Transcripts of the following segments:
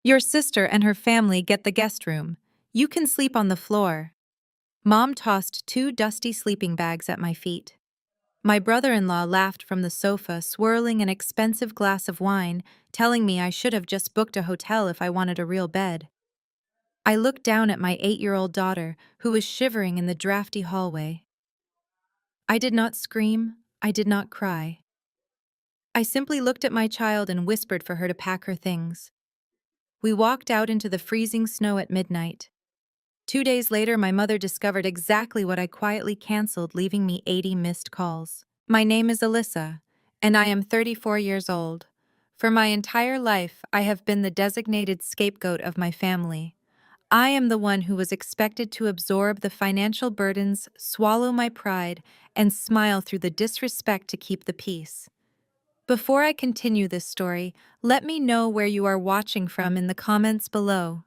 Your sister and her family get the guest room. You can sleep on the floor. Mom tossed two dusty sleeping bags at my feet. My brother-in-law laughed from the sofa, swirling an expensive glass of wine, telling me I should have just booked a hotel if I wanted a real bed. I looked down at my 8-year-old daughter, who was shivering in the drafty hallway. I did not scream, I did not cry. I simply looked at my child and whispered for her to pack her things. We walked out into the freezing snow at midnight. 2 days later, my mother discovered exactly what I quietly canceled, leaving me 80 missed calls. My name is Alyssa, and I am 34 years old. For my entire life, I have been the designated scapegoat of my family. I am the one who was expected to absorb the financial burdens, swallow my pride, and smile through the disrespect to keep the peace. Before I continue this story, let me know where you are watching from in the comments below.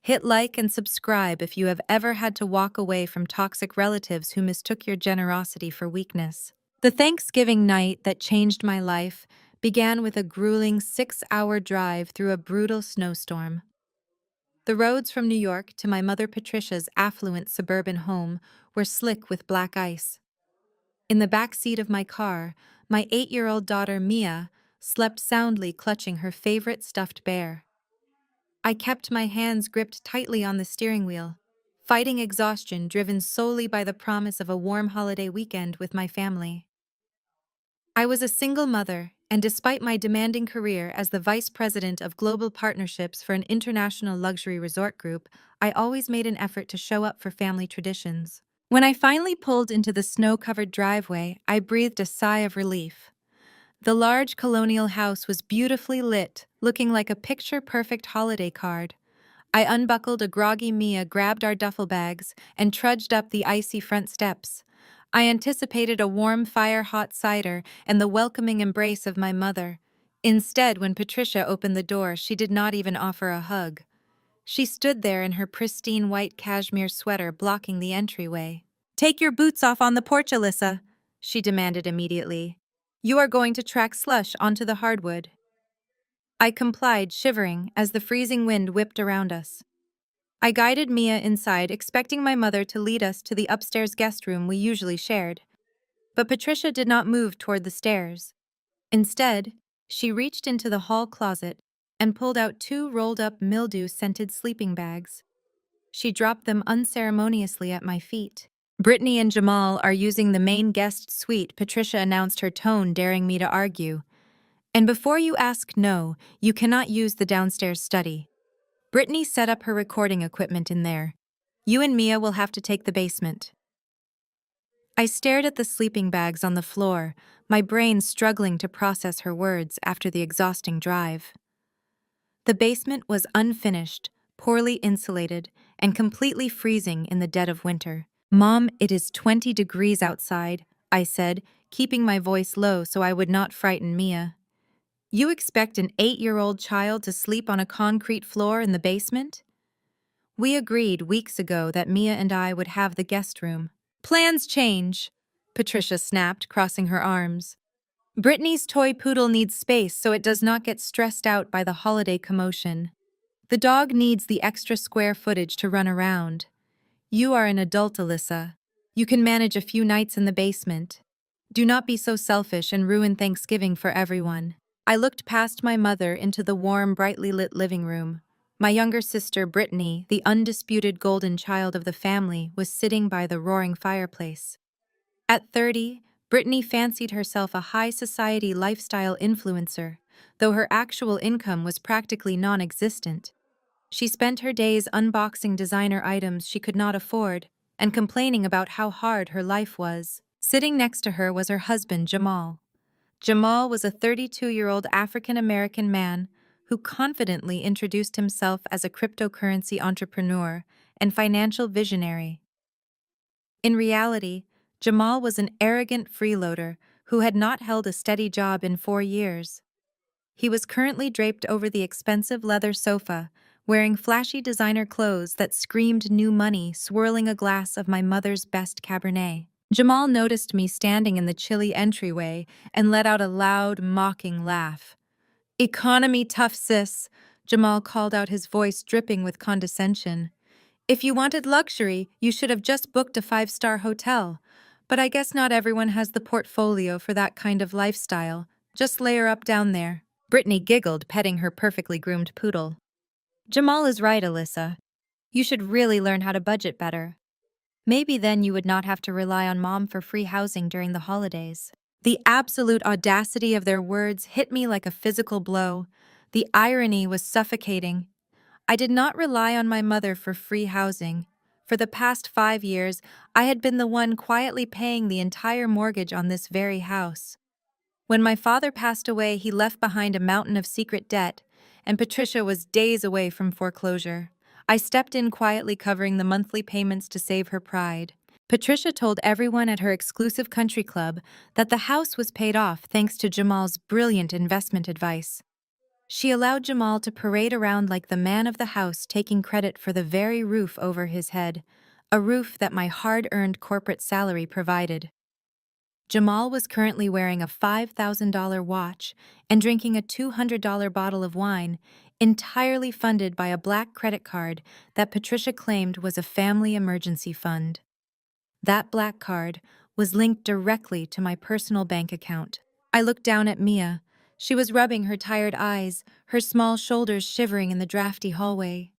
Hit like and subscribe if you have ever had to walk away from toxic relatives who mistook your generosity for weakness. The Thanksgiving night that changed my life began with a grueling 6-hour drive through a brutal snowstorm. The roads from New York to my mother Patricia's affluent suburban home were slick with black ice. In the back seat of my car, my 8-year-old daughter Mia slept soundly, clutching her favorite stuffed bear. I kept my hands gripped tightly on the steering wheel, fighting exhaustion driven solely by the promise of a warm holiday weekend with my family. I was a single mother, and despite my demanding career as the vice president of global partnerships for an international luxury resort group, I always made an effort to show up for family traditions. When I finally pulled into the snow-covered driveway, I breathed a sigh of relief. The large colonial house was beautifully lit, looking like a picture-perfect holiday card. I unbuckled a groggy Mia, grabbed our duffel bags, and trudged up the icy front steps. I anticipated a warm fire-hot cider and the welcoming embrace of my mother. Instead, when Patricia opened the door, she did not even offer a hug. She stood there in her pristine white cashmere sweater, blocking the entryway. "Take your boots off on the porch, Alyssa," she demanded immediately. "You are going to track slush onto the hardwood." I complied, shivering, as the freezing wind whipped around us. I guided Mia inside, expecting my mother to lead us to the upstairs guest room we usually shared. But Patricia did not move toward the stairs. Instead, she reached into the hall closet and pulled out two rolled-up mildew-scented sleeping bags. She dropped them unceremoniously at my feet. "Brittany and Jamal are using the main guest suite," Patricia announced, her tone daring me to argue. "And before you ask, no, you cannot use the downstairs study. Brittany set up her recording equipment in there. You and Mia will have to take the basement." I stared at the sleeping bags on the floor, my brain struggling to process her words after the exhausting drive. The basement was unfinished, poorly insulated, and completely freezing in the dead of winter. "Mom, it is 20 degrees outside," I said, keeping my voice low so I would not frighten Mia. "You expect an 8-year-old child to sleep on a concrete floor in the basement?" We agreed weeks ago that Mia and I would have the guest room. "Plans change," Patricia snapped, crossing her arms. "Brittany's toy poodle needs space so it does not get stressed out by the holiday commotion. The dog needs the extra square footage to run around. You are an adult, Alyssa. You can manage a few nights in the basement. Do not be so selfish and ruin Thanksgiving for everyone." I looked past my mother into the warm, brightly lit living room. My younger sister, Brittany, the undisputed golden child of the family, was sitting by the roaring fireplace. At 30, Brittany fancied herself a high society lifestyle influencer, though her actual income was practically non-existent. She spent her days unboxing designer items she could not afford and complaining about how hard her life was. Sitting next to her was her husband, Jamal. Jamal was a 32-year-old African-American man who confidently introduced himself as a cryptocurrency entrepreneur and financial visionary. In reality, Jamal was an arrogant freeloader who had not held a steady job in 4 years. He was currently draped over the expensive leather sofa, wearing flashy designer clothes that screamed new money, swirling a glass of my mother's best Cabernet. Jamal noticed me standing in the chilly entryway and let out a loud, mocking laugh. "Economy tough, sis. Jamal called out, his voice dripping with condescension. If you wanted luxury, you should have just booked a five-star hotel. But I guess not everyone has the portfolio for that kind of lifestyle. Just layer up down there. Brittany giggled, petting her perfectly groomed poodle. Jamal is right, Alyssa. You should really learn how to budget better. Maybe then you would not have to rely on Mom for free housing during the holidays. The absolute audacity of their words hit me like a physical blow. The irony was suffocating. I did not rely on my mother for free housing. For the past 5 years, I had been the one quietly paying the entire mortgage on this very house. When my father passed away, he left behind a mountain of secret debt, and Patricia was days away from foreclosure. I stepped in quietly, covering the monthly payments to save her pride. Patricia told everyone at her exclusive country club that the house was paid off thanks to Jamal's brilliant investment advice. She allowed Jamal to parade around like the man of the house, taking credit for the very roof over his head, a roof that my hard-earned corporate salary provided. Jamal was currently wearing a $5,000 watch and drinking a $200 bottle of wine, entirely funded by a black credit card that Patricia claimed was a family emergency fund. That black card was linked directly to my personal bank account. I looked down at Mia. She was rubbing her tired eyes, her small shoulders shivering in the drafty hallway.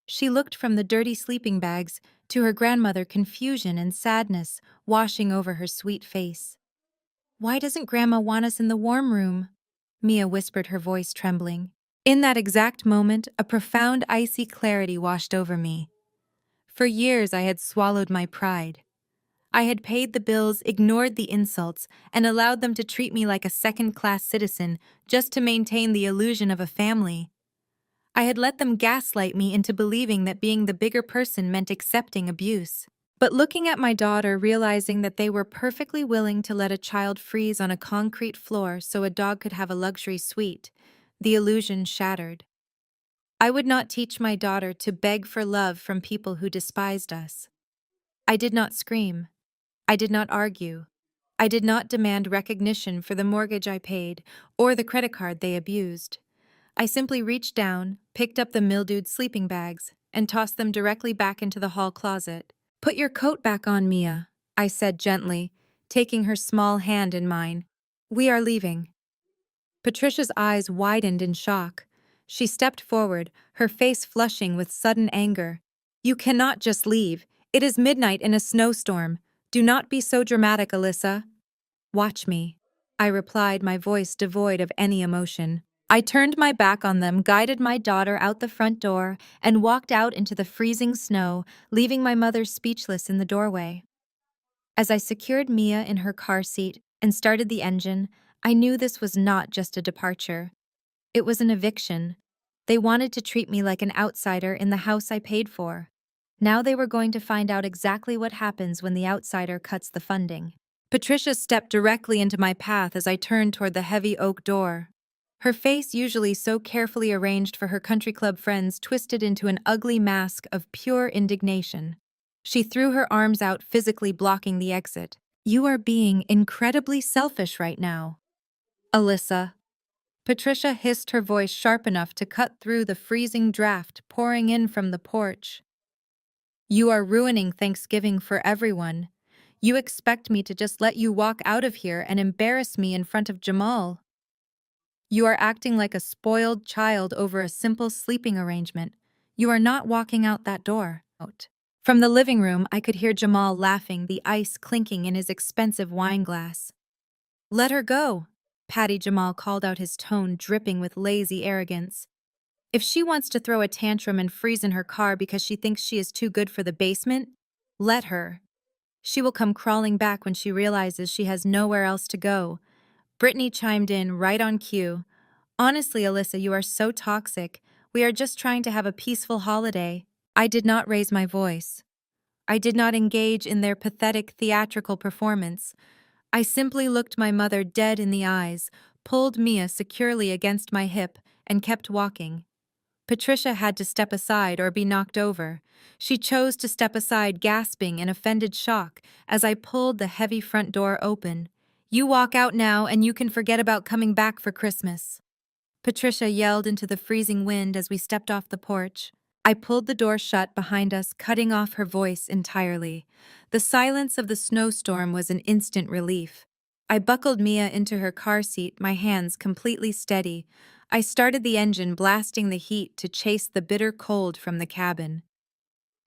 She looked from the dirty sleeping bags to her grandmother, confusion and sadness washing over her sweet face. "Why doesn't Grandma want us in the warm room?" Mia whispered, her voice trembling. In that exact moment, a profound icy clarity washed over me. For years I had swallowed my pride. I had paid the bills, ignored the insults, and allowed them to treat me like a second-class citizen just to maintain the illusion of a family. I had let them gaslight me into believing that being the bigger person meant accepting abuse. But looking at my daughter, realizing that they were perfectly willing to let a child freeze on a concrete floor so a dog could have a luxury suite, the illusion shattered. I would not teach my daughter to beg for love from people who despised us. I did not scream. I did not argue. I did not demand recognition for the mortgage I paid or the credit card they abused. I simply reached down, picked up the mildewed sleeping bags, and tossed them directly back into the hall closet. "Put your coat back on, Mia," I said gently, taking her small hand in mine. "We are leaving." Patricia's eyes widened in shock. She stepped forward, her face flushing with sudden anger. "You cannot just leave. It is midnight in a snowstorm. Do not be so dramatic, Alyssa." "Watch me," I replied, my voice devoid of any emotion. I turned my back on them, guided my daughter out the front door, and walked out into the freezing snow, leaving my mother speechless in the doorway. As I secured Mia in her car seat and started the engine, I knew this was not just a departure. It was an eviction. They wanted to treat me like an outsider in the house I paid for. Now they were going to find out exactly what happens when the outsider cuts the funding. Patricia stepped directly into my path as I turned toward the heavy oak door. Her face, usually so carefully arranged for her country club friends, twisted into an ugly mask of pure indignation. She threw her arms out, physically blocking the exit. "You are being incredibly selfish right now, Alyssa." Patricia hissed, her voice sharp enough to cut through the freezing draft pouring in from the porch. "You are ruining Thanksgiving for everyone. You expect me to just let you walk out of here and embarrass me in front of Jamal? You are acting like a spoiled child over a simple sleeping arrangement. You are not walking out that door." From the living room, I could hear Jamal laughing, the ice clinking in his expensive wine glass. "Let her go," Patty Jamal called out, his tone dripping with lazy arrogance. "If she wants to throw a tantrum and freeze in her car because she thinks she is too good for the basement, let her. She will come crawling back when she realizes she has nowhere else to go." Brittany chimed in right on cue. "Honestly, Alyssa, you are so toxic. We are just trying to have a peaceful holiday." I did not raise my voice. I did not engage in their pathetic theatrical performance. I simply looked my mother dead in the eyes, pulled Mia securely against my hip, and kept walking. Patricia had to step aside or be knocked over. She chose to step aside, gasping in offended shock as I pulled the heavy front door open. "You walk out now and you can forget about coming back for Christmas." Patricia yelled into the freezing wind as we stepped off the porch. I pulled the door shut behind us, cutting off her voice entirely. The silence of the snowstorm was an instant relief. I buckled Mia into her car seat, my hands completely steady. I started the engine, blasting the heat to chase the bitter cold from the cabin.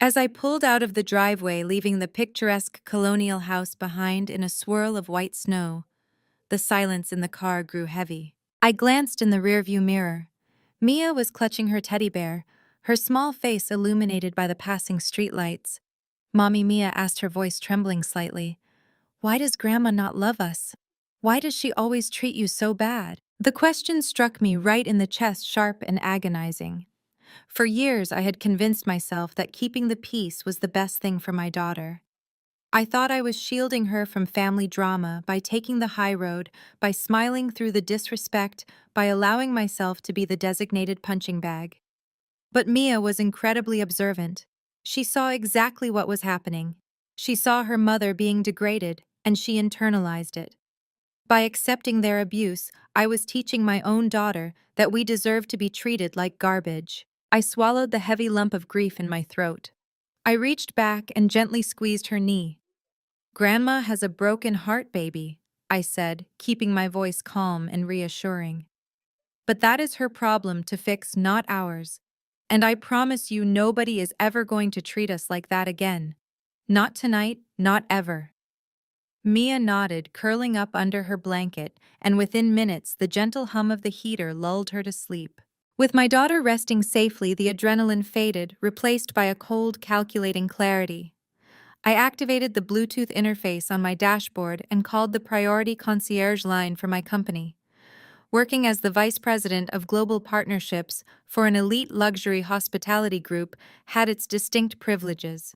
As I pulled out of the driveway, leaving the picturesque colonial house behind in a swirl of white snow, the silence in the car grew heavy. I glanced in the rearview mirror. Mia was clutching her teddy bear, her small face illuminated by the passing streetlights. Mommy, Mia asked, her voice trembling slightly. Why does Grandma not love us? Why does she always treat you so bad? The question struck me right in the chest, sharp and agonizing. For years, I had convinced myself that keeping the peace was the best thing for my daughter. I thought I was shielding her from family drama by taking the high road, by smiling through the disrespect, by allowing myself to be the designated punching bag. But Mia was incredibly observant. She saw exactly what was happening. She saw her mother being degraded, and she internalized it. By accepting their abuse, I was teaching my own daughter that we deserve to be treated like garbage. I swallowed the heavy lump of grief in my throat. I reached back and gently squeezed her knee. Grandma has a broken heart, baby, I said, keeping my voice calm and reassuring. But that is her problem to fix, not ours. And I promise you nobody is ever going to treat us like that again. Not tonight, not ever. Mia nodded, curling up under her blanket, and within minutes the gentle hum of the heater lulled her to sleep. With my daughter resting safely, the adrenaline faded, replaced by a cold, calculating clarity. I activated the Bluetooth interface on my dashboard and called the priority concierge line for my company. Working as the vice president of global partnerships for an elite luxury hospitality group had its distinct privileges.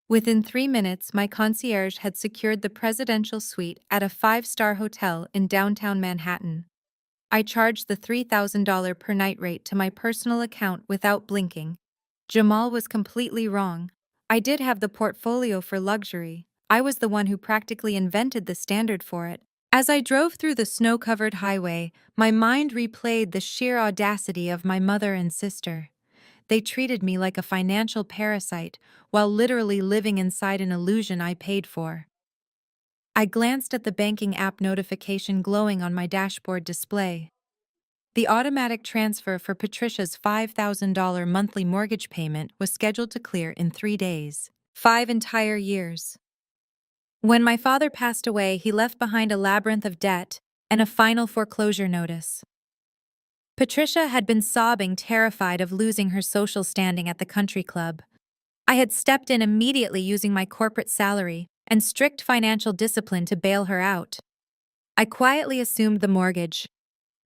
Within 3 minutes, my concierge had secured the presidential suite at a five-star hotel in downtown Manhattan. I charged the $3,000 per night rate to my personal account without blinking. Jamal was completely wrong. I did have the portfolio for luxury. I was the one who practically invented the standard for it. As I drove through the snow-covered highway, my mind replayed the sheer audacity of my mother and sister. They treated me like a financial parasite while literally living inside an illusion I paid for. I glanced at the banking app notification glowing on my dashboard display. The automatic transfer for Patricia's $5,000 monthly mortgage payment was scheduled to clear in 3 days. 5 entire years. When my father passed away, he left behind a labyrinth of debt and a final foreclosure notice. Patricia had been sobbing, terrified of losing her social standing at the country club. I had stepped in immediately using my corporate salary and strict financial discipline to bail her out. I quietly assumed the mortgage.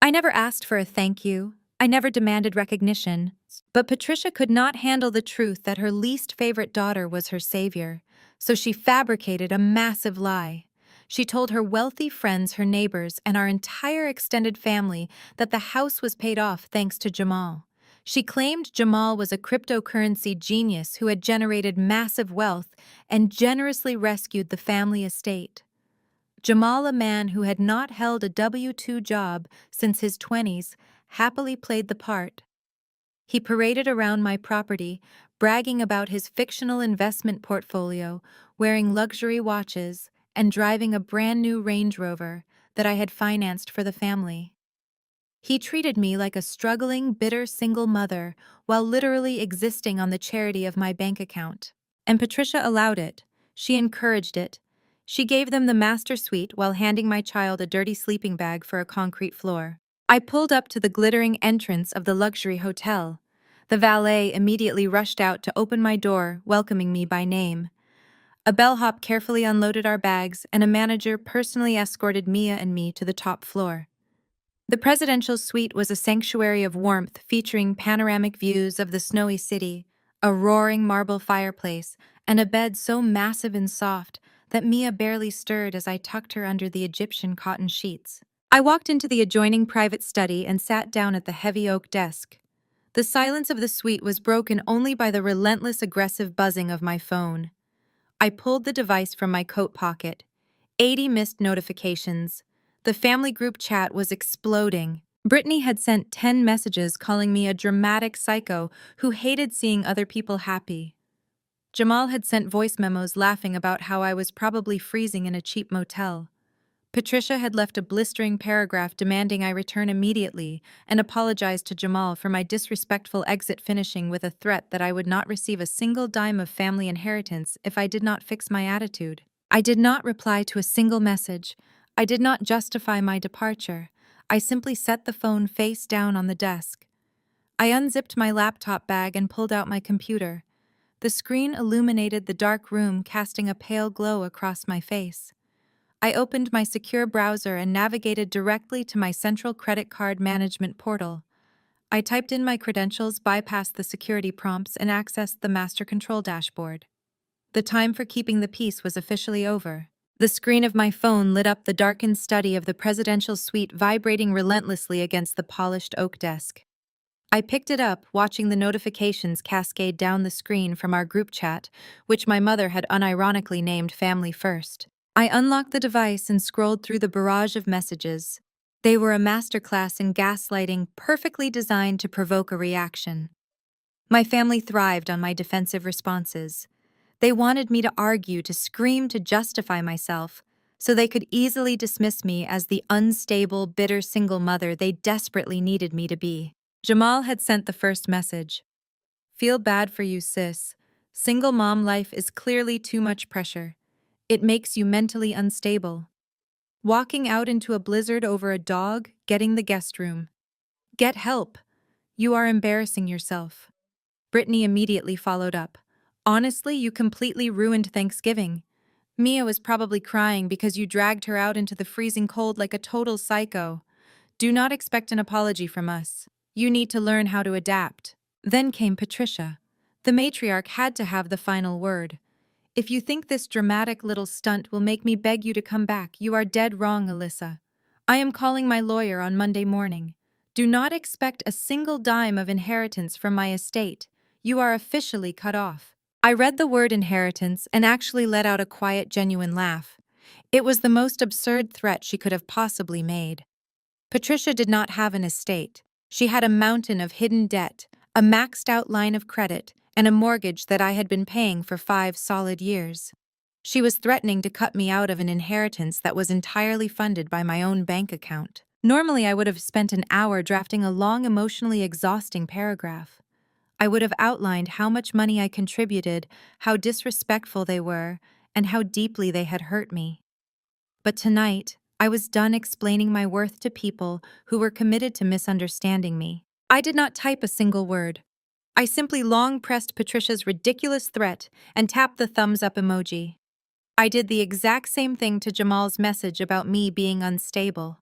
I never asked for a thank you. I never demanded recognition. But Patricia could not handle the truth that her least favorite daughter was her savior, so she fabricated a massive lie. She told her wealthy friends, her neighbors, and our entire extended family that the house was paid off thanks to Jamal. She claimed Jamal was a cryptocurrency genius who had generated massive wealth and generously rescued the family estate. Jamal, a man who had not held a W-2 job since his 20s, happily played the part. He paraded around my property, bragging about his fictional investment portfolio, wearing luxury watches, and driving a brand new Range Rover that I had financed for the family. He treated me like a struggling, bitter single mother while literally existing on the charity of my bank account. And Patricia allowed it. She encouraged it. She gave them the master suite while handing my child a dirty sleeping bag for a concrete floor. I pulled up to the glittering entrance of the luxury hotel. The valet immediately rushed out to open my door, welcoming me by name. A bellhop carefully unloaded our bags, and a manager personally escorted Mia and me to the top floor. The presidential suite was a sanctuary of warmth featuring panoramic views of the snowy city, a roaring marble fireplace, and a bed so massive and soft that Mia barely stirred as I tucked her under the Egyptian cotton sheets. I walked into the adjoining private study and sat down at the heavy oak desk. The silence of the suite was broken only by the relentless aggressive buzzing of my phone. I pulled the device from my coat pocket. 80 missed notifications. The family group chat was exploding. Brittany had sent 10 messages calling me a dramatic psycho who hated seeing other people happy. Jamal had sent voice memos laughing about how I was probably freezing in a cheap motel. Patricia had left a blistering paragraph demanding I return immediately and apologized to Jamal for my disrespectful exit, finishing with a threat that I would not receive a single dime of family inheritance if I did not fix my attitude. I did not reply to a single message. I did not justify my departure. I simply set the phone face down on the desk. I unzipped my laptop bag and pulled out my computer. The screen illuminated the dark room, casting a pale glow across my face. I opened my secure browser and navigated directly to my central credit card management portal. I typed in my credentials, bypassed the security prompts, and accessed the master control dashboard. The time for keeping the peace was officially over. The screen of my phone lit up the darkened study of the presidential suite, vibrating relentlessly against the polished oak desk. I picked it up, watching the notifications cascade down the screen from our group chat, which my mother had unironically named Family First. I unlocked the device and scrolled through the barrage of messages. They were a masterclass in gaslighting, perfectly designed to provoke a reaction. My family thrived on my defensive responses. They wanted me to argue, to scream, to justify myself, so they could easily dismiss me as the unstable, bitter single mother they desperately needed me to be. Jamal had sent the first message. "Feel bad for you, sis. Single mom life is clearly too much pressure. It makes you mentally unstable. Walking out into a blizzard over a dog, getting the guest room. Get help. You are embarrassing yourself." Brittany immediately followed up. "Honestly, you completely ruined Thanksgiving. Mia was probably crying because you dragged her out into the freezing cold like a total psycho. Do not expect an apology from us. You need to learn how to adapt." Then came Patricia. The matriarch had to have the final word. "If you think this dramatic little stunt will make me beg you to come back, you are dead wrong, Alyssa. I am calling my lawyer on Monday morning. Do not expect a single dime of inheritance from my estate. You are officially cut off." I read the word inheritance and actually let out a quiet, genuine laugh. It was the most absurd threat she could have possibly made. Patricia did not have an estate. She had a mountain of hidden debt, a maxed-out line of credit, and a mortgage that I had been paying for 5 solid years. She was threatening to cut me out of an inheritance that was entirely funded by my own bank account. Normally, I would have spent an hour drafting a long, emotionally exhausting paragraph. I would have outlined how much money I contributed, how disrespectful they were, and how deeply they had hurt me. But tonight, I was done explaining my worth to people who were committed to misunderstanding me. I did not type a single word. I simply long pressed Patricia's ridiculous threat and tapped the thumbs up emoji. I did the exact same thing to Jamal's message about me being unstable.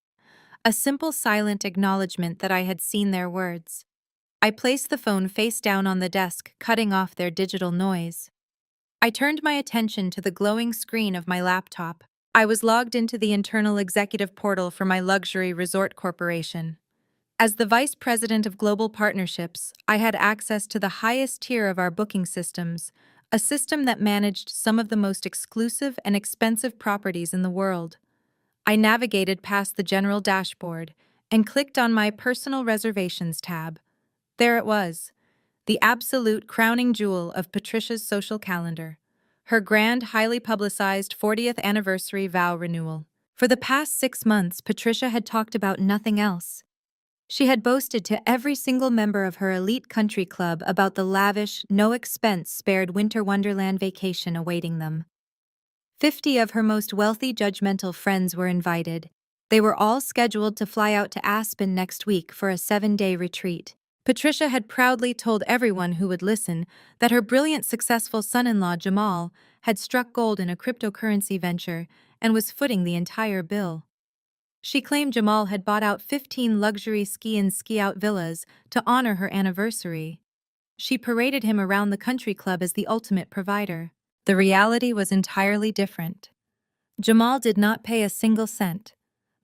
A simple silent acknowledgement that I had seen their words. I placed the phone face down on the desk, cutting off their digital noise. I turned my attention to the glowing screen of my laptop. I was logged into the internal executive portal for my luxury resort corporation. As the vice president of global partnerships, I had access to the highest tier of our booking systems, a system that managed some of the most exclusive and expensive properties in the world. I navigated past the general dashboard and clicked on my personal reservations tab. There it was, the absolute crowning jewel of Patricia's social calendar. Her grand, highly publicized 40th anniversary vow renewal. For the past 6 months, Patricia had talked about nothing else. She had boasted to every single member of her elite country club about the lavish, no-expense-spared winter wonderland vacation awaiting them. 50 of her most wealthy, judgmental friends were invited. They were all scheduled to fly out to Aspen next week for a 7-day retreat. Patricia had proudly told everyone who would listen that her brilliant, successful son-in-law Jamal had struck gold in a cryptocurrency venture and was footing the entire bill. She claimed Jamal had bought out 15 luxury ski-in ski-out villas to honor her anniversary. She paraded him around the country club as the ultimate provider. The reality was entirely different. Jamal did not pay a single cent.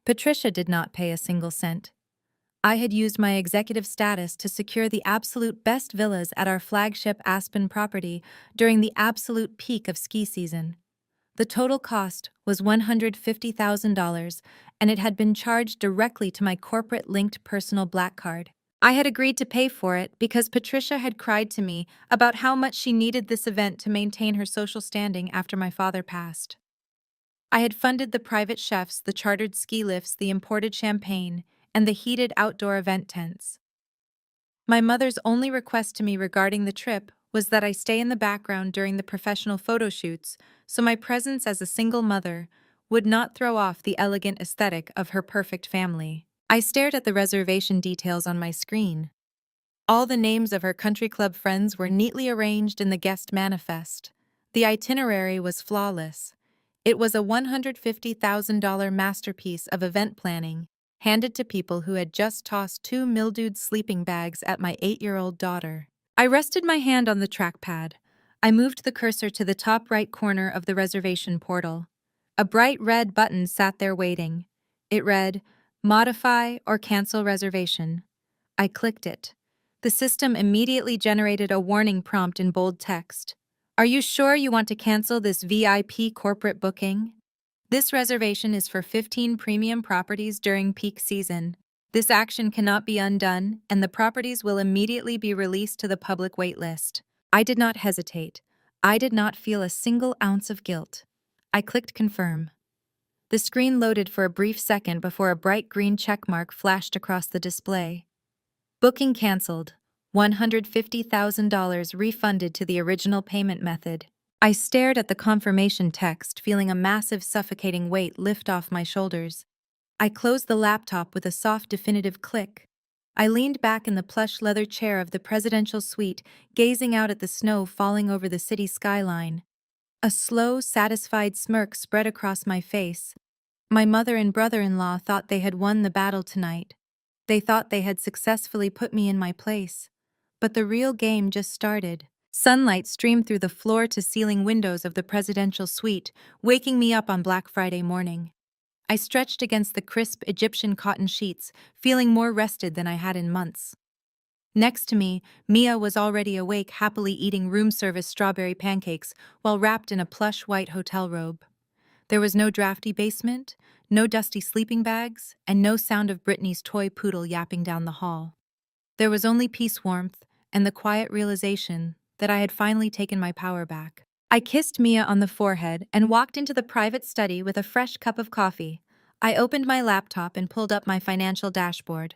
Patricia did not pay a single cent. I had used my executive status to secure the absolute best villas at our flagship Aspen property during the absolute peak of ski season. The total cost was $150,000, and it had been charged directly to my corporate-linked personal black card. I had agreed to pay for it because Patricia had cried to me about how much she needed this event to maintain her social standing after my father passed. I had funded the private chefs, the chartered ski lifts, the imported champagne, and the heated outdoor event tents. My mother's only request to me regarding the trip was that I stay in the background during the professional photo shoots, so my presence as a single mother would not throw off the elegant aesthetic of her perfect family. I stared at the reservation details on my screen. All the names of her country club friends were neatly arranged in the guest manifest. The itinerary was flawless. It was a $150,000 masterpiece of event planning, handed to people who had just tossed two mildewed sleeping bags at my 8-year-old daughter. I rested my hand on the trackpad. I moved the cursor to the top right corner of the reservation portal. A bright red button sat there waiting. It read, "Modify or cancel reservation." I clicked it. The system immediately generated a warning prompt in bold text. "Are you sure you want to cancel this VIP corporate booking? This reservation is for 15 premium properties during peak season. This action cannot be undone, and the properties will immediately be released to the public waitlist." I did not hesitate. I did not feel a single ounce of guilt. I clicked confirm. The screen loaded for a brief second before a bright green checkmark flashed across the display. Booking canceled. $150,000 refunded to the original payment method. I stared at the confirmation text, feeling a massive suffocating weight lift off my shoulders. I closed the laptop with a soft, definitive click. I leaned back in the plush leather chair of the presidential suite, gazing out at the snow falling over the city skyline. A slow, satisfied smirk spread across my face. My mother and brother-in-law thought they had won the battle tonight. They thought they had successfully put me in my place. But the real game just started. Sunlight streamed through the floor-to-ceiling windows of the presidential suite, waking me up on Black Friday morning. I stretched against the crisp Egyptian cotton sheets, feeling more rested than I had in months. Next to me, Mia was already awake, happily eating room-service strawberry pancakes while wrapped in a plush white hotel robe. There was no drafty basement, no dusty sleeping bags, and no sound of Brittany's toy poodle yapping down the hall. There was only peace, warmth, and the quiet realization that I had finally taken my power back. I kissed Mia on the forehead and walked into the private study with a fresh cup of coffee. I opened my laptop and pulled up my financial dashboard.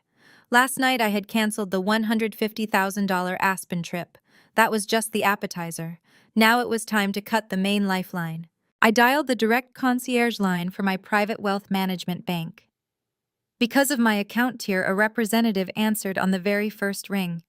Last night I had canceled the $150,000 Aspen trip. That was just the appetizer. Now it was time to cut the main lifeline. I dialed the direct concierge line for my private wealth management bank. Because of my account tier, a representative answered on the very first ring.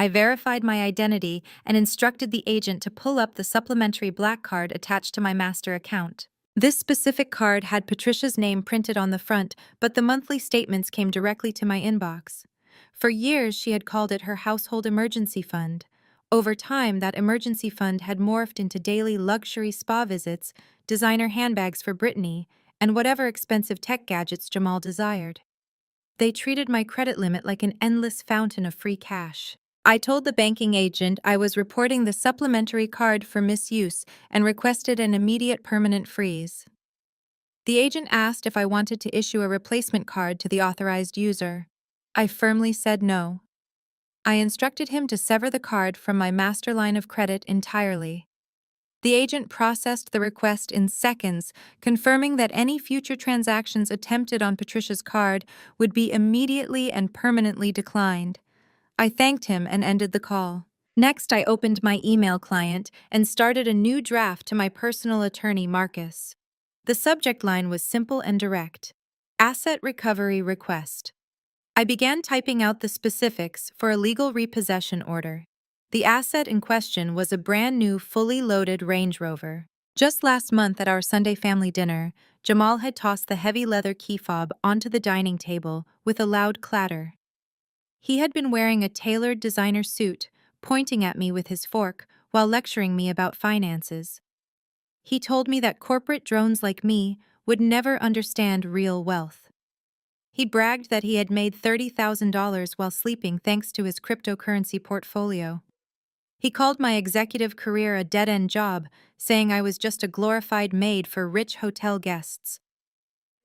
I verified my identity and instructed the agent to pull up the supplementary black card attached to my master account. This specific card had Patricia's name printed on the front, but the monthly statements came directly to my inbox. For years, she had called it her household emergency fund. Over time, that emergency fund had morphed into daily luxury spa visits, designer handbags for Brittany, and whatever expensive tech gadgets Jamal desired. They treated my credit limit like an endless fountain of free cash. I told the banking agent I was reporting the supplementary card for misuse and requested an immediate permanent freeze. The agent asked if I wanted to issue a replacement card to the authorized user. I firmly said no. I instructed him to sever the card from my master line of credit entirely. The agent processed the request in seconds, confirming that any future transactions attempted on Patricia's card would be immediately and permanently declined. I thanked him and ended the call. Next, I opened my email client and started a new draft to my personal attorney, Marcus. The subject line was simple and direct: Asset Recovery Request. I began typing out the specifics for a legal repossession order. The asset in question was a brand new, fully loaded Range Rover. Just last month at our Sunday family dinner, Jamal had tossed the heavy leather key fob onto the dining table with a loud clatter. He had been wearing a tailored designer suit, pointing at me with his fork while lecturing me about finances. He told me that corporate drones like me would never understand real wealth. He bragged that he had made $30,000 while sleeping thanks to his cryptocurrency portfolio. He called my executive career a dead-end job, saying I was just a glorified maid for rich hotel guests.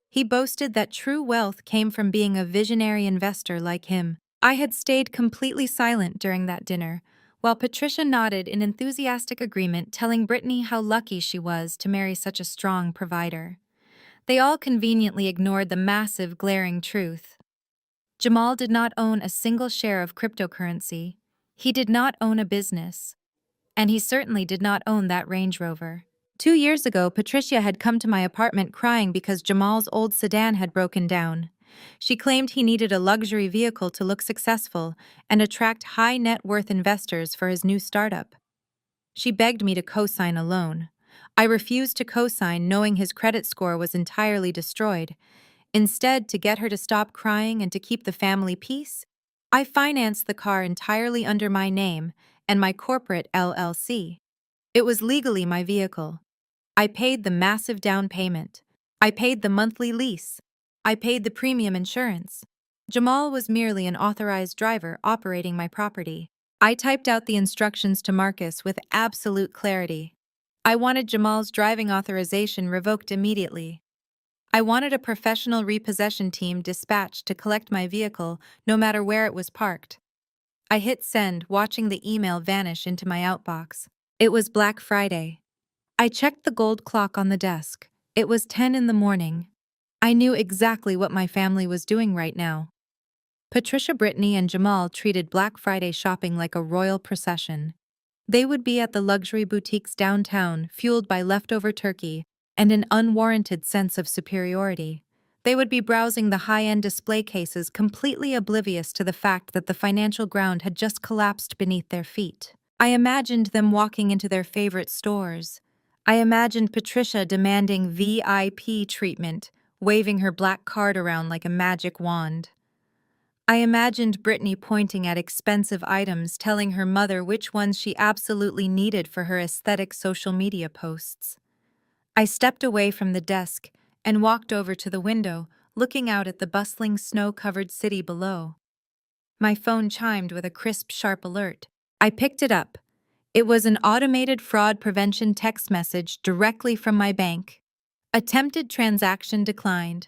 He boasted that true wealth came from being a visionary investor like him. I had stayed completely silent during that dinner, while Patricia nodded in enthusiastic agreement, telling Brittany how lucky she was to marry such a strong provider. They all conveniently ignored the massive, glaring truth. Jamal did not own a single share of cryptocurrency. He did not own a business. And he certainly did not own that Range Rover. 2 years ago, Patricia had come to my apartment crying because Jamal's old sedan had broken down. She claimed he needed a luxury vehicle to look successful and attract high net worth investors for his new startup. She begged me to co-sign a loan. I refused to co-sign, knowing his credit score was entirely destroyed. Instead, to get her to stop crying and to keep the family peace, I financed the car entirely under my name and my corporate LLC. It was legally my vehicle. I paid the massive down payment. I paid the monthly lease. I paid the premium insurance. Jamal was merely an authorized driver operating my property. I typed out the instructions to Marcus with absolute clarity. I wanted Jamal's driving authorization revoked immediately. I wanted a professional repossession team dispatched to collect my vehicle, no matter where it was parked. I hit send, watching the email vanish into my outbox. It was Black Friday. I checked the gold clock on the desk. It was 10 in the morning. I knew exactly what my family was doing right now. Patricia, Brittany, and Jamal treated Black Friday shopping like a royal procession. They would be at the luxury boutiques downtown, fueled by leftover turkey and an unwarranted sense of superiority. They would be browsing the high-end display cases, completely oblivious to the fact that the financial ground had just collapsed beneath their feet. I imagined them walking into their favorite stores. I imagined Patricia demanding VIP treatment, waving her black card around like a magic wand. I imagined Brittany pointing at expensive items, telling her mother which ones she absolutely needed for her aesthetic social media posts. I stepped away from the desk and walked over to the window, looking out at the bustling snow-covered city below. My phone chimed with a crisp, sharp alert. I picked it up. It was an automated fraud prevention text message directly from my bank. Attempted transaction declined.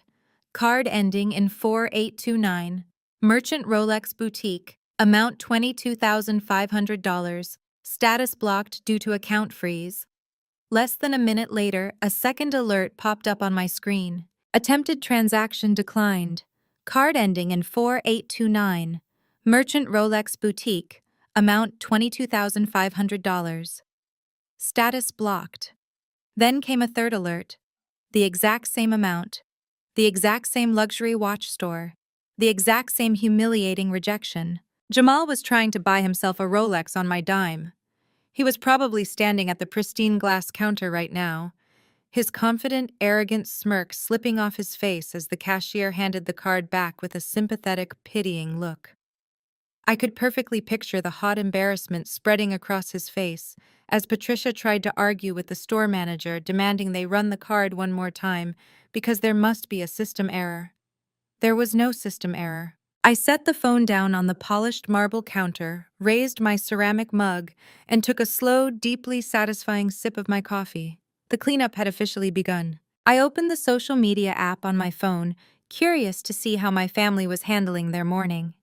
Card ending in 4829. Merchant Rolex Boutique. Amount $22,500. Status blocked due to account freeze. Less than a minute later, a second alert popped up on my screen. Attempted transaction declined. Card ending in 4829. Merchant Rolex Boutique. Amount $22,500. Status blocked. Then came a third alert. The exact same amount. The exact same luxury watch store. The exact same humiliating rejection. Jamal was trying to buy himself a Rolex on my dime. He was probably standing at the pristine glass counter right now, his confident, arrogant smirk slipping off his face as the cashier handed the card back with a sympathetic, pitying look. I could perfectly picture the hot embarrassment spreading across his face as Patricia tried to argue with the store manager, demanding they run the card one more time because there must be a system error. There was no system error. I set the phone down on the polished marble counter, raised my ceramic mug, and took a slow, deeply satisfying sip of my coffee. The cleanup had officially begun. I opened the social media app on my phone, curious to see how my family was handling their morning.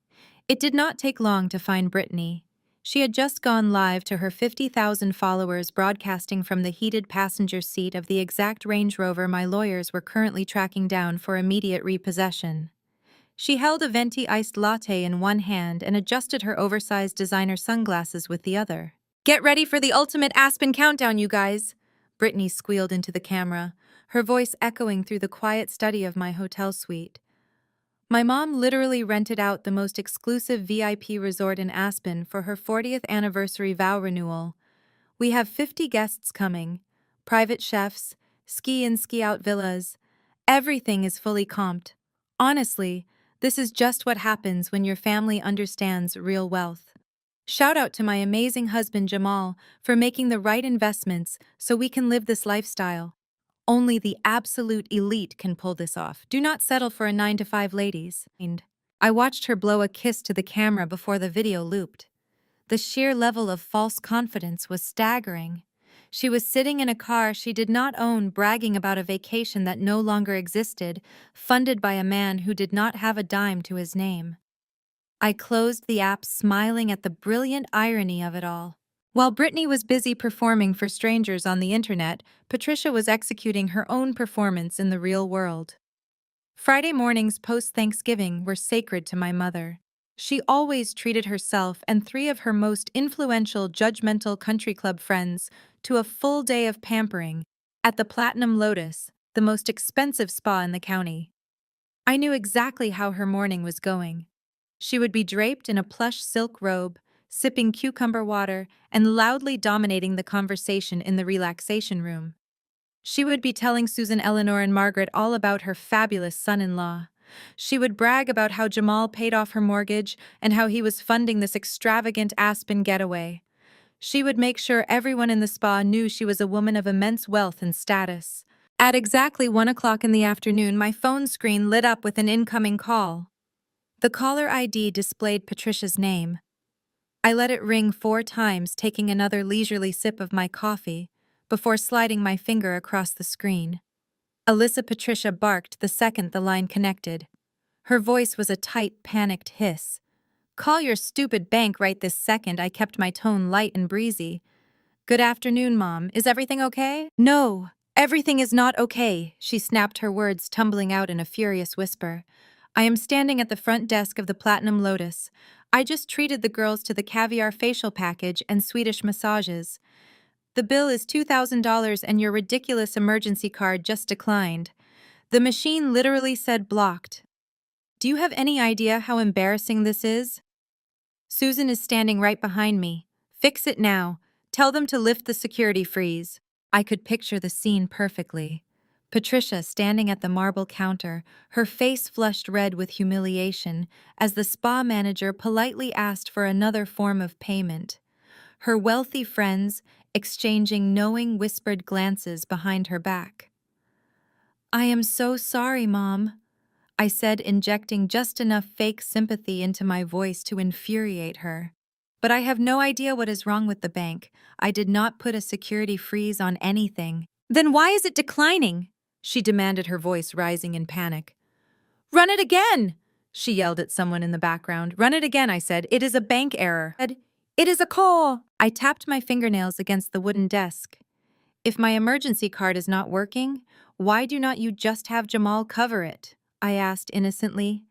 It did not take long to find Brittany. She had just gone live to her 50,000 followers, broadcasting from the heated passenger seat of the exact Range Rover my lawyers were currently tracking down for immediate repossession. She held a venti iced latte in one hand and adjusted her oversized designer sunglasses with the other. "Get ready for the ultimate Aspen countdown, you guys!" Brittany squealed into the camera, her voice echoing through the quiet study of my hotel suite. My mom literally rented out the most exclusive VIP resort in Aspen for her 40th anniversary vow renewal. We have 50 guests coming, private chefs, ski-in ski-out villas. Everything is fully comped. Honestly, this is just what happens when your family understands real wealth. Shout out to my amazing husband Jamal for making the right investments so we can live this lifestyle. Only the absolute elite can pull this off. Do not settle for a 9-to-5, ladies. I watched her blow a kiss to the camera before the video looped. The sheer level of false confidence was staggering. She was sitting in a car she did not own, bragging about a vacation that no longer existed, funded by a man who did not have a dime to his name. I closed the app, smiling at the brilliant irony of it all. While Brittany was busy performing for strangers on the internet, Patricia was executing her own performance in the real world. Friday mornings post-Thanksgiving were sacred to my mother. She always treated herself and three of her most influential judgmental country club friends to a full day of pampering at the Platinum Lotus, the most expensive spa in the county. I knew exactly how her morning was going. She would be draped in a plush silk robe, sipping cucumber water, and loudly dominating the conversation in the relaxation room. She would be telling Susan, Eleanor, and Margaret all about her fabulous son-in-law. She would brag about how Jamal paid off her mortgage and how he was funding this extravagant Aspen getaway. She would make sure everyone in the spa knew she was a woman of immense wealth and status. At exactly 1 o'clock in the afternoon, my phone screen lit up with an incoming call. The caller ID displayed Patricia's name. I let it ring 4 times, taking another leisurely sip of my coffee, before sliding my finger across the screen. Alyssa. Patricia barked the second the line connected. Her voice was a tight, panicked hiss. "Call your stupid bank right this second." I kept my tone light and breezy. "Good afternoon, Mom. Is everything okay?" "No, everything is not okay," she snapped, her words tumbling out in a furious whisper. "I am standing at the front desk of the Platinum Lotus. I just treated the girls to the caviar facial package and Swedish massages. The bill is $2,000 and your ridiculous emergency card just declined." The machine literally said blocked. "Do you have any idea how embarrassing this is? Susan is standing right behind me. Fix it now. Tell them to lift the security freeze." I could picture the scene perfectly. Patricia standing at the marble counter, her face flushed red with humiliation, as the spa manager politely asked for another form of payment. Her wealthy friends exchanging knowing, whispered glances behind her back. "I am so sorry, Mom," I said, injecting just enough fake sympathy into my voice to infuriate her. "But I have no idea what is wrong with the bank. I did not put a security freeze on anything." "Then why is it declining?" she demanded, her voice rising in panic. "Run it again!" she yelled at someone in the background. "Run it again," I said. "It is a bank error." "It is a call." I tapped my fingernails against the wooden desk. "If my emergency card is not working, why do not you just have Jamal cover it?" I asked innocently.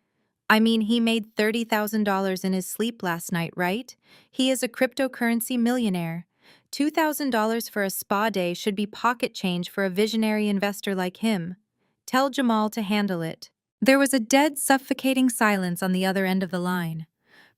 "I mean, he made $30,000 in his sleep last night, right? He is a cryptocurrency millionaire. $2,000 for a spa day should be pocket change for a visionary investor like him. Tell Jamal to handle it." There was a dead, suffocating silence on the other end of the line.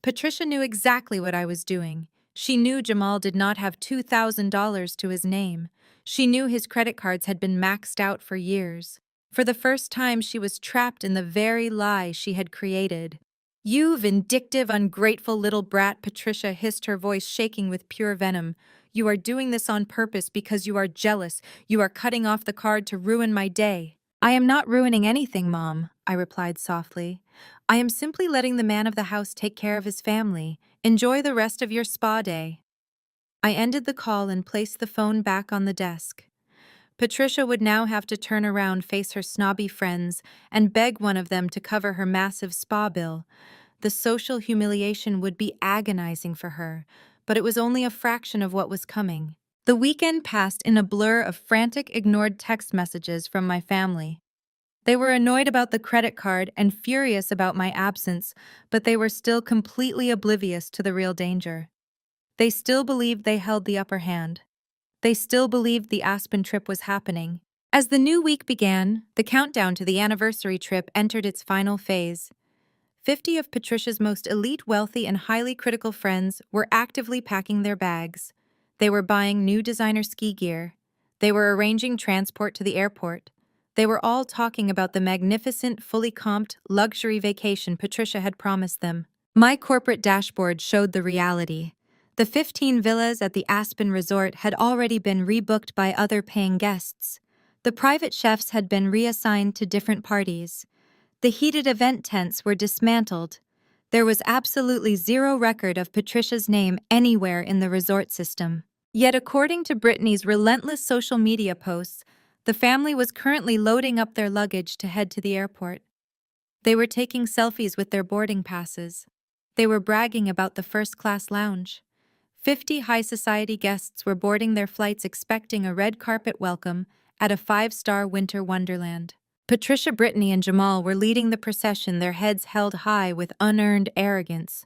Patricia knew exactly what I was doing. She knew Jamal did not have $2,000 to his name. She knew his credit cards had been maxed out for years. For the first time, she was trapped in the very lie she had created. "You vindictive, ungrateful little brat," Patricia hissed, her voice shaking with pure venom. "You are doing this on purpose because you are jealous. You are cutting off the card to ruin my day." "I am not ruining anything, Mom," I replied softly. "I am simply letting the man of the house take care of his family. Enjoy the rest of your spa day." I ended the call and placed the phone back on the desk. Patricia would now have to turn around, face her snobby friends, and beg one of them to cover her massive spa bill. The social humiliation would be agonizing for her, but it was only a fraction of what was coming. The weekend passed in a blur of frantic, ignored text messages from my family. They were annoyed about the credit card and furious about my absence, but they were still completely oblivious to the real danger. They still believed they held the upper hand. They still believed the Aspen trip was happening. As the new week began, the countdown to the anniversary trip entered its final phase. 50 of Patricia's most elite, wealthy, and highly critical friends were actively packing their bags. They were buying new designer ski gear. They were arranging transport to the airport. They were all talking about the magnificent, fully comped, luxury vacation Patricia had promised them. My corporate dashboard showed the reality. The 15 villas at the Aspen Resort had already been rebooked by other paying guests. The private chefs had been reassigned to different parties. The heated event tents were dismantled. There was absolutely zero record of Patricia's name anywhere in the resort system. Yet according to Brittany's relentless social media posts, the family was currently loading up their luggage to head to the airport. They were taking selfies with their boarding passes. They were bragging about the first-class lounge. 50 high society guests were boarding their flights expecting a red carpet welcome at a five-star winter wonderland. Patricia, Brittany, and Jamal were leading the procession, their heads held high with unearned arrogance.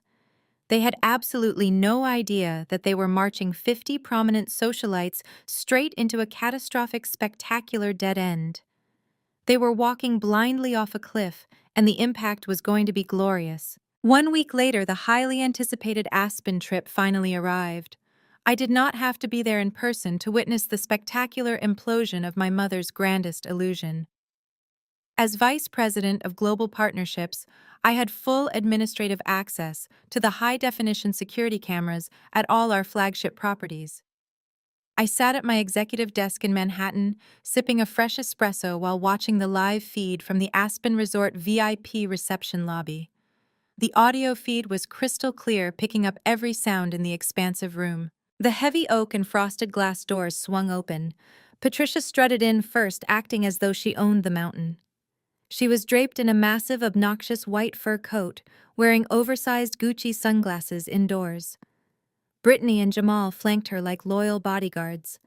They had absolutely no idea that they were marching 50 prominent socialites straight into a catastrophic, spectacular dead end. They were walking blindly off a cliff, and the impact was going to be glorious. 1 week later, the highly anticipated Aspen trip finally arrived. I did not have to be there in person to witness the spectacular implosion of my mother's grandest illusion. As Vice President of Global Partnerships, I had full administrative access to the high-definition security cameras at all our flagship properties. I sat at my executive desk in Manhattan, sipping a fresh espresso while watching the live feed from the Aspen Resort VIP reception lobby. The audio feed was crystal clear, picking up every sound in the expansive room. The heavy oak and frosted glass doors swung open. Patricia strutted in first, acting as though she owned the mountain. She was draped in a massive, obnoxious white fur coat, wearing oversized Gucci sunglasses indoors. Brittany and Jamal flanked her like loyal bodyguards.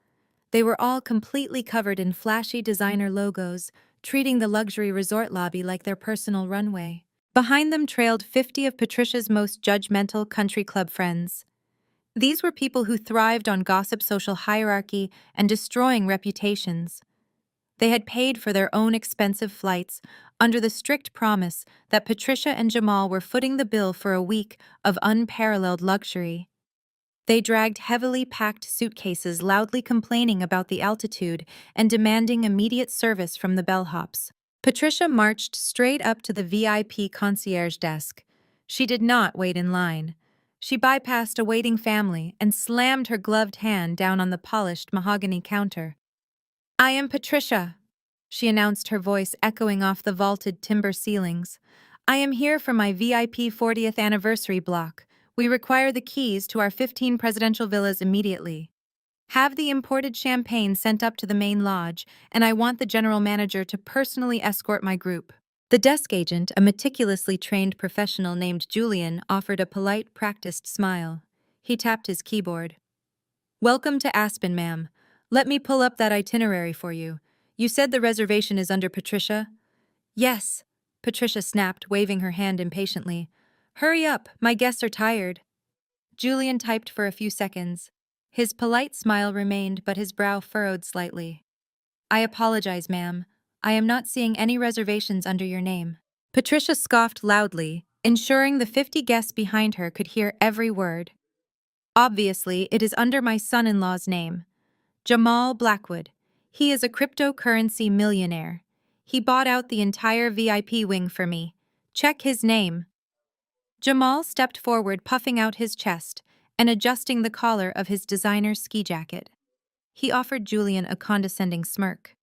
They were all completely covered in flashy designer logos, treating the luxury resort lobby like their personal runway. Behind them trailed 50 of Patricia's most judgmental country club friends. These were people who thrived on gossip, social hierarchy, and destroying reputations. They had paid for their own expensive flights under the strict promise that Patricia and Jamal were footing the bill for a week of unparalleled luxury. They dragged heavily packed suitcases, loudly complaining about the altitude and demanding immediate service from the bellhops. Patricia marched straight up to the VIP concierge desk. She did not wait in line. She bypassed a waiting family and slammed her gloved hand down on the polished mahogany counter. "I am Patricia," she announced, her voice echoing off the vaulted timber ceilings. "I am here for my VIP 40th anniversary block. We require the keys to our 15 presidential villas immediately. Have the imported champagne sent up to the main lodge, and I want the general manager to personally escort my group." The desk agent, a meticulously trained professional named Julian, offered a polite, practiced smile. He tapped his keyboard. "Welcome to Aspen, ma'am. Let me pull up that itinerary for you. You said the reservation is under Patricia?" "Yes," Patricia snapped, waving her hand impatiently. "Hurry up, my guests are tired." Julian typed for a few seconds. His polite smile remained, but his brow furrowed slightly. "I apologize, ma'am. I am not seeing any reservations under your name." Patricia scoffed loudly, ensuring the 50 guests behind her could hear every word. "Obviously, it is under my son-in-law's name. Jamal Blackwood. He is a cryptocurrency millionaire. He bought out the entire VIP wing for me. Check his name." Jamal stepped forward, puffing out his chest and adjusting the collar of his designer ski jacket. He offered Julian a condescending smirk.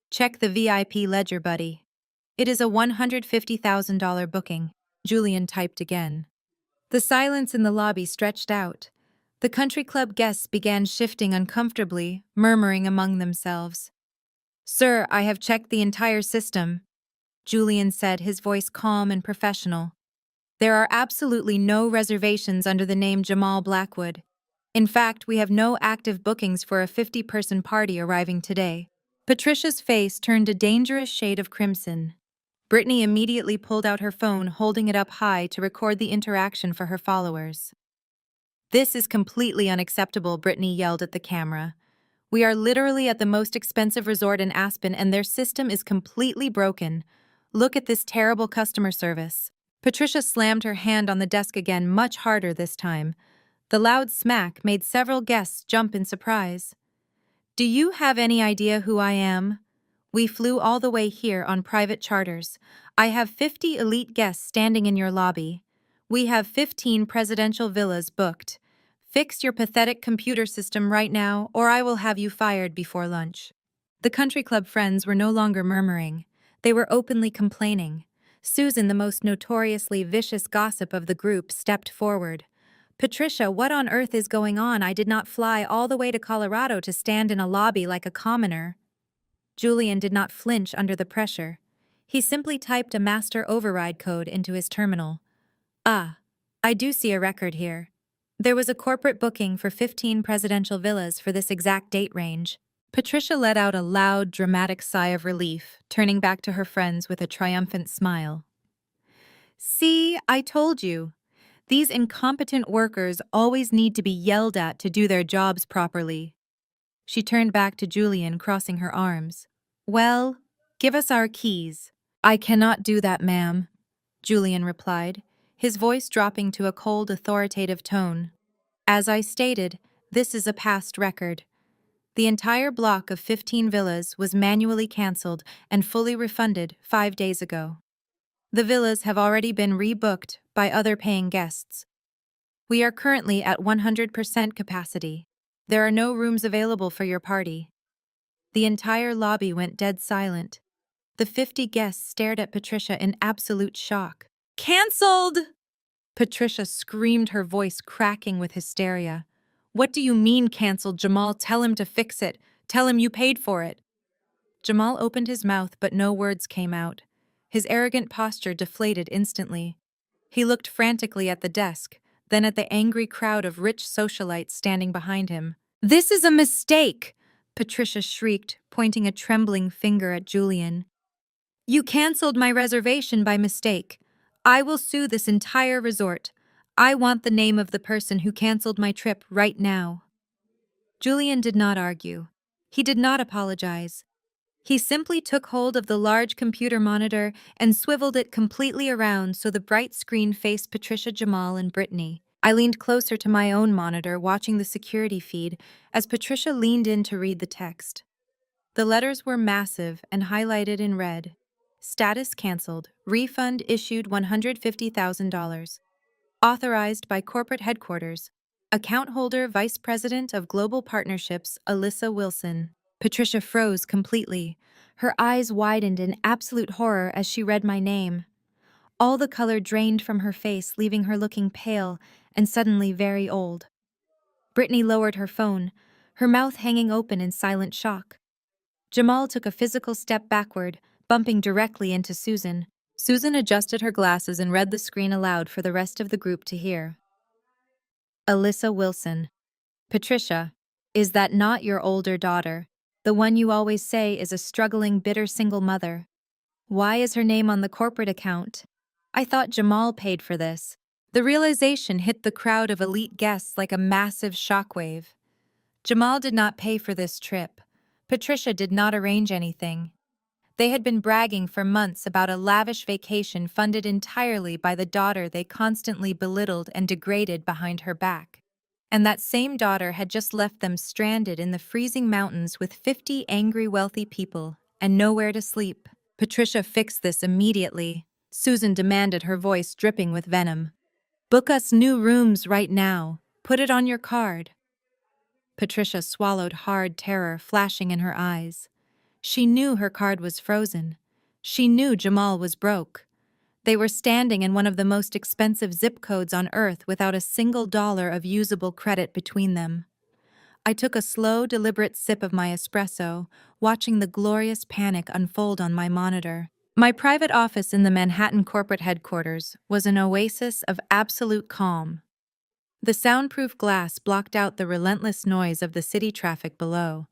"Check the VIP ledger, buddy. It is a $150,000 booking." Julian typed again. The silence in the lobby stretched out. The country club guests began shifting uncomfortably, murmuring among themselves. "Sir, I have checked the entire system," Julian said, his voice calm and professional. "There are absolutely no reservations under the name Jamal Blackwood. In fact, we have no active bookings for a 50-person party arriving today." Patricia's face turned a dangerous shade of crimson. Brittany immediately pulled out her phone, holding it up high to record the interaction for her followers. "This is completely unacceptable," Brittany yelled at the camera. "We are literally at the most expensive resort in Aspen, and their system is completely broken. Look at this terrible customer service." Patricia slammed her hand on the desk again, much harder this time. The loud smack made several guests jump in surprise. "Do you have any idea who I am? We flew all the way here on private charters. I have 50 elite guests standing in your lobby. We have 15 presidential villas booked. Fix your pathetic computer system right now, or I will have you fired before lunch." The country club friends were no longer murmuring. They were openly complaining. Susan, the most notoriously vicious gossip of the group, stepped forward. Patricia, what on earth is going on? I did not fly all the way to Colorado to stand in a lobby like a commoner. Julian did not flinch under the pressure. He simply typed a master override code into his terminal. Ah, I do see a record here. There was a corporate booking for 15 presidential villas for this exact date range. Patricia let out a loud, dramatic sigh of relief, turning back to her friends with a triumphant smile. See, I told you. These incompetent workers always need to be yelled at to do their jobs properly. She turned back to Julian, crossing her arms. Well, give us our keys. I cannot do that, ma'am, Julian replied, his voice dropping to a cold, authoritative tone. As I stated, this is a past record. The entire block of 15 villas was manually cancelled and fully refunded 5 days ago. The villas have already been rebooked by other paying guests. We are currently at 100% capacity. There are no rooms available for your party. The entire lobby went dead silent. The 50 guests stared at Patricia in absolute shock. Cancelled! Patricia screamed, her voice cracking with hysteria. What do you mean cancelled, Jamal? Tell him to fix it. Tell him you paid for it. Jamal opened his mouth, but no words came out. His arrogant posture deflated instantly. He looked frantically at the desk, then at the angry crowd of rich socialites standing behind him. This is a mistake, Patricia shrieked, pointing a trembling finger at Julian. You cancelled my reservation by mistake. I will sue this entire resort. I want the name of the person who cancelled my trip right now. Julian did not argue. He did not apologize. He simply took hold of the large computer monitor and swiveled it completely around so the bright screen faced Patricia, Jamal, and Brittany. I leaned closer to my own monitor, watching the security feed as Patricia leaned in to read the text. The letters were massive and highlighted in red. Status canceled. Refund issued $150,000. Authorized by corporate headquarters. Account holder, Vice President of Global Partnerships, Alyssa Wilson. Patricia froze completely. Her eyes widened in absolute horror as she read my name. All the color drained from her face, leaving her looking pale and suddenly very old. Brittany lowered her phone, her mouth hanging open in silent shock. Jamal took a physical step backward, bumping directly into Susan. Susan adjusted her glasses and read the screen aloud for the rest of the group to hear. Alyssa Wilson. Patricia, is that not your older daughter? The one you always say is a struggling, bitter single mother. Why is her name on the corporate account? I thought Jamal paid for this. The realization hit the crowd of elite guests like a massive shockwave. Jamal did not pay for this trip. Patricia did not arrange anything. They had been bragging for months about a lavish vacation funded entirely by the daughter they constantly belittled and degraded behind her back. And that same daughter had just left them stranded in the freezing mountains with 50 angry wealthy people and nowhere to sleep. Patricia fixed this immediately, Susan demanded, her voice dripping with venom. Book us new rooms right now. Put it on your card. Patricia swallowed hard, terror flashing in her eyes. She knew her card was frozen. She knew Jamal was broke. They were standing in one of the most expensive zip codes on Earth without a single dollar of usable credit between them. I took a slow, deliberate sip of my espresso, watching the glorious panic unfold on my monitor. My private office in the Manhattan corporate headquarters was an oasis of absolute calm. The soundproof glass blocked out the relentless noise of the city traffic below.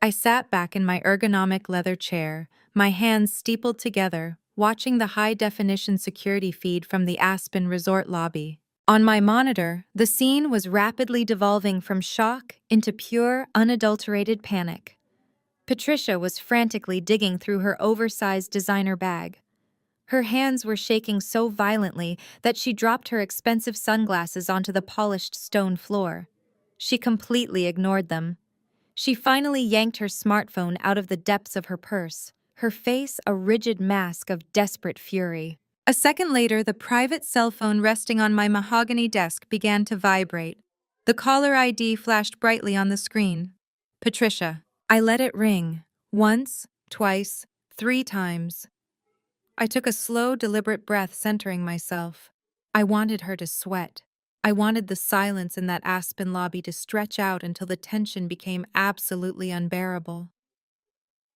I sat back in my ergonomic leather chair, my hands steepled together, watching the high-definition security feed from the Aspen Resort lobby. On my monitor, the scene was rapidly devolving from shock into pure, unadulterated panic. Patricia was frantically digging through her oversized designer bag. Her hands were shaking so violently that she dropped her expensive sunglasses onto the polished stone floor. She completely ignored them. She finally yanked her smartphone out of the depths of her purse, her face a rigid mask of desperate fury. A second later, the private cell phone resting on my mahogany desk began to vibrate. The caller ID flashed brightly on the screen. Patricia. I let it ring. Once, twice, 3 times. I took a slow, deliberate breath, centering myself. I wanted her to sweat. I wanted the silence in that Aspen lobby to stretch out until the tension became absolutely unbearable.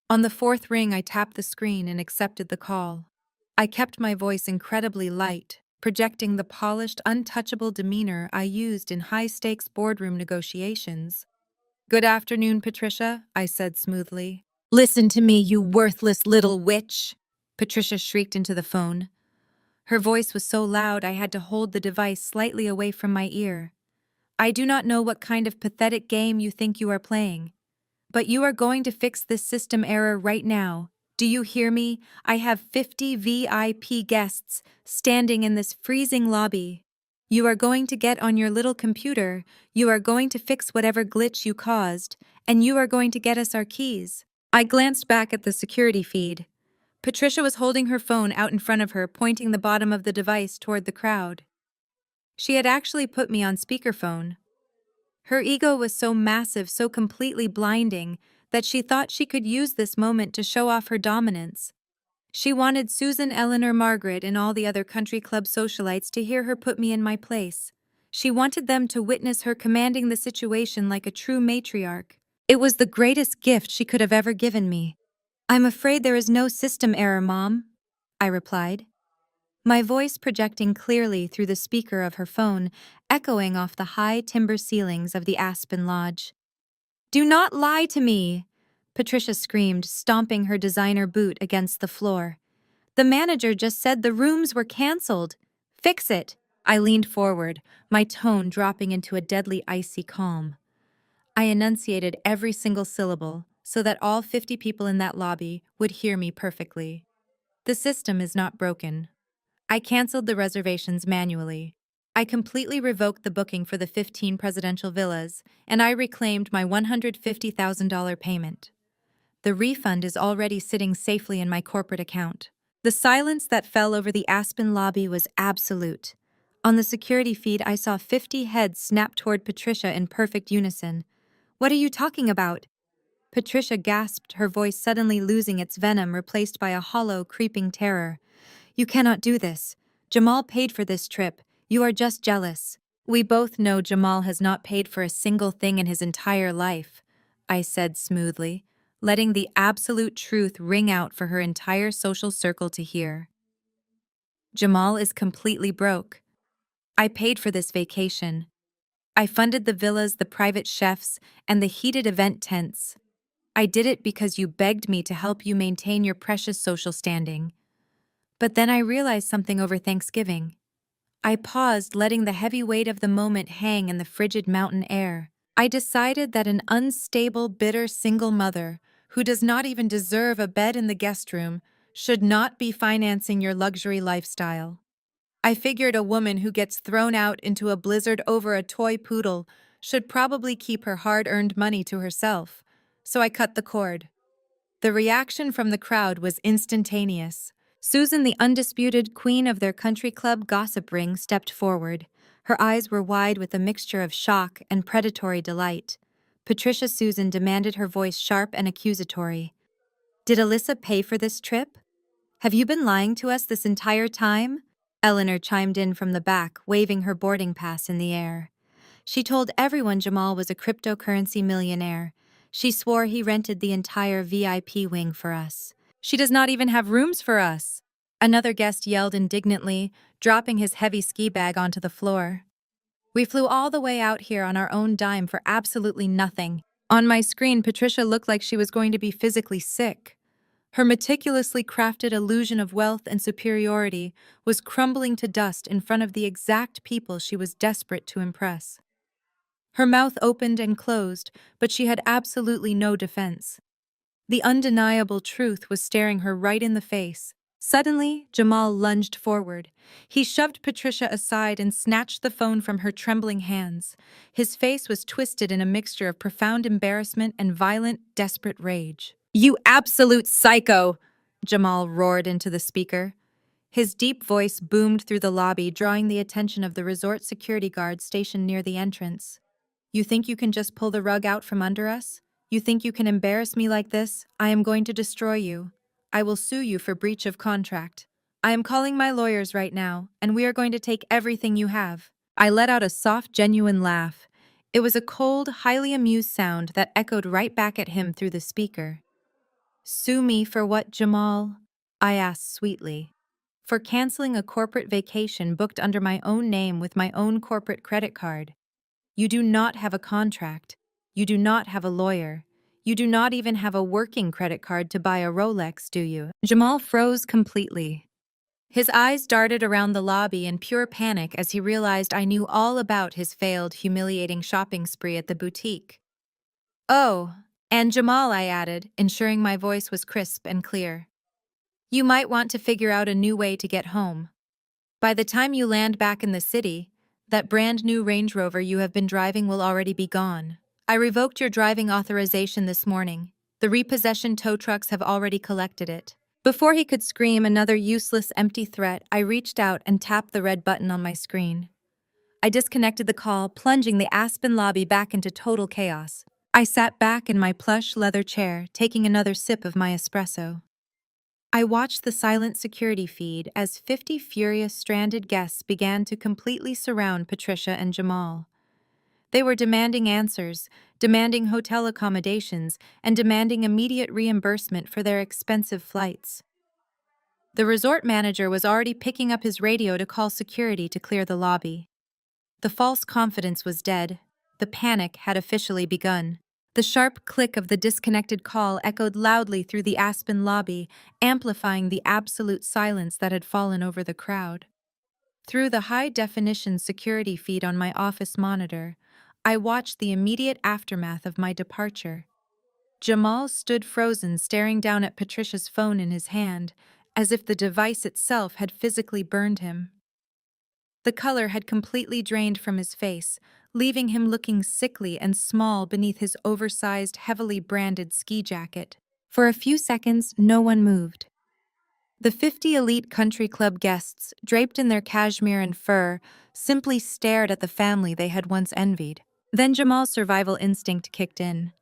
On the fourth ring, I tapped the screen and accepted the call. I kept my voice incredibly light, projecting the polished, untouchable demeanor I used in high-stakes boardroom negotiations. "Good afternoon, Patricia," I said smoothly. "Listen to me, you worthless little witch!" Patricia shrieked into the phone. Her voice was so loud I had to hold the device slightly away from my ear. "I do not know what kind of pathetic game you think you are playing, but you are going to fix this system error right now. Do you hear me? I have 50 VIP guests standing in this freezing lobby. You are going to get on your little computer, you are going to fix whatever glitch you caused, and you are going to get us our keys." I glanced back at the security feed. Patricia was holding her phone out in front of her, pointing the bottom of the device toward the crowd. She had actually put me on speakerphone. Her ego was so massive, so completely blinding, that she thought she could use this moment to show off her dominance. She wanted Susan, Eleanor, Margaret, and all the other country club socialites to hear her put me in my place. She wanted them to witness her commanding the situation like a true matriarch. It was the greatest gift she could have ever given me. "I'm afraid there is no system error, Mom," I replied, my voice projecting clearly through the speaker of her phone, echoing off the high timber ceilings of the Aspen Lodge. "Do not lie to me!" Patricia screamed, stomping her designer boot against the floor. "The manager just said the rooms were canceled. Fix it!" I leaned forward, my tone dropping into a deadly icy calm. I enunciated every single syllable so that all 50 people in that lobby would hear me perfectly. "The system is not broken. I canceled the reservations manually. I completely revoked the booking for the 15 presidential villas, and I reclaimed my $150,000 payment. The refund is already sitting safely in my corporate account." The silence that fell over the Aspen lobby was absolute. On the security feed, I saw 50 heads snap toward Patricia in perfect unison. "What are you talking about?" Patricia gasped, her voice suddenly losing its venom, replaced by a hollow, creeping terror. "You cannot do this. Jamal paid for this trip. You are just jealous." "We both know Jamal has not paid for a single thing in his entire life," I said smoothly, letting the absolute truth ring out for her entire social circle to hear. "Jamal is completely broke. I paid for this vacation. I funded the villas, the private chefs, and the heated event tents. I did it because you begged me to help you maintain your precious social standing. But then I realized something over Thanksgiving. I paused, letting the heavy weight of the moment hang in the frigid mountain air. I decided that an unstable, bitter single mother, who does not even deserve a bed in the guest room, should not be financing your luxury lifestyle. I figured a woman who gets thrown out into a blizzard over a toy poodle should probably keep her hard-earned money to herself, so I cut the cord. The reaction from the crowd was instantaneous. Susan, the undisputed queen of their country club gossip ring, stepped forward. Her eyes were wide with a mixture of shock and predatory delight. Patricia Susan demanded, her voice sharp and accusatory. "Did Alyssa pay for this trip? Have you been lying to us this entire time?" Eleanor chimed in from the back, waving her boarding pass in the air. "She told everyone Jamal was a cryptocurrency millionaire. She swore he rented the entire VIP wing for us. She does not even have rooms for us," another guest yelled indignantly, dropping his heavy ski bag onto the floor. "We flew all the way out here on our own dime for absolutely nothing." On my screen, Patricia looked like she was going to be physically sick. Her meticulously crafted illusion of wealth and superiority was crumbling to dust in front of the exact people she was desperate to impress. Her mouth opened and closed, but she had absolutely no defense. The undeniable truth was staring her right in the face. Suddenly, Jamal lunged forward. He shoved Patricia aside and snatched the phone from her trembling hands. His face was twisted in a mixture of profound embarrassment and violent, desperate rage. "You absolute psycho!" Jamal roared into the speaker. His deep voice boomed through the lobby, drawing the attention of the resort security guards stationed near the entrance. "You think you can just pull the rug out from under us? You think you can embarrass me like this? I am going to destroy you." I will sue you for breach of contract. I am calling my lawyers right now, and we are going to take everything you have." I let out a soft, genuine laugh. It was a cold, highly amused sound that echoed right back at him through the speaker. "Sue me for what, Jamal?" I asked sweetly. "For canceling a corporate vacation booked under my own name with my own corporate credit card. You do not have a contract. You do not have a lawyer. You do not even have a working credit card to buy a Rolex, do you?" Jamal froze completely. His eyes darted around the lobby in pure panic as he realized I knew all about his failed, humiliating shopping spree at the boutique. "Oh, and Jamal," I added, ensuring my voice was crisp and clear. "You might want to figure out a new way to get home. By the time you land back in the city, that brand new Range Rover you have been driving will already be gone. I revoked your driving authorization this morning. The repossession tow trucks have already collected it." Before he could scream another useless, empty threat, I reached out and tapped the red button on my screen. I disconnected the call, plunging the Aspen lobby back into total chaos. I sat back in my plush leather chair, taking another sip of my espresso. I watched the silent security feed as 50 furious stranded guests began to completely surround Patricia and Jamal. They were demanding answers, demanding hotel accommodations, and demanding immediate reimbursement for their expensive flights. The resort manager was already picking up his radio to call security to clear the lobby. The false confidence was dead. The panic had officially begun. The sharp click of the disconnected call echoed loudly through the Aspen lobby, amplifying the absolute silence that had fallen over the crowd. Through the high-definition security feed on my office monitor, I watched the immediate aftermath of my departure. Jamal stood frozen, staring down at Patricia's phone in his hand, as if the device itself had physically burned him. The color had completely drained from his face, leaving him looking sickly and small beneath his oversized, heavily branded ski jacket. For a few seconds, no one moved. The 50 elite country club guests, draped in their cashmere and fur, simply stared at the family they had once envied. Then Jamal's survival instinct kicked in.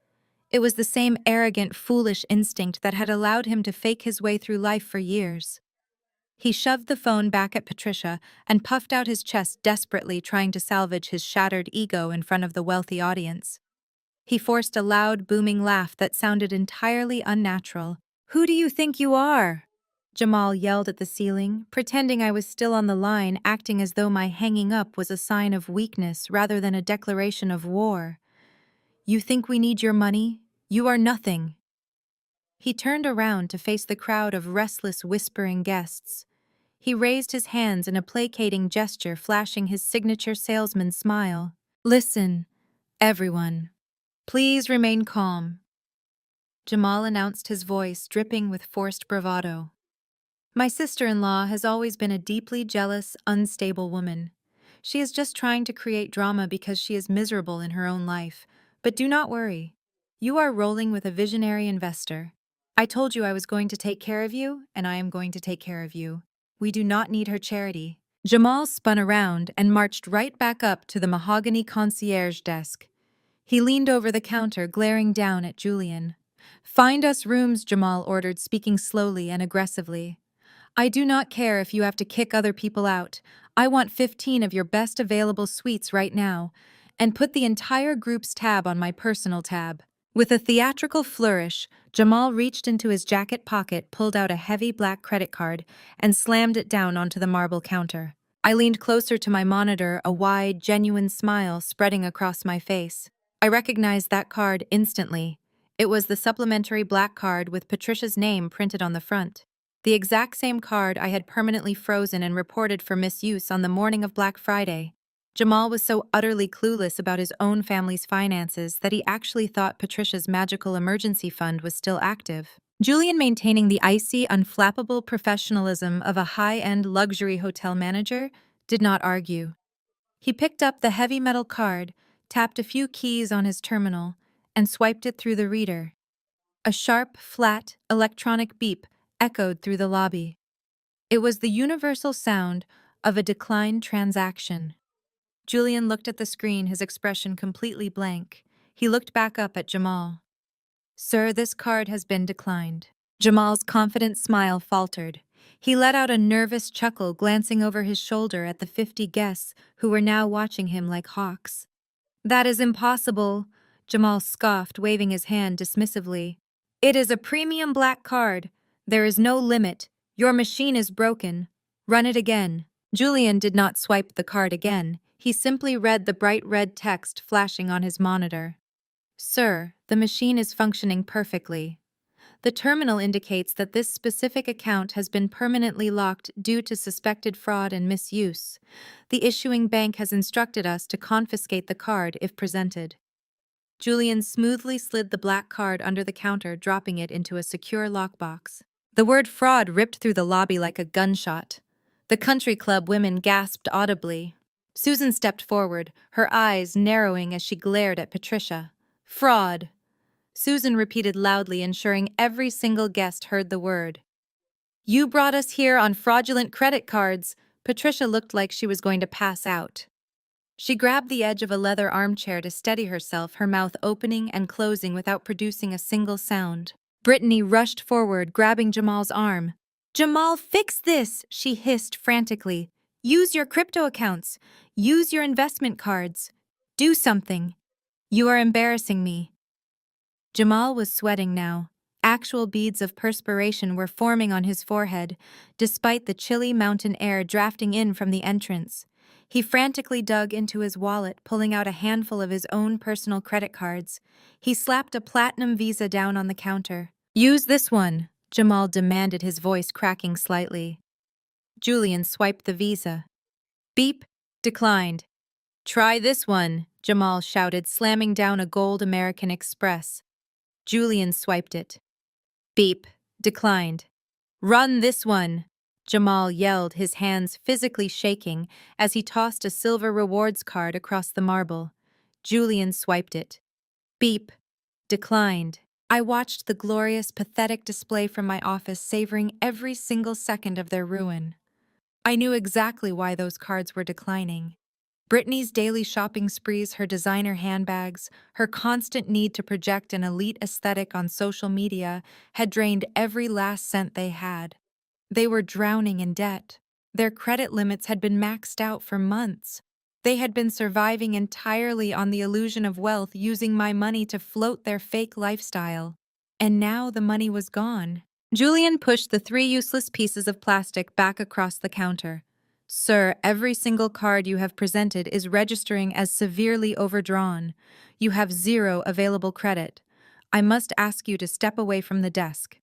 It was the same arrogant, foolish instinct that had allowed him to fake his way through life for years. He shoved the phone back at Patricia and puffed out his chest desperately, trying to salvage his shattered ego in front of the wealthy audience. He forced a loud, booming laugh that sounded entirely unnatural. "Who do you think you are?" Jamal yelled at the ceiling, pretending I was still on the line, acting as though my hanging up was a sign of weakness rather than a declaration of war. "You think we need your money? You are nothing." He turned around to face the crowd of restless, whispering guests. He raised his hands in a placating gesture, flashing his signature salesman smile. "Listen, everyone. Please remain calm." Jamal announced, his voice dripping with forced bravado. "My sister-in-law has always been a deeply jealous, unstable woman. She is just trying to create drama because she is miserable in her own life. But do not worry. You are rolling with a visionary investor. I told you I was going to take care of you, and I am going to take care of you. We do not need her charity." Jamal spun around and marched right back up to the mahogany concierge desk. He leaned over the counter, glaring down at Julian. "Find us rooms," Jamal ordered, speaking slowly and aggressively. "I do not care if you have to kick other people out. I want 15 of your best available suites right now, and put the entire group's tab on my personal tab." With a theatrical flourish, Jamal reached into his jacket pocket, pulled out a heavy black credit card, and slammed it down onto the marble counter. I leaned closer to my monitor, a wide, genuine smile spreading across my face. I recognized that card instantly. It was the supplementary black card with Patricia's name printed on the front. The exact same card I had permanently frozen and reported for misuse on the morning of Black Friday. Jamal was so utterly clueless about his own family's finances that he actually thought Patricia's magical emergency fund was still active. Julian, maintaining the icy, unflappable professionalism of a high-end luxury hotel manager, did not argue. He picked up the heavy metal card, tapped a few keys on his terminal, and swiped it through the reader. A sharp, flat, electronic beep echoed through the lobby. It was the universal sound of a declined transaction. Julian looked at the screen, his expression completely blank. He looked back up at Jamal. "Sir, this card has been declined." Jamal's confident smile faltered. He let out a nervous chuckle, glancing over his shoulder at the 50 guests who were now watching him like hawks. That is impossible, Jamal scoffed, waving his hand dismissively. It is a premium black card. There is no limit. Your machine is broken. Run it again. Julian did not swipe the card again. He simply read the bright red text flashing on his monitor. Sir, the machine is functioning perfectly. The terminal indicates that this specific account has been permanently locked due to suspected fraud and misuse. The issuing bank has instructed us to confiscate the card if presented. Julian smoothly slid the black card under the counter, dropping it into a secure lockbox. The word fraud ripped through the lobby like a gunshot. The country club women gasped audibly. Susan stepped forward, her eyes narrowing as she glared at Patricia. Fraud! Susan repeated loudly, ensuring every single guest heard the word. You brought us here on fraudulent credit cards. Patricia looked like she was going to pass out. She grabbed the edge of a leather armchair to steady herself, her mouth opening and closing without producing a single sound. Brittany rushed forward, grabbing Jamal's arm. Jamal, fix this, she hissed frantically. Use your crypto accounts. Use your investment cards. Do something. You are embarrassing me. Jamal was sweating now. Actual beads of perspiration were forming on his forehead, despite the chilly mountain air drafting in from the entrance. He frantically dug into his wallet, pulling out a handful of his own personal credit cards. He slapped a platinum Visa down on the counter. Use this one, Jamal demanded, his voice cracking slightly. Julian swiped the Visa. Beep, declined. Try this one, Jamal shouted, slamming down a gold American Express. Julian swiped it. Beep, declined. Run this one, Jamal yelled, his hands physically shaking as he tossed a silver rewards card across the marble. Julian swiped it. Beep, declined. I watched the glorious, pathetic display from my office, savoring every single second of their ruin. I knew exactly why those cards were declining. Brittany's daily shopping sprees, her designer handbags, her constant need to project an elite aesthetic on social media had drained every last cent they had. They were drowning in debt. Their credit limits had been maxed out for months. They had been surviving entirely on the illusion of wealth, using my money to float their fake lifestyle. And now the money was gone. Julian pushed the 3 useless pieces of plastic back across the counter. Sir, every single card you have presented is registering as severely overdrawn. You have 0 available credit. I must ask you to step away from the desk.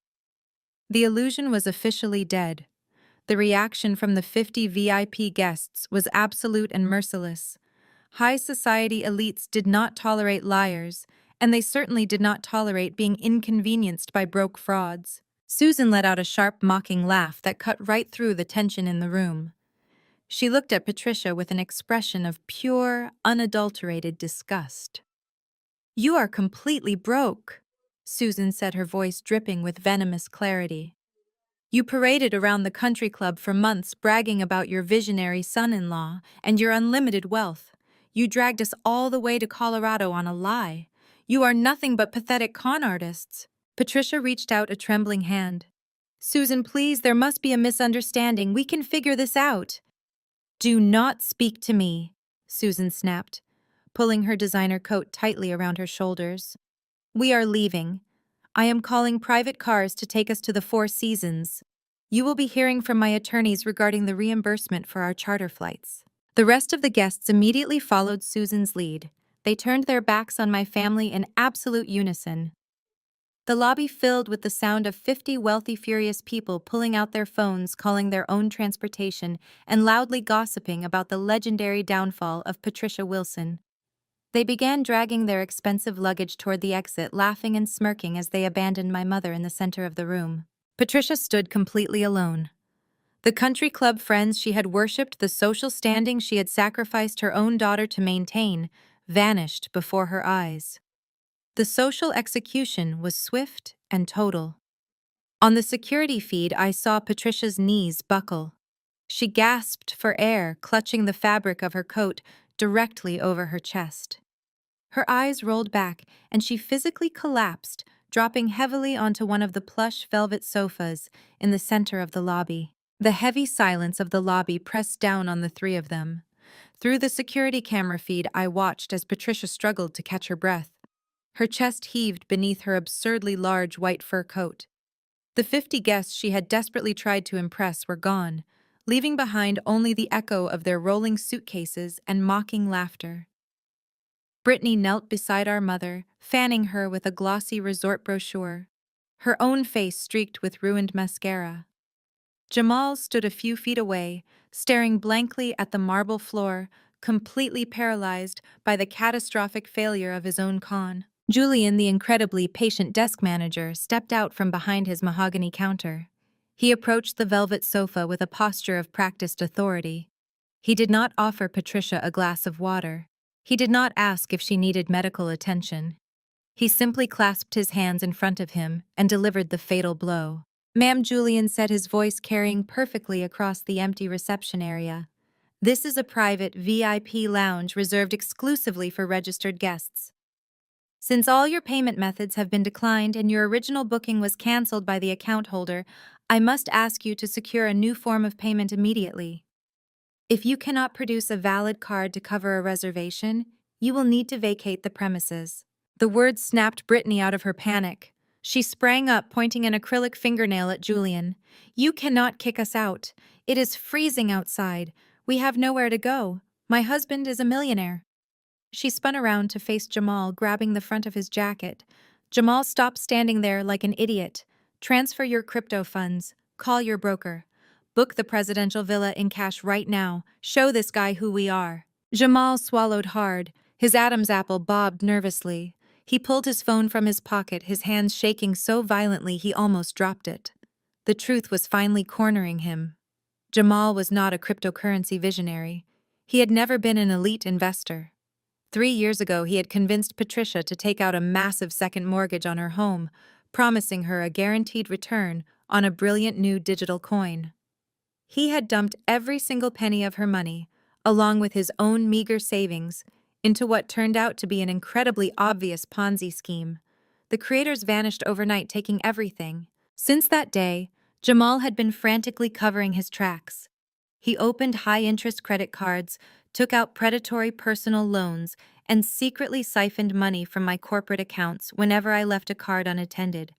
The illusion was officially dead. The reaction from the 50 VIP guests was absolute and merciless. High society elites did not tolerate liars, and they certainly did not tolerate being inconvenienced by broke frauds. Susan let out a sharp, mocking laugh that cut right through the tension in the room. She looked at Patricia with an expression of pure, unadulterated disgust. You are completely broke, Susan said, her voice dripping with venomous clarity. You paraded around the country club for months bragging about your visionary son-in-law and your unlimited wealth. You dragged us all the way to Colorado on a lie. You are nothing but pathetic con artists. Patricia reached out a trembling hand. Susan, please, there must be a misunderstanding. We can figure this out. Do not speak to me, Susan snapped, pulling her designer coat tightly around her shoulders. We are leaving. I am calling private cars to take us to the 4 Seasons. You will be hearing from my attorneys regarding the reimbursement for our charter flights. The rest of the guests immediately followed Susan's lead. They turned their backs on my family in absolute unison. The lobby filled with the sound of 50 wealthy, furious people pulling out their phones, calling their own transportation, and loudly gossiping about the legendary downfall of Patricia Wilson. They began dragging their expensive luggage toward the exit, laughing and smirking as they abandoned my mother in the center of the room. Patricia stood completely alone. The country club friends she had worshipped, the social standing she had sacrificed her own daughter to maintain, vanished before her eyes. The social execution was swift and total. On the security feed, I saw Patricia's knees buckle. She gasped for air, clutching the fabric of her coat directly over her chest. Her eyes rolled back, and she physically collapsed, dropping heavily onto one of the plush velvet sofas in the center of the lobby. The heavy silence of the lobby pressed down on the three of them. Through the security camera feed, I watched as Patricia struggled to catch her breath. Her chest heaved beneath her absurdly large white fur coat. The 50 guests she had desperately tried to impress were gone, leaving behind only the echo of their rolling suitcases and mocking laughter. Brittany knelt beside our mother, fanning her with a glossy resort brochure, her own face streaked with ruined mascara. Jamal stood a few feet away, staring blankly at the marble floor, completely paralyzed by the catastrophic failure of his own con. Julian, the incredibly patient desk manager, stepped out from behind his mahogany counter. He approached the velvet sofa with a posture of practiced authority. He did not offer Patricia a glass of water. He did not ask if she needed medical attention. He simply clasped his hands in front of him and delivered the fatal blow. "Ma'am," Julian said, his voice carrying perfectly across the empty reception area. "This is a private VIP lounge reserved exclusively for registered guests. Since all your payment methods have been declined and your original booking was canceled by the account holder, I must ask you to secure a new form of payment immediately. If you cannot produce a valid card to cover a reservation, you will need to vacate the premises." The words snapped Brittany out of her panic. She sprang up, pointing an acrylic fingernail at Julian. "You cannot kick us out. It is freezing outside. We have nowhere to go. My husband is a millionaire." She spun around to face Jamal, grabbing the front of his jacket. Jamal stopped standing there like an idiot. "Transfer your crypto funds. Call your broker. Book the presidential villa in cash right now. Show this guy who we are." Jamal swallowed hard. His Adam's apple bobbed nervously. He pulled his phone from his pocket, his hands shaking so violently he almost dropped it. The truth was finally cornering him. Jamal was not a cryptocurrency visionary. He had never been an elite investor. 3 years ago, he had convinced Patricia to take out a massive second mortgage on her home, promising her a guaranteed return on a brilliant new digital coin. He had dumped every single penny of her money, along with his own meager savings, into what turned out to be an incredibly obvious Ponzi scheme. The creators vanished overnight, taking everything. Since that day, Jamal had been frantically covering his tracks. He opened high-interest credit cards, took out predatory personal loans, and secretly siphoned money from my corporate accounts whenever I left a card unattended.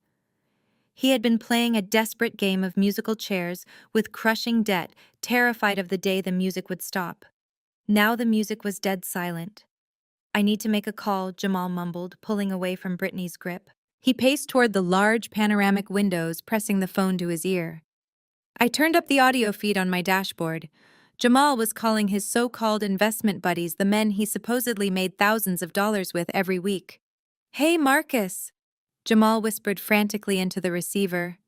He had been playing a desperate game of musical chairs with crushing debt, terrified of the day the music would stop. Now the music was dead silent. "I need to make a call," Jamal mumbled, pulling away from Brittany's grip. He paced toward the large panoramic windows, pressing the phone to his ear. I turned up the audio feed on my dashboard. Jamal was calling his so-called investment buddies, the men he supposedly made thousands of dollars with every week. "Hey, Marcus," Jamal whispered frantically into the receiver.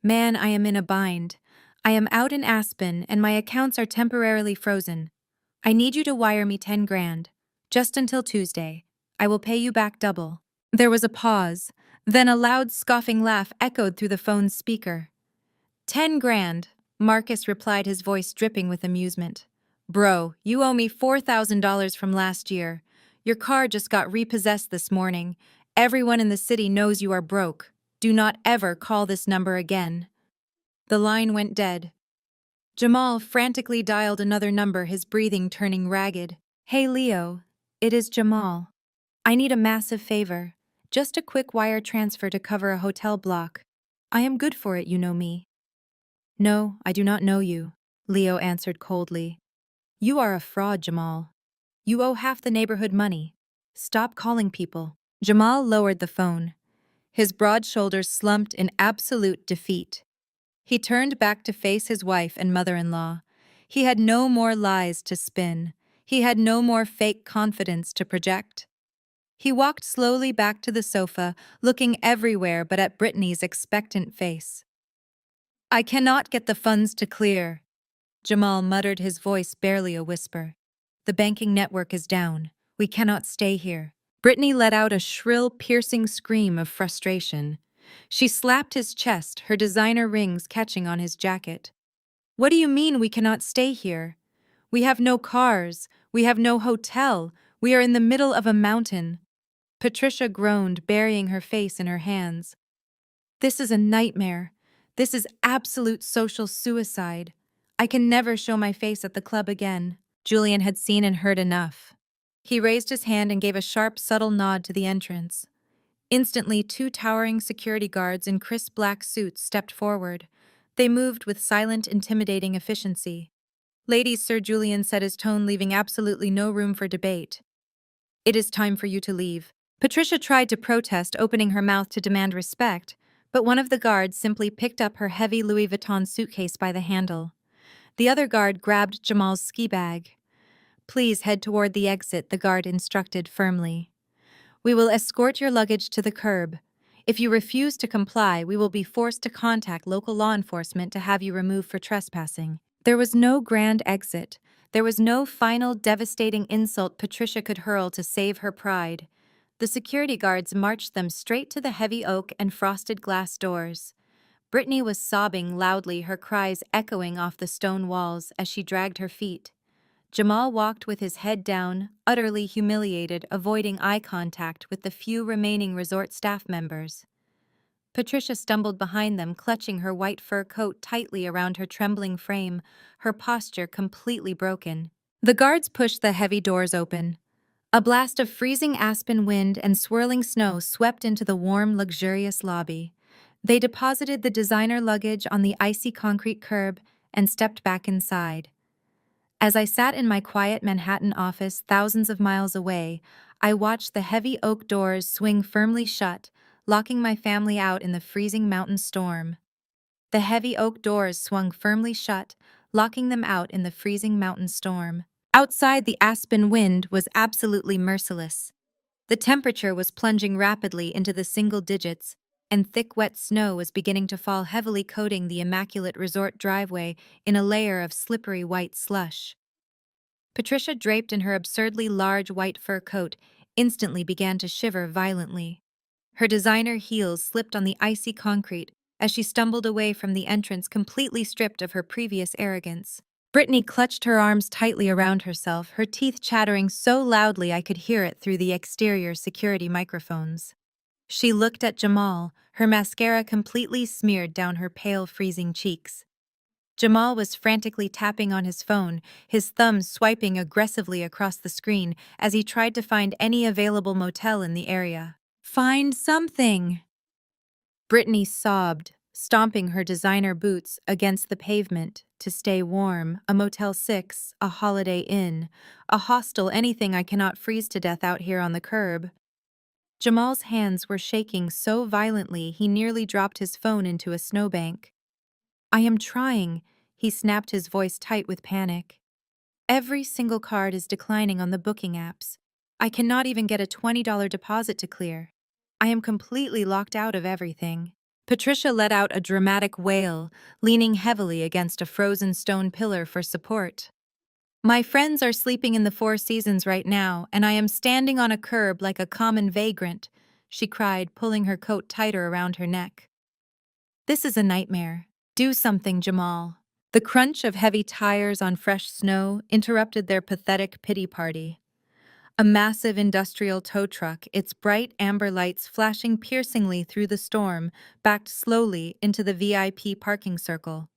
"Man, I am in a bind. I am out in Aspen and my accounts are temporarily frozen. I need you to wire me 10 grand. Just until Tuesday. I will pay you back double." There was a pause, then a loud scoffing laugh echoed through the phone's speaker. 10 grand, Marcus replied, his voice dripping with amusement. "Bro, you owe me $4,000 from last year. Your car just got repossessed this morning. Everyone in the city knows you are broke. Do not ever call this number again." The line went dead. Jamal frantically dialed another number, his breathing turning ragged. "Hey, Leo, it is Jamal. I need a massive favor. Just a quick wire transfer to cover a hotel block. I am good for it, you know me." "No, I do not know you," Leo answered coldly. "You are a fraud, Jamal. You owe half the neighborhood money. Stop calling people." Jamal lowered the phone. His broad shoulders slumped in absolute defeat. He turned back to face his wife and mother-in-law. He had no more lies to spin. He had no more fake confidence to project. He walked slowly back to the sofa, looking everywhere but at Brittany's expectant face. "I cannot get the funds to clear," Jamal muttered, his voice barely a whisper. "The banking network is down. We cannot stay here." Brittany let out a shrill, piercing scream of frustration. She slapped his chest, her designer rings catching on his jacket. "What do you mean we cannot stay here? We have no cars. We have no hotel. We are in the middle of a mountain." Patricia groaned, burying her face in her hands. This is a nightmare. This is absolute social suicide. I can never show my face at the club again. Julian had seen and heard enough. He raised his hand and gave a sharp, subtle nod to the entrance. Instantly, two towering security guards in crisp black suits stepped forward. They moved with silent, intimidating efficiency. Ladies, Sir Julian said, his tone leaving absolutely no room for debate. It is time for you to leave. Patricia tried to protest, opening her mouth to demand respect, but one of the guards simply picked up her heavy Louis Vuitton suitcase by the handle. The other guard grabbed Jamal's ski bag. Please head toward the exit, the guard instructed firmly. We will escort your luggage to the curb. If you refuse to comply, we will be forced to contact local law enforcement to have you removed for trespassing. There was no grand exit. There was no final devastating insult Patricia could hurl to save her pride. The security guards marched them straight to the heavy oak and frosted glass doors. Brittany was sobbing loudly, her cries echoing off the stone walls as she dragged her feet. Jamal walked with his head down, utterly humiliated, avoiding eye contact with the few remaining resort staff members. Patricia stumbled behind them, clutching her white fur coat tightly around her trembling frame, her posture completely broken. The guards pushed the heavy doors open. A blast of freezing aspen wind and swirling snow swept into the warm, luxurious lobby. They deposited the designer luggage on the icy concrete curb and stepped back inside. As I sat in my quiet Manhattan office thousands of miles away, I watched the heavy oak doors swing firmly shut, locking my family out in the freezing mountain storm. The heavy oak doors swung firmly shut, locking them out in the freezing mountain storm. Outside, the aspen wind was absolutely merciless. The temperature was plunging rapidly into the single digits, and thick wet snow was beginning to fall, heavily coating the immaculate resort driveway in a layer of slippery white slush. Patricia, draped in her absurdly large white fur coat, instantly began to shiver violently. Her designer heels slipped on the icy concrete as she stumbled away from the entrance, completely stripped of her previous arrogance. Brittany clutched her arms tightly around herself, her teeth chattering so loudly I could hear it through the exterior security microphones. She looked at Jamal, her mascara completely smeared down her pale, freezing cheeks. Jamal was frantically tapping on his phone, his thumbs swiping aggressively across the screen as he tried to find any available motel in the area. Find something! Brittany sobbed, stomping her designer boots against the pavement to stay warm. A Motel 6, a Holiday Inn, a hostel, anything. I cannot freeze to death out here on the curb. Jamal's hands were shaking so violently he nearly dropped his phone into a snowbank. I am trying, he snapped, his voice tight with panic. Every single card is declining on the booking apps. I cannot even get a $20 deposit to clear. I am completely locked out of everything. Patricia let out a dramatic wail, leaning heavily against a frozen stone pillar for support. My friends are sleeping in the Four Seasons right now, and I am standing on a curb like a common vagrant, she cried, pulling her coat tighter around her neck. This is a nightmare. Do something, Jamal. The crunch of heavy tires on fresh snow interrupted their pathetic pity party. A massive industrial tow truck, its bright amber lights flashing piercingly through the storm, backed slowly into the VIP parking circle.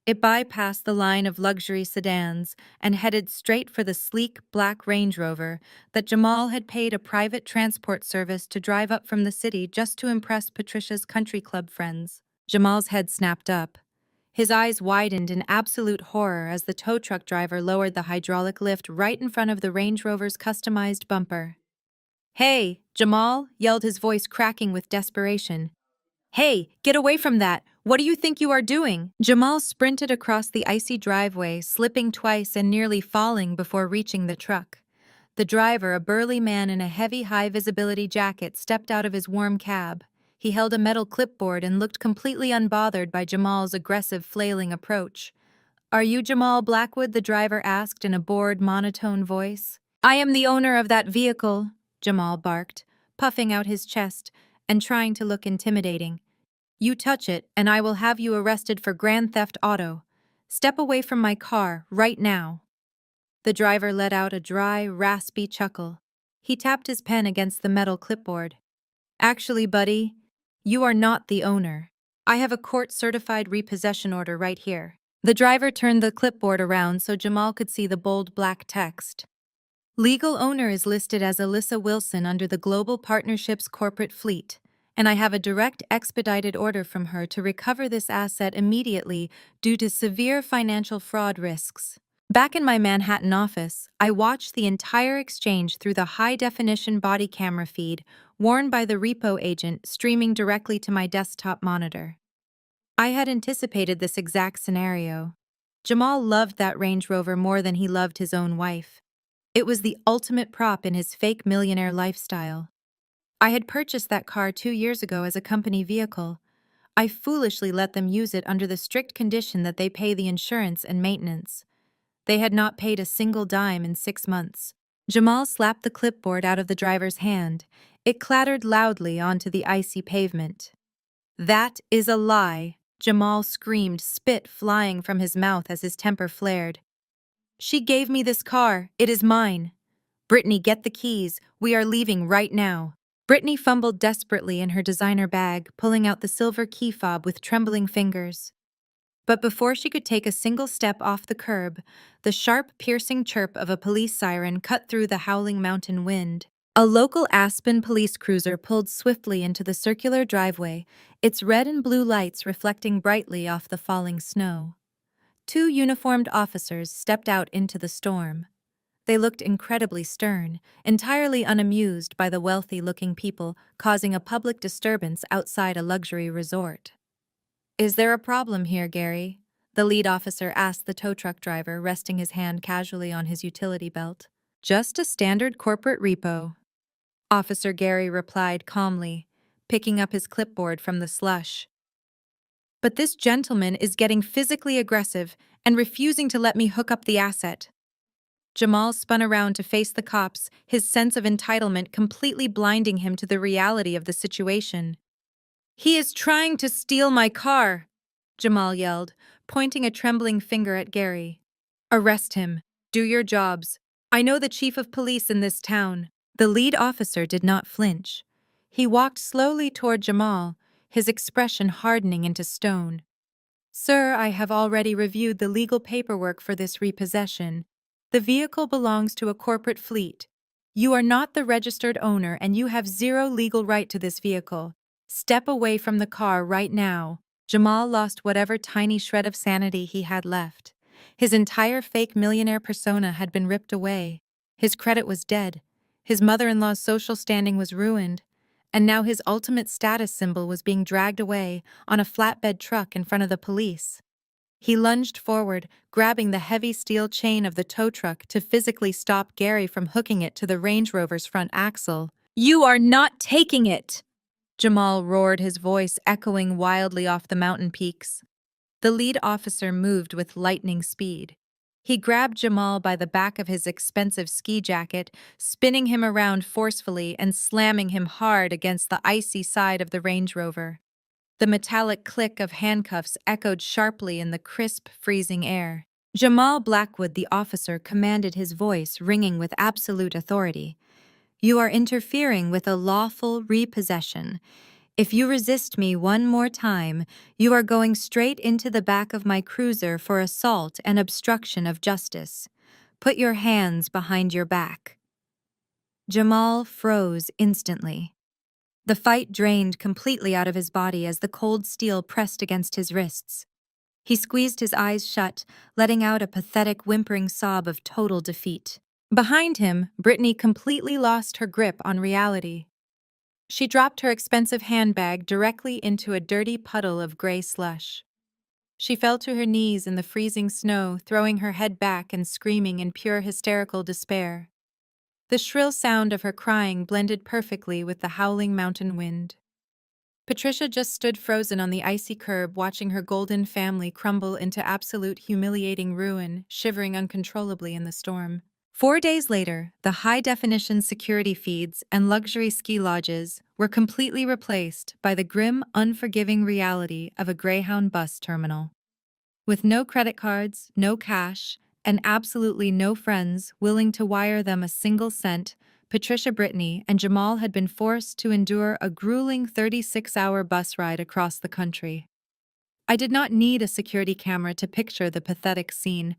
It bypassed the line of luxury sedans and headed straight for the sleek black Range Rover that Jamal had paid a private transport service to drive up from the city just to impress Patricia's country club friends. Jamal's head snapped up. His eyes widened in absolute horror as the tow truck driver lowered the hydraulic lift right in front of the Range Rover's customized bumper. "Hey, Jamal!" yelled, his voice cracking with desperation. "Hey, get away from that! What do you think you are doing?" Jamal sprinted across the icy driveway, slipping twice and nearly falling before reaching the truck. The driver, a burly man in a heavy, high-visibility jacket, stepped out of his warm cab. He held a metal clipboard and looked completely unbothered by Jamal's aggressive, flailing approach. "Are you Jamal Blackwood?" the driver asked in a bored, monotone voice. "I am the owner of that vehicle," Jamal barked, puffing out his chest and trying to look intimidating. "You touch it, and I will have you arrested for grand theft auto. Step away from my car, right now." The driver let out a dry, raspy chuckle. He tapped his pen against the metal clipboard. Actually, buddy, you are not the owner. I have a court-certified repossession order right here. The driver turned the clipboard around so Jamal could see the bold black text. Legal owner is listed as Alyssa Wilson under the Global Partnership's corporate fleet, and I have a direct expedited order from her to recover this asset immediately due to severe financial fraud risks. Back in my Manhattan office, I watched the entire exchange through the high-definition body camera feed worn by the repo agent streaming directly to my desktop monitor. I had anticipated this exact scenario. Jamal loved that Range Rover more than he loved his own wife. It was the ultimate prop in his fake millionaire lifestyle. I had purchased that car 2 years ago as a company vehicle. I foolishly let them use it under the strict condition that they pay the insurance and maintenance. They had not paid a single dime in 6 months. Jamal slapped the clipboard out of the driver's hand. It clattered loudly onto the icy pavement. "That is a lie," Jamal screamed, spit flying from his mouth as his temper flared. "She gave me this car. It is mine. Brittany, get the keys. We are leaving right now." Brittany fumbled desperately in her designer bag, pulling out the silver key fob with trembling fingers. But before she could take a single step off the curb, the sharp, piercing chirp of a police siren cut through the howling mountain wind. A local Aspen police cruiser pulled swiftly into the circular driveway, its red and blue lights reflecting brightly off the falling snow. 2 uniformed officers stepped out into the storm. They looked incredibly stern, entirely unamused by the wealthy-looking people causing a public disturbance outside a luxury resort. "Is there a problem here, Gary?" the lead officer asked the tow truck driver, resting his hand casually on his utility belt. "Just a standard corporate repo," Officer Gary replied calmly, picking up his clipboard from the slush. "But this gentleman is getting physically aggressive and refusing to let me hook up the asset." Jamal spun around to face the cops, his sense of entitlement completely blinding him to the reality of the situation. "He is trying to steal my car," Jamal yelled, pointing a trembling finger at Gary. "Arrest him. Do your jobs. I know the chief of police in this town." The lead officer did not flinch. He walked slowly toward Jamal, his expression hardening into stone. "Sir, I have already reviewed the legal paperwork for this repossession. The vehicle belongs to a corporate fleet. You are not the registered owner and you have zero legal right to this vehicle. Step away from the car right now." Jamal lost whatever tiny shred of sanity he had left. His entire fake millionaire persona had been ripped away. His credit was dead. His mother-in-law's social standing was ruined. And now his ultimate status symbol was being dragged away on a flatbed truck in front of the police. He lunged forward, grabbing the heavy steel chain of the tow truck to physically stop Gary from hooking it to the Range Rover's front axle. "You are not taking it!" Jamal roared, his voice echoing wildly off the mountain peaks. The lead officer moved with lightning speed. He grabbed Jamal by the back of his expensive ski jacket, spinning him around forcefully and slamming him hard against the icy side of the Range Rover. The metallic click of handcuffs echoed sharply in the crisp, freezing air. Jamal Blackwood, the officer, commanded, his voice ringing with absolute authority. "You are interfering with a lawful repossession. If you resist me one more time, you are going straight into the back of my cruiser for assault and obstruction of justice. Put your hands behind your back." Jamal froze instantly. The fight drained completely out of his body as the cold steel pressed against his wrists. He squeezed his eyes shut, letting out a pathetic whimpering sob of total defeat. Behind him, Brittany completely lost her grip on reality. She dropped her expensive handbag directly into a dirty puddle of gray slush. She fell to her knees in the freezing snow, throwing her head back and screaming in pure hysterical despair. The shrill sound of her crying blended perfectly with the howling mountain wind. Patricia just stood frozen on the icy curb, watching her golden family crumble into absolute humiliating ruin, shivering uncontrollably in the storm. 4 days later, the high-definition security feeds and luxury ski lodges were completely replaced by the grim, unforgiving reality of a Greyhound bus terminal. With no credit cards, no cash, and absolutely no friends willing to wire them a single cent, Patricia, Brittany, and Jamal had been forced to endure a grueling 36-hour bus ride across the country. I did not need a security camera to picture the pathetic scene.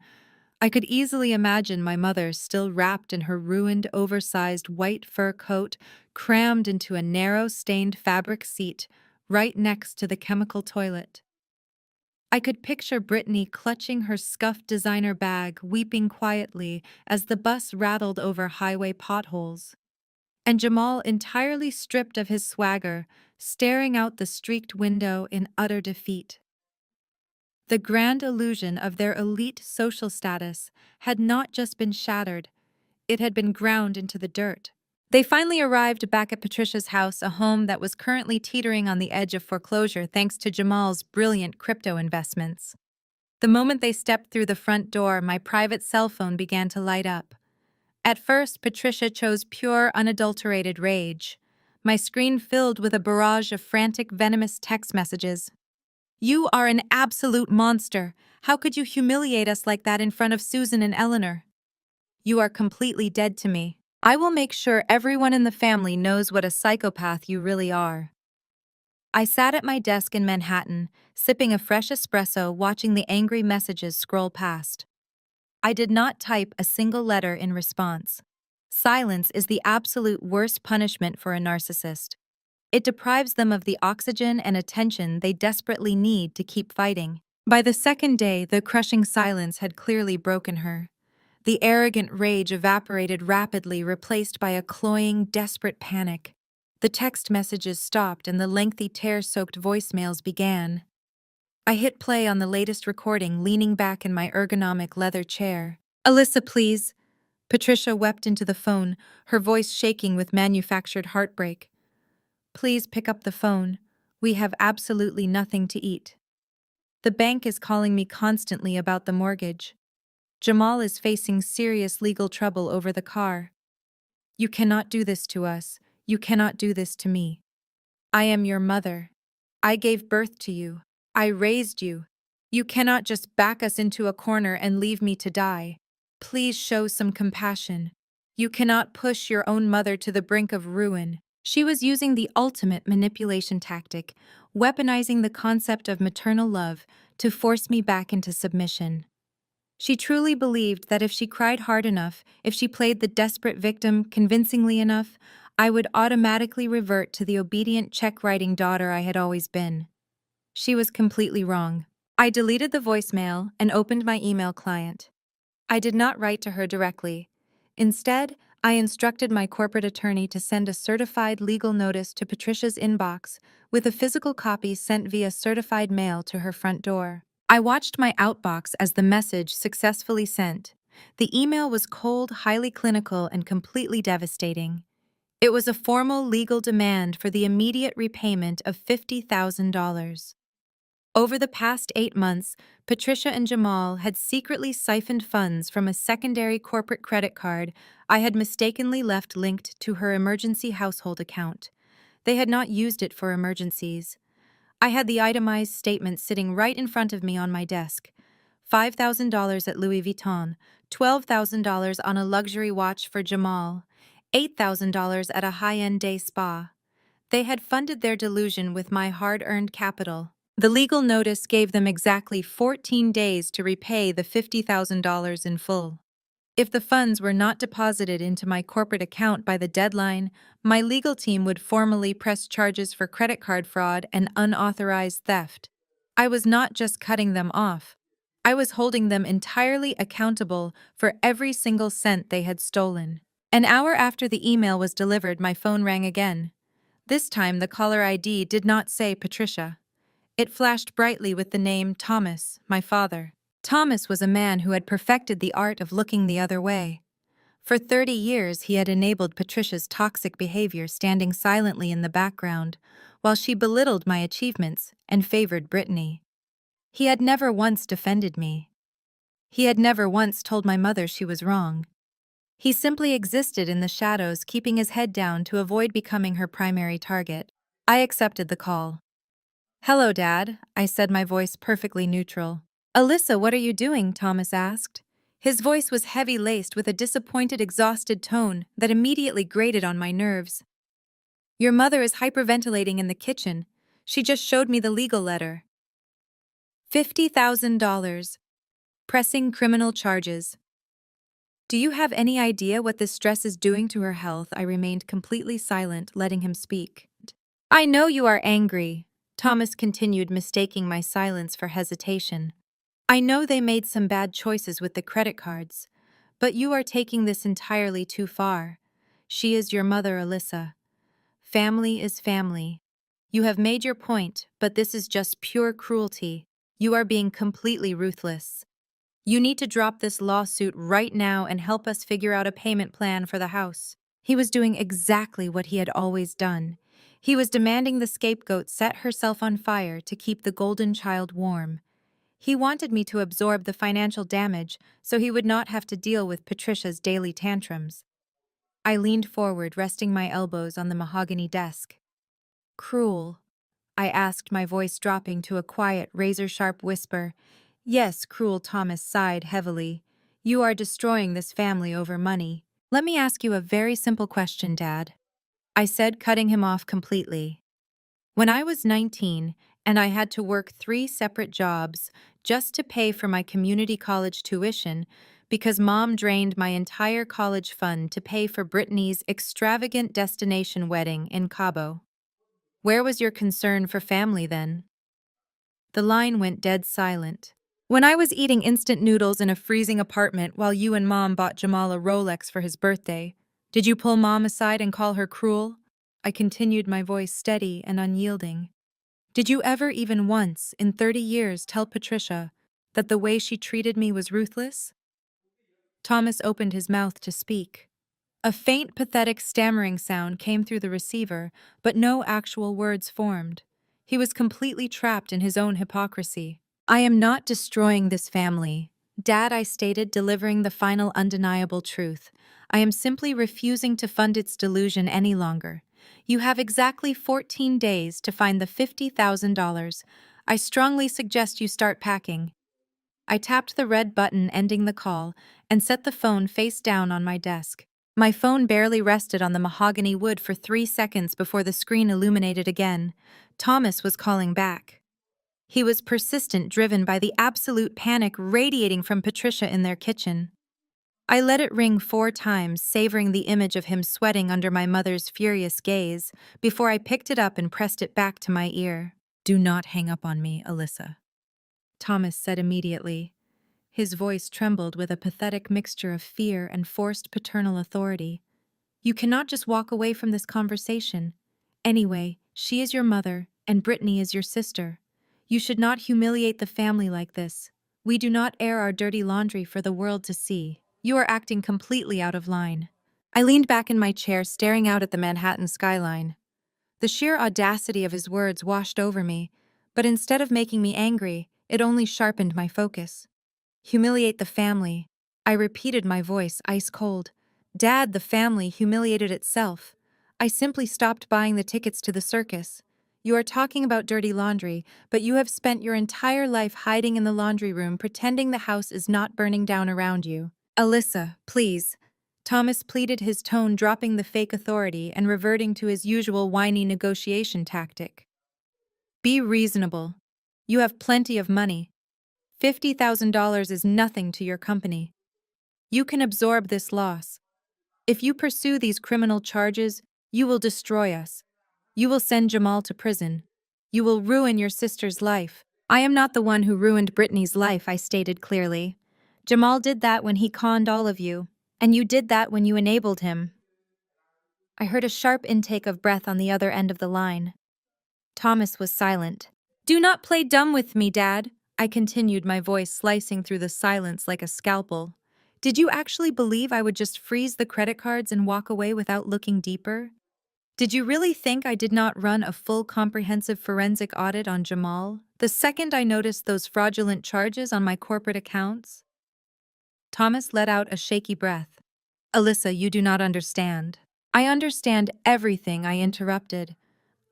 I could easily imagine my mother still wrapped in her ruined, oversized white fur coat, crammed into a narrow, stained fabric seat right next to the chemical toilet. I could picture Brittany clutching her scuffed designer bag, weeping quietly as the bus rattled over highway potholes. And Jamal entirely stripped of his swagger, staring out the streaked window in utter defeat. The grand illusion of their elite social status had not just been shattered, it had been ground into the dirt. They finally arrived back at Patricia's house, a home that was currently teetering on the edge of foreclosure thanks to Jamal's brilliant crypto investments. The moment they stepped through the front door, my private cell phone began to light up. At first, Patricia chose pure, unadulterated rage. My screen filled with a barrage of frantic, venomous text messages. "You are an absolute monster. How could you humiliate us like that in front of Susan and Eleanor? You are completely dead to me. I will make sure everyone in the family knows what a psychopath you really are." I sat at my desk in Manhattan, sipping a fresh espresso, watching the angry messages scroll past. I did not type a single letter in response. Silence is the absolute worst punishment for a narcissist. It deprives them of the oxygen and attention they desperately need to keep fighting. By the second day, the crushing silence had clearly broken her. The arrogant rage evaporated rapidly, replaced by a cloying, desperate panic. The text messages stopped and the lengthy tear-soaked voicemails began. I hit play on the latest recording, leaning back in my ergonomic leather chair. "Alyssa, please." Patricia wept into the phone, her voice shaking with manufactured heartbreak. "Please pick up the phone. We have absolutely nothing to eat. The bank is calling me constantly about the mortgage. Jamal is facing serious legal trouble over the car. You cannot do this to us. You cannot do this to me. I am your mother. I gave birth to you. I raised you. You cannot just back us into a corner and leave me to die. Please show some compassion. You cannot push your own mother to the brink of ruin." She was using the ultimate manipulation tactic, weaponizing the concept of maternal love to force me back into submission. She truly believed that if she cried hard enough, if she played the desperate victim convincingly enough, I would automatically revert to the obedient check-writing daughter I had always been. She was completely wrong. I deleted the voicemail and opened my email client. I did not write to her directly. Instead, I instructed my corporate attorney to send a certified legal notice to Patricia's inbox, with a physical copy sent via certified mail to her front door. I watched my outbox as the message successfully sent. The email was cold, highly clinical, and completely devastating. It was a formal legal demand for the immediate repayment of $50,000. Over the past 8 months, Patricia and Jamal had secretly siphoned funds from a secondary corporate credit card I had mistakenly left linked to her emergency household account. They had not used it for emergencies. I had the itemized statement sitting right in front of me on my desk. $5,000 at Louis Vuitton, $12,000 on a luxury watch for Jamal, $8,000 at a high-end day spa. They had funded their delusion with my hard-earned capital. The legal notice gave them exactly 14 days to repay the $50,000 in full. If the funds were not deposited into my corporate account by the deadline, my legal team would formally press charges for credit card fraud and unauthorized theft. I was not just cutting them off. I was holding them entirely accountable for every single cent they had stolen. An hour after the email was delivered, my phone rang again. This time, the caller ID did not say Patricia. It flashed brightly with the name Thomas, my father. Thomas was a man who had perfected the art of looking the other way. For 30 years, he had enabled Patricia's toxic behavior, standing silently in the background, while she belittled my achievements and favored Brittany. He had never once defended me. He had never once told my mother she was wrong. He simply existed in the shadows, keeping his head down to avoid becoming her primary target. I accepted the call. "Hello, Dad," I said, my voice perfectly neutral. "Alyssa, what are you doing?" Thomas asked. His voice was heavy-laced with a disappointed, exhausted tone that immediately grated on my nerves. Your mother is hyperventilating in the kitchen. She just showed me the legal letter. $50,000. Pressing criminal charges. Do you have any idea what this stress is doing to her health? I remained completely silent, letting him speak. I know you are angry, Thomas continued, mistaking my silence for hesitation. I know they made some bad choices with the credit cards, but you are taking this entirely too far. She is your mother, Alyssa. Family is family. You have made your point, but this is just pure cruelty. You are being completely ruthless. You need to drop this lawsuit right now and help us figure out a payment plan for the house. He was doing exactly what he had always done. He was demanding the scapegoat set herself on fire to keep the golden child warm. He wanted me to absorb the financial damage so he would not have to deal with Patricia's daily tantrums. I leaned forward, resting my elbows on the mahogany desk. Cruel? I asked, my voice dropping to a quiet, razor-sharp whisper. Yes, cruel. Thomas sighed heavily. You are destroying this family over money. Let me ask you a very simple question, Dad, I said, cutting him off completely. When I was 19 and I had to work 3 separate jobs just to pay for my community college tuition because Mom drained my entire college fund to pay for Brittany's extravagant destination wedding in Cabo, where was your concern for family then? The line went dead silent. When I was eating instant noodles in a freezing apartment while you and Mom bought Jamal a Rolex for his birthday, did you pull Mom aside and call her cruel? I continued, my voice steady and unyielding. Did you ever even once, in 30 years, tell Patricia that the way she treated me was ruthless? Thomas opened his mouth to speak. A faint, pathetic stammering sound came through the receiver, but no actual words formed. He was completely trapped in his own hypocrisy. I am not destroying this family, Dad, I stated, delivering the final undeniable truth. I am simply refusing to fund its delusion any longer. You have exactly 14 days to find the $50,000. I strongly suggest you start packing. I tapped the red button ending the call and set the phone face down on my desk. My phone barely rested on the mahogany wood for 3 seconds before the screen illuminated again. Thomas was calling back. He was persistent, driven by the absolute panic radiating from Patricia in their kitchen. I let it ring 4 times, savoring the image of him sweating under my mother's furious gaze, before I picked it up and pressed it back to my ear. Do not hang up on me, Alyssa, Thomas said immediately. His voice trembled with a pathetic mixture of fear and forced paternal authority. You cannot just walk away from this conversation. Anyway, she is your mother, and Brittany is your sister. You should not humiliate the family like this. We do not air our dirty laundry for the world to see. You are acting completely out of line. I leaned back in my chair, staring out at the Manhattan skyline. The sheer audacity of his words washed over me, but instead of making me angry, it only sharpened my focus. Humiliate the family. I repeated, my voice ice cold. Dad, the family humiliated itself. I simply stopped buying the tickets to the circus. You are talking about dirty laundry, but you have spent your entire life hiding in the laundry room, pretending the house is not burning down around you. Alyssa, please. Thomas pleaded, his tone dropping the fake authority and reverting to his usual whiny negotiation tactic. Be reasonable. You have plenty of money. $50,000 is nothing to your company. You can absorb this loss. If you pursue these criminal charges, you will destroy us. You will send Jamal to prison. You will ruin your sister's life. I am not the one who ruined Brittany's life, I stated clearly. Jamal did that when he conned all of you, and you did that when you enabled him. I heard a sharp intake of breath on the other end of the line. Thomas was silent. Do not play dumb with me, Dad, I continued, my voice slicing through the silence like a scalpel. Did you actually believe I would just freeze the credit cards and walk away without looking deeper? Did you really think I did not run a full comprehensive forensic audit on Jamal the second I noticed those fraudulent charges on my corporate accounts? Thomas let out a shaky breath. Alyssa, you do not understand. I understand everything, I interrupted.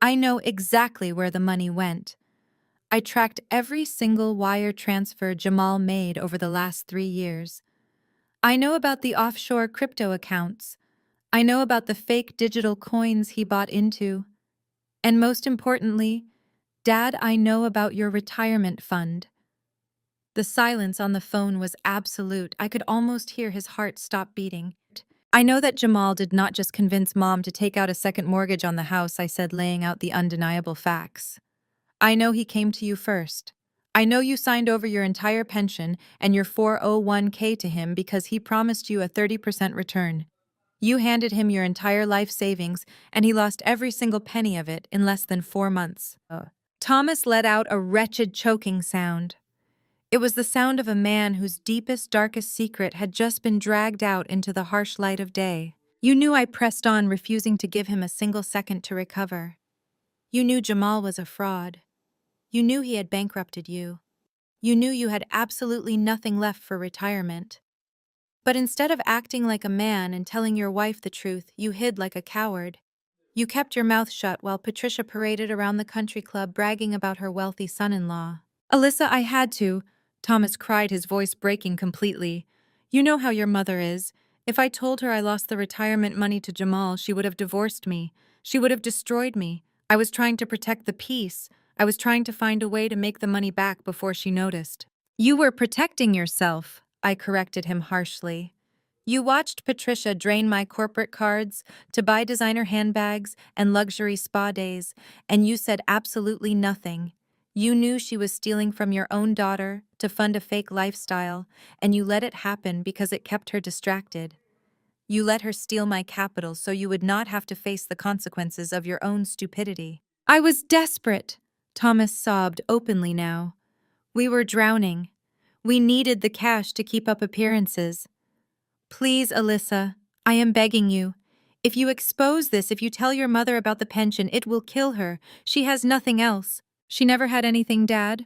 I know exactly where the money went. I tracked every single wire transfer Jamal made over the last 3 years. I know about the offshore crypto accounts. I know about the fake digital coins he bought into. And most importantly, Dad, I know about your retirement fund. The silence on the phone was absolute. I could almost hear his heart stop beating. I know that Jamal did not just convince Mom to take out a second mortgage on the house, I said, laying out the undeniable facts. I know he came to you first. I know you signed over your entire pension and your 401k to him because he promised you a 30% return. You handed him your entire life savings, and he lost every single penny of it in less than 4 months. Thomas let out a wretched choking sound. It was the sound of a man whose deepest, darkest secret had just been dragged out into the harsh light of day. You knew I pressed on, refusing to give him a single second to recover. You knew Jamal was a fraud. You knew he had bankrupted you. You knew you had absolutely nothing left for retirement. But instead of acting like a man and telling your wife the truth, you hid like a coward. You kept your mouth shut while Patricia paraded around the country club bragging about her wealthy son-in-law. Alyssa, I had to, Thomas cried, his voice breaking completely. You know how your mother is. If I told her I lost the retirement money to Jamal, she would have divorced me. She would have destroyed me. I was trying to protect the peace. I was trying to find a way to make the money back before she noticed. You were protecting yourself, I corrected him harshly. You watched Patricia drain my corporate cards to buy designer handbags and luxury spa days, and you said absolutely nothing. You knew she was stealing from your own daughter to fund a fake lifestyle, and you let it happen because it kept her distracted. You let her steal my capital so you would not have to face the consequences of your own stupidity. I was desperate, Thomas sobbed openly now. We were drowning. We needed the cash to keep up appearances. Please, Alyssa, I am begging you. If you expose this, if you tell your mother about the pension, it will kill her. She has nothing else. She never had anything, Dad,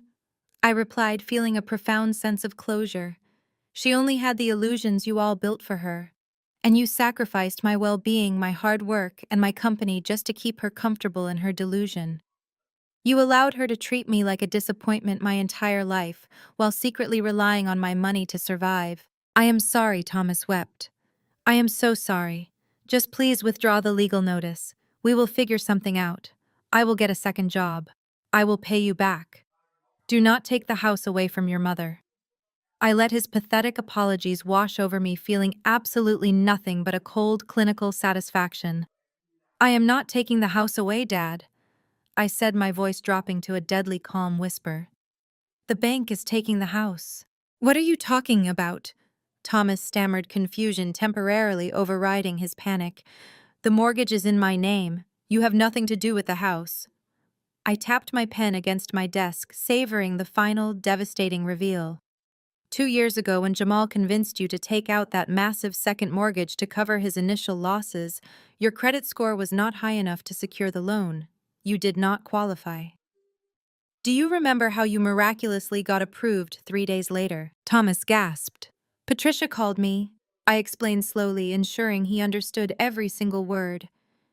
I replied, feeling a profound sense of closure. She only had the illusions you all built for her. And you sacrificed my well-being, my hard work, and my company just to keep her comfortable in her delusion. You allowed her to treat me like a disappointment my entire life, while secretly relying on my money to survive. I am sorry, Thomas wept. I am so sorry. Just please withdraw the legal notice. We will figure something out. I will get a second job. I will pay you back. Do not take the house away from your mother. I let his pathetic apologies wash over me, feeling absolutely nothing but a cold, clinical satisfaction. I am not taking the house away, Dad, I said, my voice dropping to a deadly calm whisper. The bank is taking the house. What are you talking about? Thomas stammered, confusion temporarily overriding his panic. The mortgage is in my name. You have nothing to do with the house. I tapped my pen against my desk, savoring the final, devastating reveal. 2 years ago, when Jamal convinced you to take out that massive second mortgage to cover his initial losses, your credit score was not high enough to secure the loan. You did not qualify. Do you remember how you miraculously got approved 3 days later? Thomas gasped. Patricia called me, I explained slowly, ensuring he understood every single word.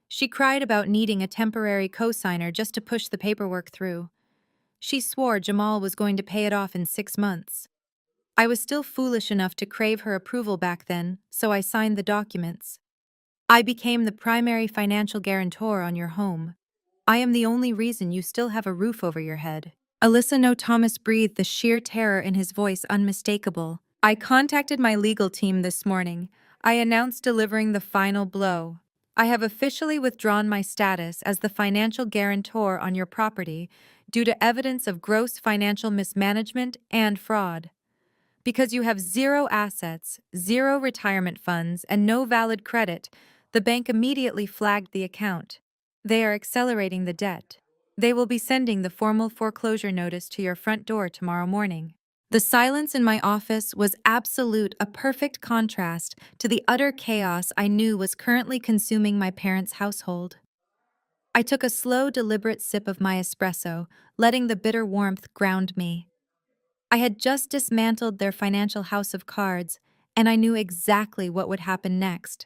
She cried about needing a temporary co-signer just to push the paperwork through. She swore Jamal was going to pay it off in 6 months. I was still foolish enough to crave her approval back then, so I signed the documents. I became the primary financial guarantor on your home. I am the only reason you still have a roof over your head. Alyssa, no, Thomas breathed, the sheer terror in his voice unmistakable. I contacted my legal team this morning. I announced delivering the final blow. I have officially withdrawn my status as the financial guarantor on your property due to evidence of gross financial mismanagement and fraud. Because you have zero assets, zero retirement funds, and no valid credit, the bank immediately flagged the account. They are accelerating the debt. They will be sending the formal foreclosure notice to your front door tomorrow morning. The silence in my office was absolute, a perfect contrast to the utter chaos I knew was currently consuming my parents' household. I took a slow, deliberate sip of my espresso, letting the bitter warmth ground me. I had just dismantled their financial house of cards, and I knew exactly what would happen next.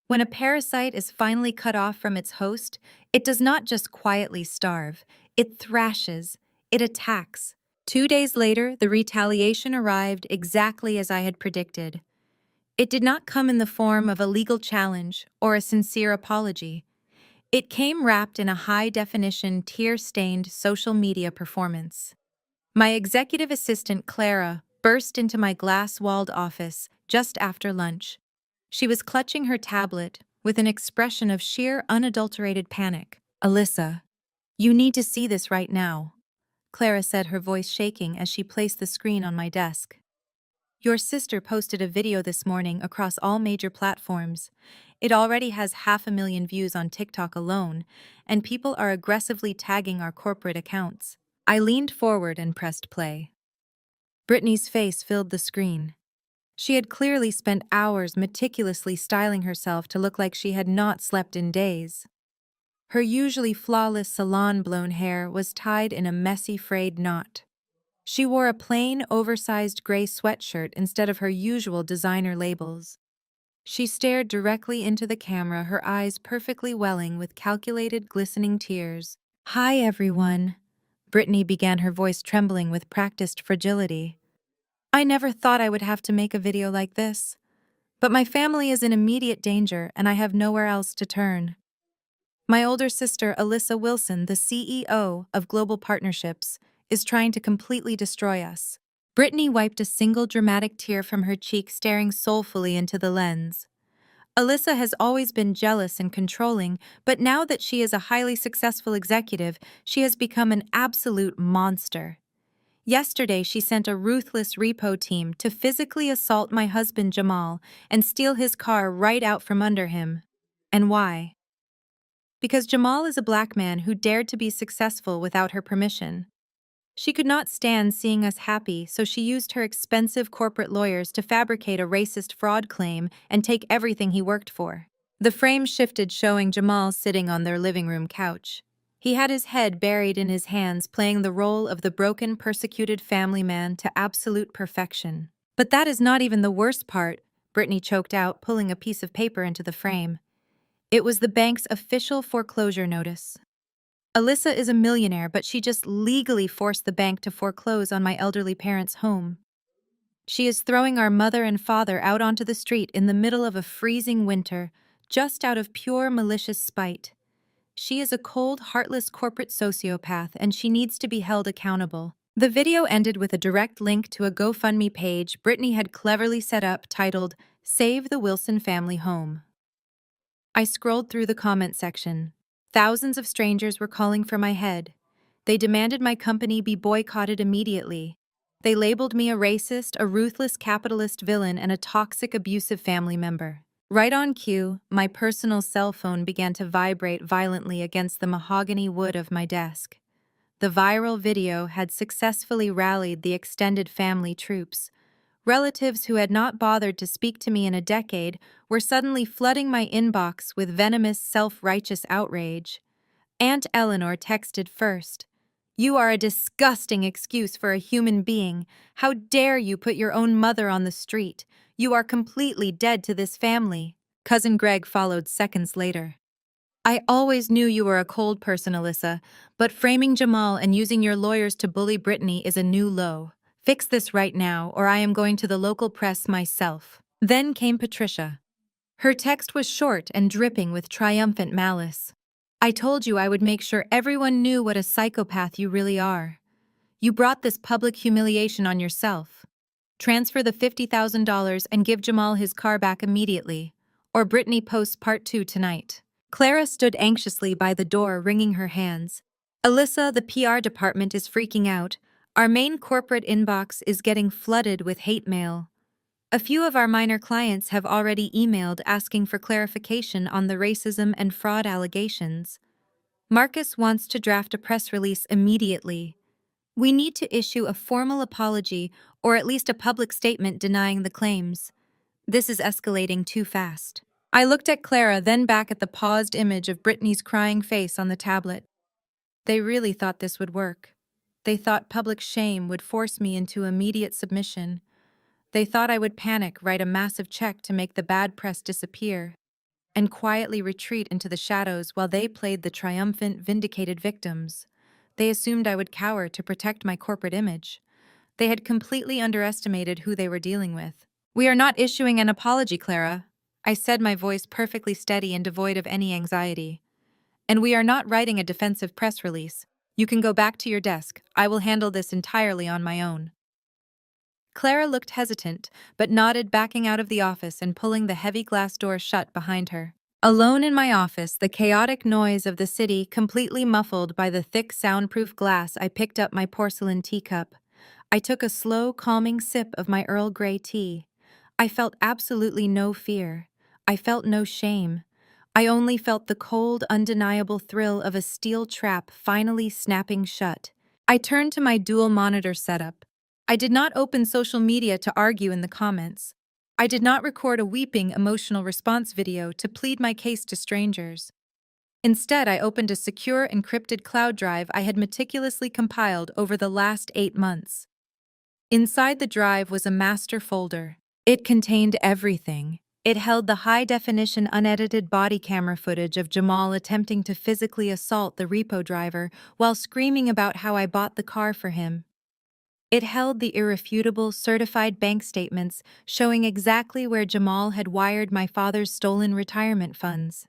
When a parasite is finally cut off from its host, it does not just quietly starve, it thrashes, it attacks. 2 days later, the retaliation arrived exactly as I had predicted. It did not come in the form of a legal challenge or a sincere apology. It came wrapped in a high-definition, tear-stained social media performance. My executive assistant, Clara, burst into my glass-walled office just after lunch. She was clutching her tablet with an expression of sheer, unadulterated panic. "Alyssa, you need to see this right now," Clara said, her voice shaking as she placed the screen on my desk. "Your sister posted a video this morning across all major platforms. It already has 500,000 views on TikTok alone, and people are aggressively tagging our corporate accounts." I leaned forward and pressed play. Brittany's face filled the screen. She had clearly spent hours meticulously styling herself to look like she had not slept in days. Her usually flawless salon-blown hair was tied in a messy frayed knot. She wore a plain, oversized gray sweatshirt instead of her usual designer labels. She stared directly into the camera, her eyes perfectly welling with calculated, glistening tears. "Hi, everyone," Brittany began, her voice trembling with practiced fragility. "I never thought I would have to make a video like this, but my family is in immediate danger and I have nowhere else to turn. My older sister, Alyssa Wilson, the CEO of Global Partnerships, is trying to completely destroy us." Brittany wiped a single dramatic tear from her cheek, staring soulfully into the lens. Alyssa has always been jealous and controlling, but now that she is a highly successful executive, she has become an absolute monster. Yesterday, she sent a ruthless repo team to physically assault my husband Jamal and steal his car right out from under him. And why? Because Jamal is a black man who dared to be successful without her permission. She could not stand seeing us happy, so she used her expensive corporate lawyers to fabricate a racist fraud claim and take everything he worked for. The frame shifted, showing Jamal sitting on their living room couch. He had his head buried in his hands, playing the role of the broken, persecuted family man to absolute perfection. "But that is not even the worst part," Brittany choked out, pulling a piece of paper into the frame. It was the bank's official foreclosure notice. Alyssa is a millionaire, but she just legally forced the bank to foreclose on my elderly parents' home. She is throwing our mother and father out onto the street in the middle of a freezing winter, just out of pure malicious spite. She is a cold, heartless corporate sociopath, and she needs to be held accountable. The video ended with a direct link to a GoFundMe page Brittany had cleverly set up titled, "Save the Wilson Family Home." I scrolled through the comment section. Thousands of strangers were calling for my head. They demanded my company be boycotted immediately. They labeled me a racist, a ruthless capitalist villain, and a toxic, abusive family member. Right on cue, my personal cell phone began to vibrate violently against the mahogany wood of my desk. The viral video had successfully rallied the extended family troops. Relatives who had not bothered to speak to me in a decade were suddenly flooding my inbox with venomous, self-righteous outrage. Aunt Eleanor texted first. "You are a disgusting excuse for a human being. How dare you put your own mother on the street? You are completely dead to this family." Cousin Greg followed seconds later. "I always knew you were a cold person, Alyssa, but framing Jamal and using your lawyers to bully Brittany is a new low. Fix this right now, or I am going to the local press myself." Then came Patricia. Her text was short and dripping with triumphant malice. "I told you I would make sure everyone knew what a psychopath you really are. You brought this public humiliation on yourself. Transfer the $50,000 and give Jamal his car back immediately, or Brittany posts part 2 tonight." Clara stood anxiously by the door, wringing her hands. "Alyssa, the PR department is freaking out. Our main corporate inbox is getting flooded with hate mail. A few of our minor clients have already emailed asking for clarification on the racism and fraud allegations. Marcus wants to draft a press release immediately. We need to issue a formal apology or at least a public statement denying the claims. This is escalating too fast." I looked at Clara, then back at the paused image of Brittany's crying face on the tablet. They really thought this would work. They thought public shame would force me into immediate submission. They thought I would panic, write a massive check to make the bad press disappear, and quietly retreat into the shadows while they played the triumphant, vindicated victims. They assumed I would cower to protect my corporate image. They had completely underestimated who they were dealing with. We are not issuing an apology, Clara. I said, my voice perfectly steady and devoid of any anxiety. And we are not writing a defensive press release. You can go back to your desk. I will handle this entirely on my own. Clara looked hesitant, but nodded, backing out of the office and pulling the heavy glass door shut behind her. Alone in my office, the chaotic noise of the city completely muffled by the thick soundproof glass, I picked up my porcelain teacup. I took a slow, calming sip of my Earl Grey tea. I felt absolutely no fear. I felt no shame. I only felt the cold, undeniable thrill of a steel trap finally snapping shut. I turned to my dual monitor setup. I did not open social media to argue in the comments. I did not record a weeping, emotional response video to plead my case to strangers. Instead, I opened a secure, encrypted cloud drive I had meticulously compiled over the last 8 months. Inside the drive was a master folder. It contained everything. It held the high-definition, unedited body camera footage of Jamal attempting to physically assault the repo driver while screaming about how I bought the car for him. It held the irrefutable, certified bank statements showing exactly where Jamal had wired my father's stolen retirement funds.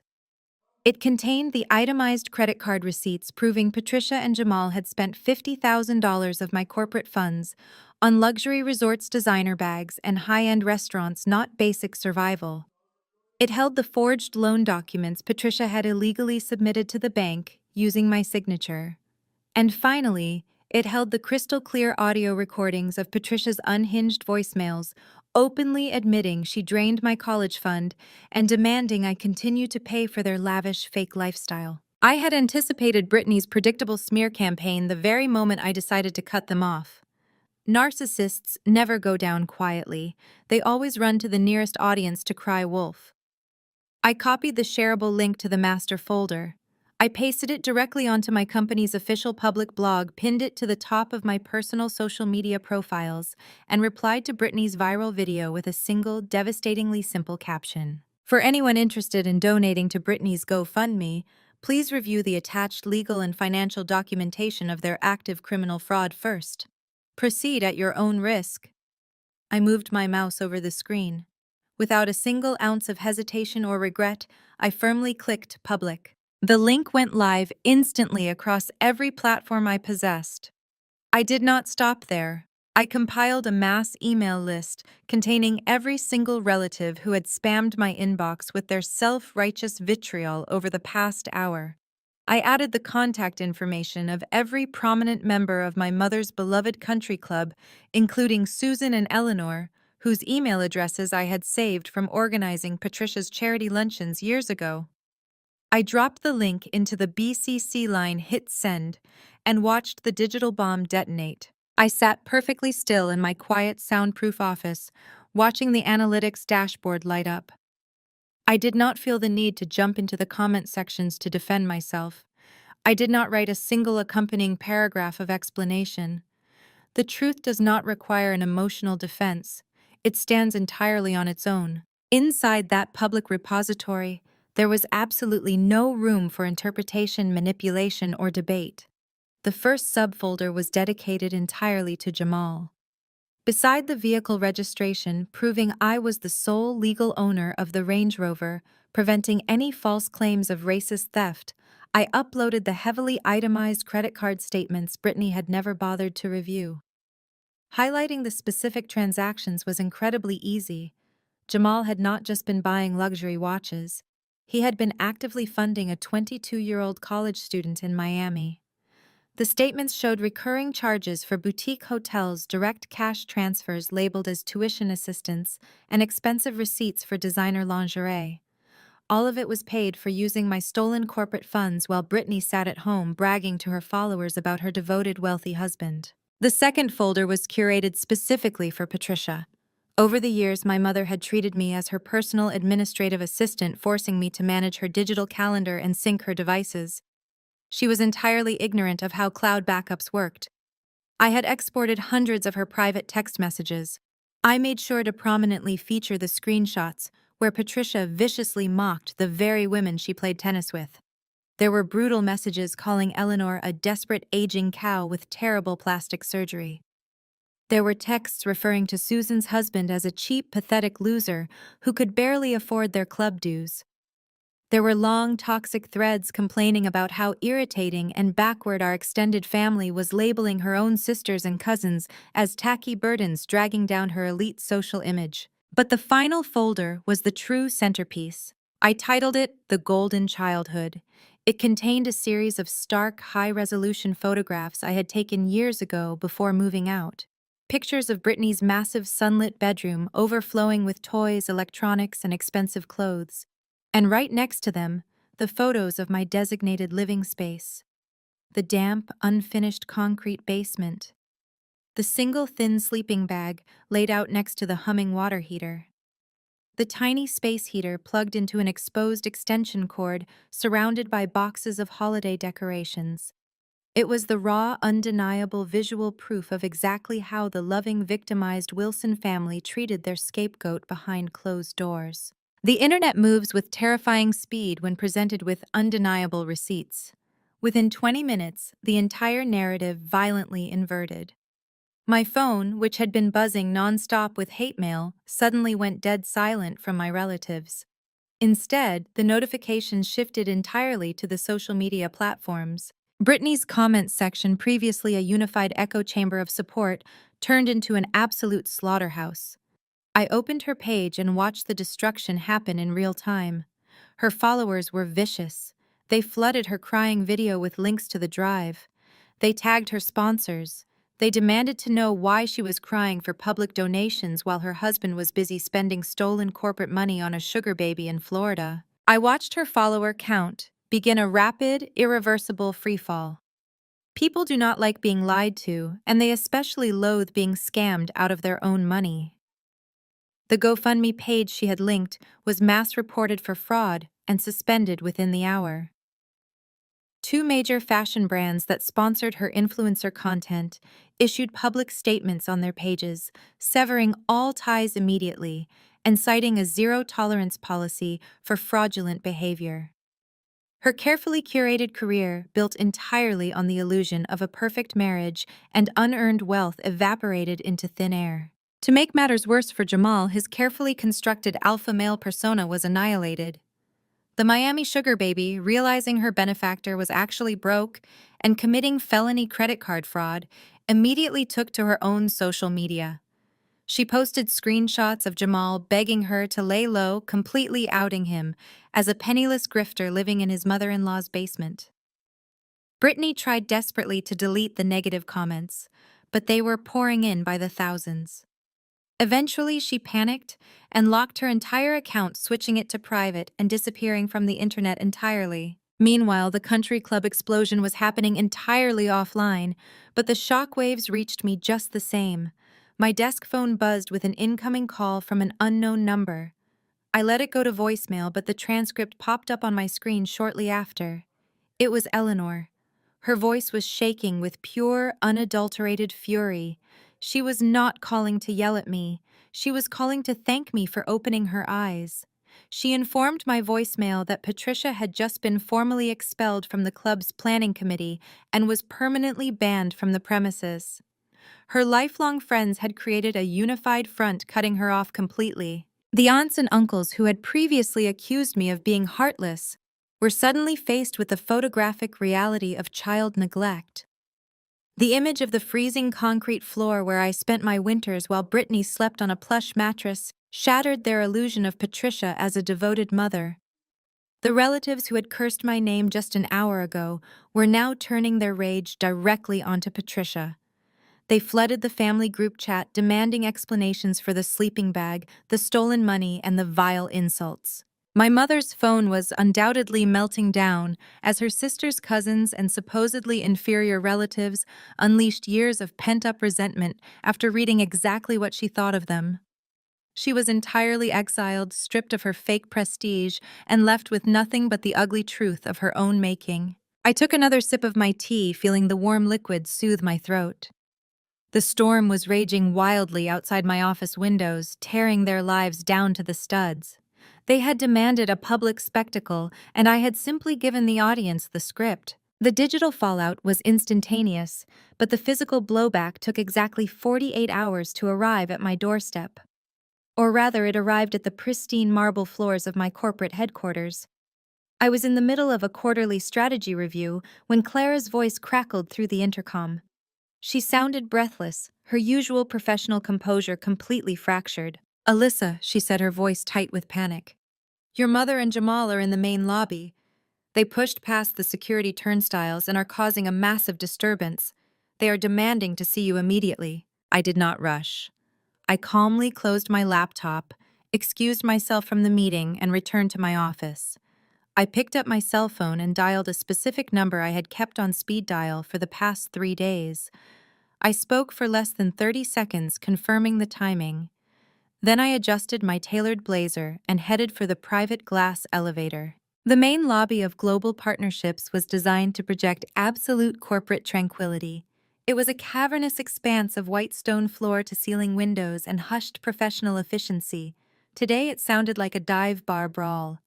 It contained the itemized credit card receipts proving Patricia and Jamal had spent $50,000 of my corporate funds on luxury resorts, designer bags, and high-end restaurants, not basic survival. It held the forged loan documents Patricia had illegally submitted to the bank using my signature. And finally, it held the crystal-clear audio recordings of Patricia's unhinged voicemails, openly admitting she drained my college fund and demanding I continue to pay for their lavish, fake lifestyle. I had anticipated Brittany's predictable smear campaign the very moment I decided to cut them off. Narcissists never go down quietly. They always run to the nearest audience to cry wolf. I copied the shareable link to the master folder. I pasted it directly onto my company's official public blog, pinned it to the top of my personal social media profiles, and replied to Brittany's viral video with a single, devastatingly simple caption. For anyone interested in donating to Brittany's GoFundMe, please review the attached legal and financial documentation of their active criminal fraud first. Proceed at your own risk. I moved my mouse over the screen. Without a single ounce of hesitation or regret, I firmly clicked public. The link went live instantly across every platform I possessed. I did not stop there. I compiled a mass email list containing every single relative who had spammed my inbox with their self-righteous vitriol over the past hour. I added the contact information of every prominent member of my mother's beloved country club, including Susan and Eleanor, whose email addresses I had saved from organizing Patricia's charity luncheons years ago. I dropped the link into the BCC line, hit send, and watched the digital bomb detonate. I sat perfectly still in my quiet, soundproof office, watching the analytics dashboard light up. I did not feel the need to jump into the comment sections to defend myself. I did not write a single accompanying paragraph of explanation. The truth does not require an emotional defense. It stands entirely on its own. Inside that public repository, there was absolutely no room for interpretation, manipulation, or debate. The first subfolder was dedicated entirely to Jamal. Beside the vehicle registration proving I was the sole legal owner of the Range Rover, preventing any false claims of racist theft, I uploaded the heavily itemized credit card statements Brittany had never bothered to review. Highlighting the specific transactions was incredibly easy. Jamal had not just been buying luxury watches. He had been actively funding a 22-year-old college student in Miami. The statements showed recurring charges for boutique hotels, direct cash transfers labeled as tuition assistance, and expensive receipts for designer lingerie. All of it was paid for using my stolen corporate funds while Brittany sat at home bragging to her followers about her devoted, wealthy husband. The second folder was curated specifically for Patricia. Over the years, my mother had treated me as her personal administrative assistant, forcing me to manage her digital calendar and sync her devices. She was entirely ignorant of how cloud backups worked. I had exported hundreds of her private text messages. I made sure to prominently feature the screenshots where Patricia viciously mocked the very women she played tennis with. There were brutal messages calling Eleanor a desperate aging cow with terrible plastic surgery. There were texts referring to Susan's husband as a cheap, pathetic loser who could barely afford their club dues. There were long, toxic threads complaining about how irritating and backward our extended family was, labeling her own sisters and cousins as tacky burdens dragging down her elite social image. But the final folder was the true centerpiece. I titled it The Golden Childhood. It contained a series of stark, high-resolution photographs I had taken years ago before moving out. Pictures of Brittany's massive sunlit bedroom overflowing with toys, electronics, and expensive clothes. And right next to them, the photos of my designated living space. The damp, unfinished concrete basement. The single thin sleeping bag laid out next to the humming water heater. The tiny space heater plugged into an exposed extension cord surrounded by boxes of holiday decorations. It was the raw, undeniable visual proof of exactly how the loving, victimized Wilson family treated their scapegoat behind closed doors. The internet moves with terrifying speed when presented with undeniable receipts. Within 20 minutes, the entire narrative violently inverted. My phone, which had been buzzing nonstop with hate mail, suddenly went dead silent from my relatives. Instead, the notifications shifted entirely to the social media platforms. Brittany's comments section, previously a unified echo chamber of support, turned into an absolute slaughterhouse. I opened her page and watched the destruction happen in real time. Her followers were vicious. They flooded her crying video with links to the drive. They tagged her sponsors. They demanded to know why she was crying for public donations while her husband was busy spending stolen corporate money on a sugar baby in Florida. I watched her follower count begin a rapid, irreversible freefall. People do not like being lied to, and they especially loathe being scammed out of their own money. The GoFundMe page she had linked was mass reported for fraud and suspended within the hour. Two major fashion brands that sponsored her influencer content issued public statements on their pages, severing all ties immediately and citing a zero-tolerance policy for fraudulent behavior. Her carefully curated career, built entirely on the illusion of a perfect marriage and unearned wealth, evaporated into thin air. To make matters worse for Jamal, his carefully constructed alpha male persona was annihilated. The Miami sugar baby, realizing her benefactor was actually broke and committing felony credit card fraud, immediately took to her own social media. She posted screenshots of Jamal begging her to lay low, completely outing him as a penniless grifter living in his mother-in-law's basement. Brittany tried desperately to delete the negative comments, but they were pouring in by the thousands. Eventually, she panicked and locked her entire account, switching it to private and disappearing from the internet entirely. Meanwhile, the country club explosion was happening entirely offline, but the shockwaves reached me just the same. My desk phone buzzed with an incoming call from an unknown number. I let it go to voicemail, but the transcript popped up on my screen shortly after. It was Eleanor. Her voice was shaking with pure, unadulterated fury. She was not calling to yell at me. She was calling to thank me for opening her eyes. She informed my voicemail that Patricia had just been formally expelled from the club's planning committee and was permanently banned from the premises. Her lifelong friends had created a unified front, cutting her off completely. The aunts and uncles who had previously accused me of being heartless were suddenly faced with the photographic reality of child neglect. The image of the freezing concrete floor where I spent my winters while Brittany slept on a plush mattress shattered their illusion of Patricia as a devoted mother. The relatives who had cursed my name just an hour ago were now turning their rage directly onto Patricia. They flooded the family group chat, demanding explanations for the sleeping bag, the stolen money, and the vile insults. My mother's phone was undoubtedly melting down as her sister's cousins and supposedly inferior relatives unleashed years of pent-up resentment after reading exactly what she thought of them. She was entirely exiled, stripped of her fake prestige, and left with nothing but the ugly truth of her own making. I took another sip of my tea, feeling the warm liquid soothe my throat. The storm was raging wildly outside my office windows, tearing their lives down to the studs. They had demanded a public spectacle, and I had simply given the audience the script. The digital fallout was instantaneous, but the physical blowback took exactly 48 hours to arrive at my doorstep. Or rather, it arrived at the pristine marble floors of my corporate headquarters. I was in the middle of a quarterly strategy review when Clara's voice crackled through the intercom. She sounded breathless, her usual professional composure completely fractured. "Alyssa," she said, her voice tight with panic. "Your mother and Jamal are in the main lobby. They pushed past the security turnstiles and are causing a massive disturbance. They are demanding to see you immediately." I did not rush. I calmly closed my laptop, excused myself from the meeting, and returned to my office. I picked up my cell phone and dialed a specific number I had kept on speed dial for the past 3 days. I spoke for less than 30 seconds, confirming the timing. Then I adjusted my tailored blazer and headed for the private glass elevator. The main lobby of Global Partnerships was designed to project absolute corporate tranquility. It was a cavernous expanse of white stone floor-to-ceiling windows and hushed professional efficiency. Today it sounded like a dive bar brawl.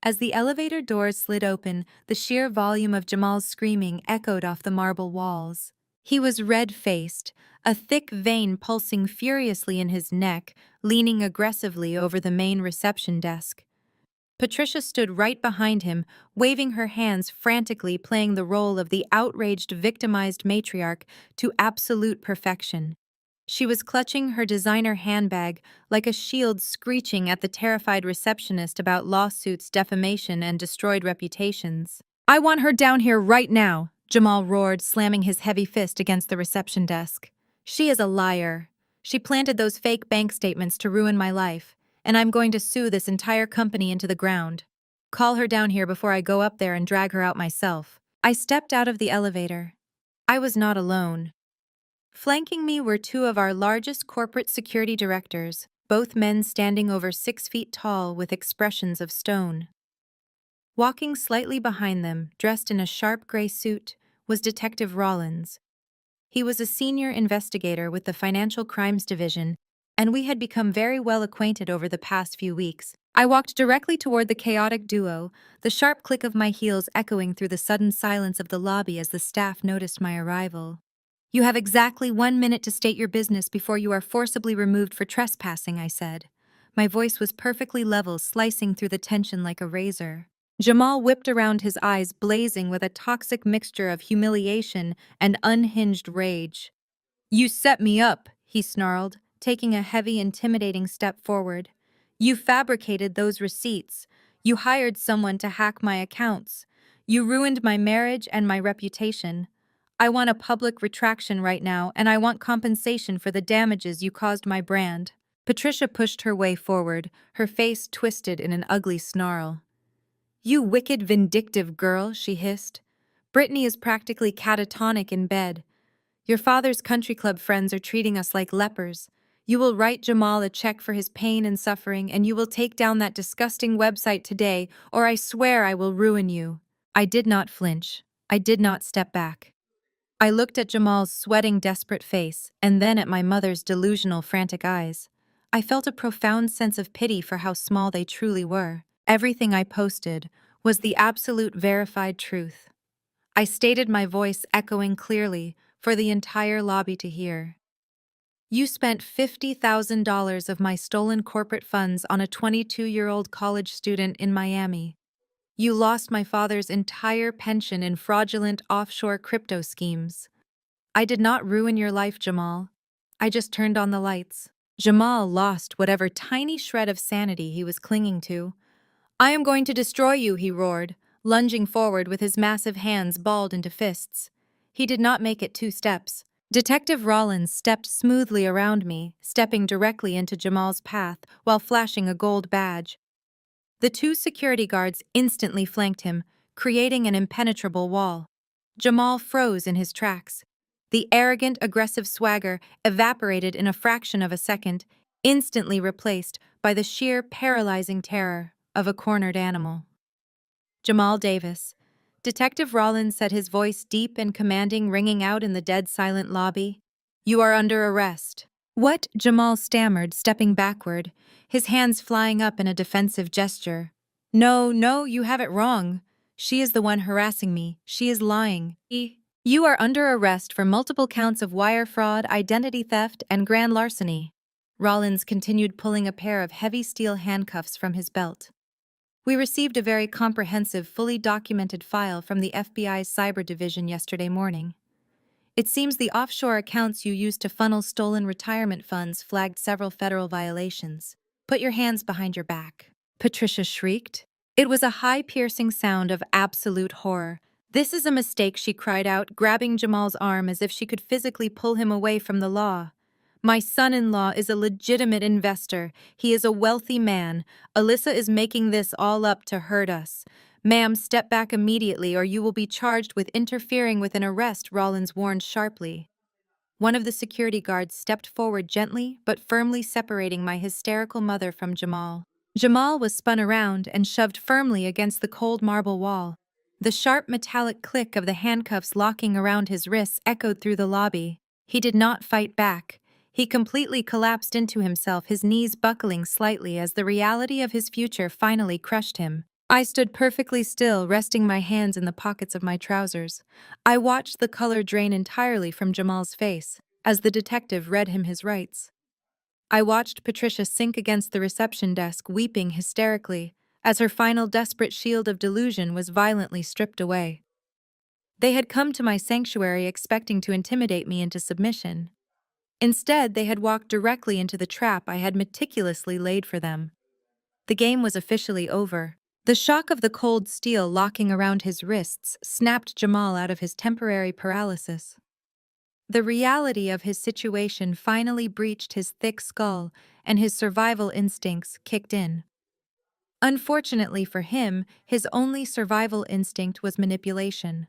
As the elevator doors slid open, the sheer volume of Jamal's screaming echoed off the marble walls. He was red-faced, a thick vein pulsing furiously in his neck, leaning aggressively over the main reception desk. Patricia stood right behind him, waving her hands frantically, playing the role of the outraged, victimized matriarch to absolute perfection. She was clutching her designer handbag like a shield, screeching at the terrified receptionist about lawsuits, defamation, and destroyed reputations. "I want her down here right now," Jamal roared, slamming his heavy fist against the reception desk. "She is a liar. She planted those fake bank statements to ruin my life, and I'm going to sue this entire company into the ground. Call her down here before I go up there and drag her out myself." I stepped out of the elevator. I was not alone. Flanking me were two of our largest corporate security directors, both men standing over 6 feet tall with expressions of stone. Walking slightly behind them, dressed in a sharp gray suit, was Detective Rollins. He was a senior investigator with the Financial Crimes Division, and we had become very well acquainted over the past few weeks. I walked directly toward the chaotic duo, the sharp click of my heels echoing through the sudden silence of the lobby as the staff noticed my arrival. "You have exactly 1 minute to state your business before you are forcibly removed for trespassing," I said. My voice was perfectly level, slicing through the tension like a razor. Jamal whipped around, his eyes blazing with a toxic mixture of humiliation and unhinged rage. "You set me up," he snarled, taking a heavy, intimidating step forward. "You fabricated those receipts. You hired someone to hack my accounts. You ruined my marriage and my reputation. I want a public retraction right now, and I want compensation for the damages you caused my brand." Patricia pushed her way forward, her face twisted in an ugly snarl. "You wicked, vindictive girl," she hissed. "Brittany is practically catatonic in bed. Your father's country club friends are treating us like lepers. You will write Jamal a check for his pain and suffering, and you will take down that disgusting website today, or I swear I will ruin you." I did not flinch. I did not step back. I looked at Jamal's sweating, desperate face, and then at my mother's delusional, frantic eyes. I felt a profound sense of pity for how small they truly were. Everything I posted was the absolute verified truth. I stated, my voice echoing clearly for the entire lobby to hear. "You spent $50,000 of my stolen corporate funds on a 22-year-old college student in Miami. You lost my father's entire pension in fraudulent offshore crypto schemes. I did not ruin your life, Jamal. I just turned on the lights." Jamal lost whatever tiny shred of sanity he was clinging to. "I am going to destroy you," he roared, lunging forward with his massive hands balled into fists. He did not make it 2 steps. Detective Rollins stepped smoothly around me, stepping directly into Jamal's path while flashing a gold badge. The 2 security guards instantly flanked him, creating an impenetrable wall. Jamal froze in his tracks. The arrogant, aggressive swagger evaporated in a fraction of a second, instantly replaced by the sheer, paralyzing terror of a cornered animal. "Jamal Davis." Detective Rollins said, his voice deep and commanding, ringing out in the dead silent lobby. "You are under arrest." "What?" Jamal stammered, stepping backward, his hands flying up in a defensive gesture. No, you have it wrong." She is the one harassing me. She is lying. You are under arrest for multiple counts of wire fraud, identity theft, and grand larceny. Rollins continued pulling a pair of heavy steel handcuffs from his belt. We received a very comprehensive, fully documented file from the FBI's cyber division yesterday morning. It seems the offshore accounts you used to funnel stolen retirement funds flagged several federal violations. Put your hands behind your back. Patricia shrieked. It was a high, piercing sound of absolute horror. This is a mistake, she cried out, grabbing Jamal's arm as if she could physically pull him away from the law. My son-in-law is a legitimate investor. He is a wealthy man. Alyssa is making this all up to hurt us. Ma'am, step back immediately or you will be charged with interfering with an arrest, Rollins warned sharply. One of the security guards stepped forward gently but firmly, separating my hysterical mother from Jamal. Jamal was spun around and shoved firmly against the cold marble wall. The sharp metallic click of the handcuffs locking around his wrists echoed through the lobby. He did not fight back. He completely collapsed into himself, his knees buckling slightly as the reality of his future finally crushed him. I stood perfectly still, resting my hands in the pockets of my trousers. I watched the color drain entirely from Jamal's face as the detective read him his rights. I watched Patricia sink against the reception desk, weeping hysterically, as her final desperate shield of delusion was violently stripped away. They had come to my sanctuary expecting to intimidate me into submission. Instead, they had walked directly into the trap I had meticulously laid for them. The game was officially over. The shock of the cold steel locking around his wrists snapped Jamal out of his temporary paralysis. The reality of his situation finally breached his thick skull, and his survival instincts kicked in. Unfortunately for him, his only survival instinct was manipulation.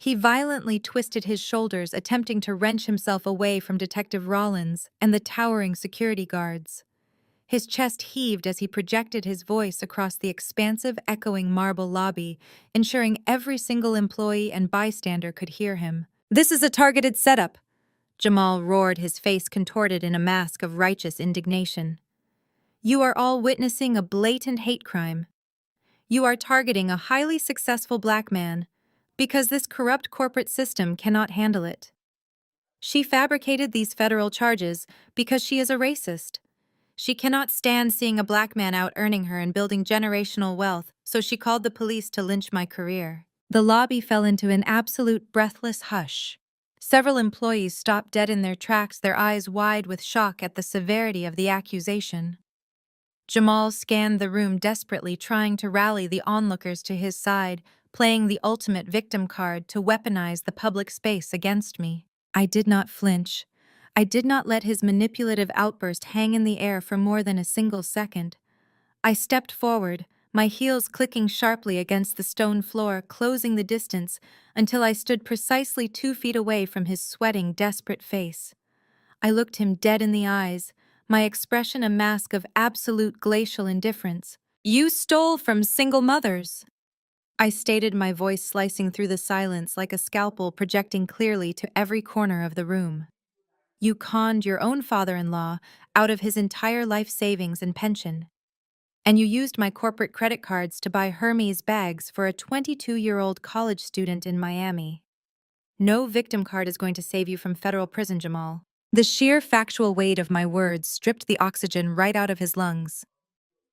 He violently twisted his shoulders, attempting to wrench himself away from Detective Rollins and the towering security guards. His chest heaved as he projected his voice across the expansive, echoing marble lobby, ensuring every single employee and bystander could hear him. "This is a targeted setup," Jamal roared, his face contorted in a mask of righteous indignation. "You are all witnessing a blatant hate crime. You are targeting a highly successful black man because this corrupt corporate system cannot handle it. She fabricated these federal charges because she is a racist. She cannot stand seeing a black man out earning her and building generational wealth, so she called the police to lynch my career." The lobby fell into an absolute breathless hush. Several employees stopped dead in their tracks, their eyes wide with shock at the severity of the accusation. Jamal scanned the room desperately, trying to rally the onlookers to his side, playing the ultimate victim card to weaponize the public space against me. I did not flinch. I did not let his manipulative outburst hang in the air for more than a single second. I stepped forward, my heels clicking sharply against the stone floor, closing the distance until I stood precisely 2 feet away from his sweating, desperate face. I looked him dead in the eyes, my expression a mask of absolute glacial indifference. "You stole from single mothers," I stated, my voice slicing through the silence like a scalpel, projecting clearly to every corner of the room. "You conned your own father-in-law out of his entire life savings and pension. And you used my corporate credit cards to buy Hermes bags for a 22-year-old college student in Miami. No victim card is going to save you from federal prison, Jamal." The sheer factual weight of my words stripped the oxygen right out of his lungs.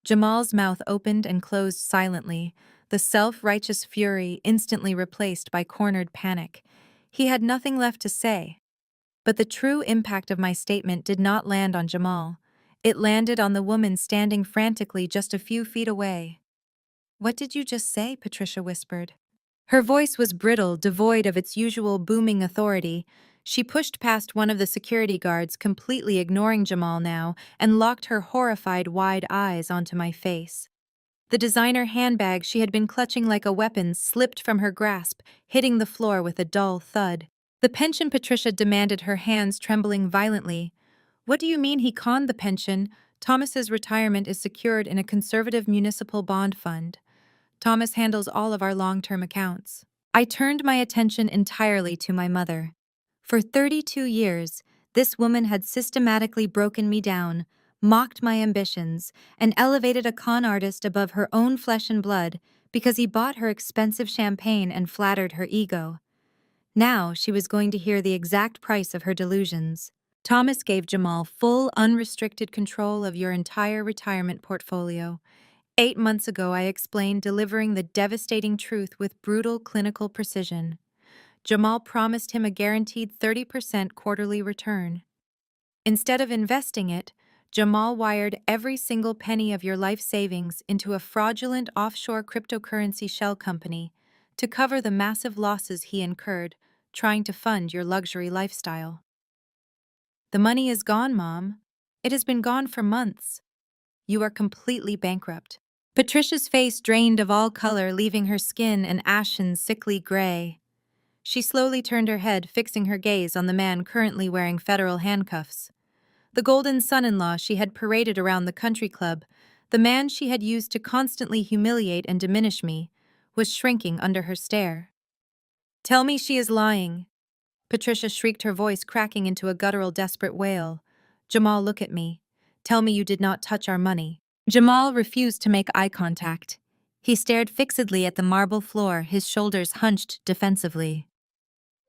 Jamal's mouth opened and closed silently, the self-righteous fury instantly replaced by cornered panic. He had nothing left to say. But the true impact of my statement did not land on Jamal. It landed on the woman standing frantically just a few feet away. "What did you just say?" Patricia whispered. Her voice was brittle, devoid of its usual booming authority. She pushed past one of the security guards, completely ignoring Jamal now, and locked her horrified, wide eyes onto my face. The designer handbag she had been clutching like a weapon slipped from her grasp, hitting the floor with a dull thud. "The pension," Patricia demanded, her hands trembling violently. "What do you mean he conned the pension? Thomas's retirement is secured in a conservative municipal bond fund. Thomas handles all of our long-term accounts." I turned my attention entirely to my mother. For 32 years, this woman had systematically broken me down, mocked my ambitions, and elevated a con artist above her own flesh and blood because he bought her expensive champagne and flattered her ego. Now she was going to hear the exact price of her delusions. Thomas gave Jamal full, unrestricted control of your entire retirement portfolio. 8 months ago, I explained delivering the devastating truth with brutal clinical precision. Jamal promised him a guaranteed 30% quarterly return. Instead of investing it, Jamal wired every single penny of your life savings into a fraudulent offshore cryptocurrency shell company to cover the massive losses he incurred trying to fund your luxury lifestyle. The money is gone, Mom. It has been gone for months. You are completely bankrupt. Patricia's face drained of all color, leaving her skin an ashen, sickly gray. She slowly turned her head, fixing her gaze on the man currently wearing federal handcuffs. The golden son-in-law she had paraded around the country club, the man she had used to constantly humiliate and diminish me, was shrinking under her stare. "Tell me she is lying," Patricia shrieked, her voice cracking into a guttural, desperate wail. "Jamal, look at me. Tell me you did not touch our money." Jamal refused to make eye contact. He stared fixedly at the marble floor, his shoulders hunched defensively.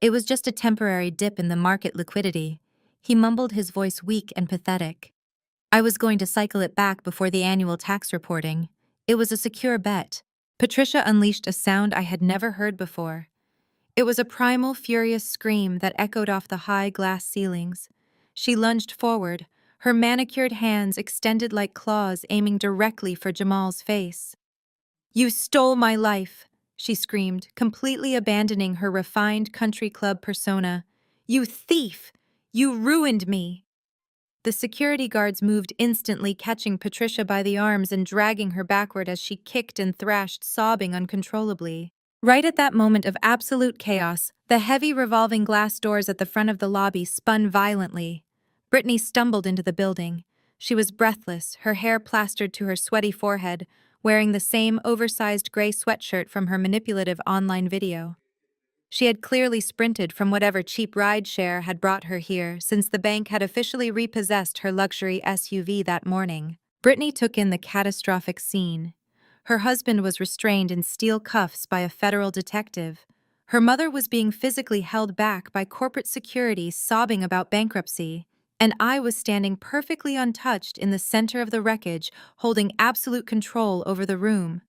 "It was just a temporary dip in the market liquidity," he mumbled, his voice weak and pathetic. "I was going to cycle it back before the annual tax reporting. It was a secure bet." Patricia unleashed a sound I had never heard before. It was a primal, furious scream that echoed off the high glass ceilings. She lunged forward, her manicured hands extended like claws aiming directly for Jamal's face. "You stole my life," she screamed, completely abandoning her refined country club persona. "You thief! You ruined me!" The security guards moved instantly, catching Patricia by the arms and dragging her backward as she kicked and thrashed, sobbing uncontrollably. Right at that moment of absolute chaos, the heavy revolving glass doors at the front of the lobby spun violently. Brittany stumbled into the building. She was breathless, her hair plastered to her sweaty forehead, wearing the same oversized gray sweatshirt from her manipulative online video. She had clearly sprinted from whatever cheap rideshare had brought her here, since the bank had officially repossessed her luxury SUV that morning. Brittany took in the catastrophic scene. Her husband was restrained in steel cuffs by a federal detective. Her mother was being physically held back by corporate security, sobbing about bankruptcy. And I was standing perfectly untouched in the center of the wreckage, holding absolute control over the room.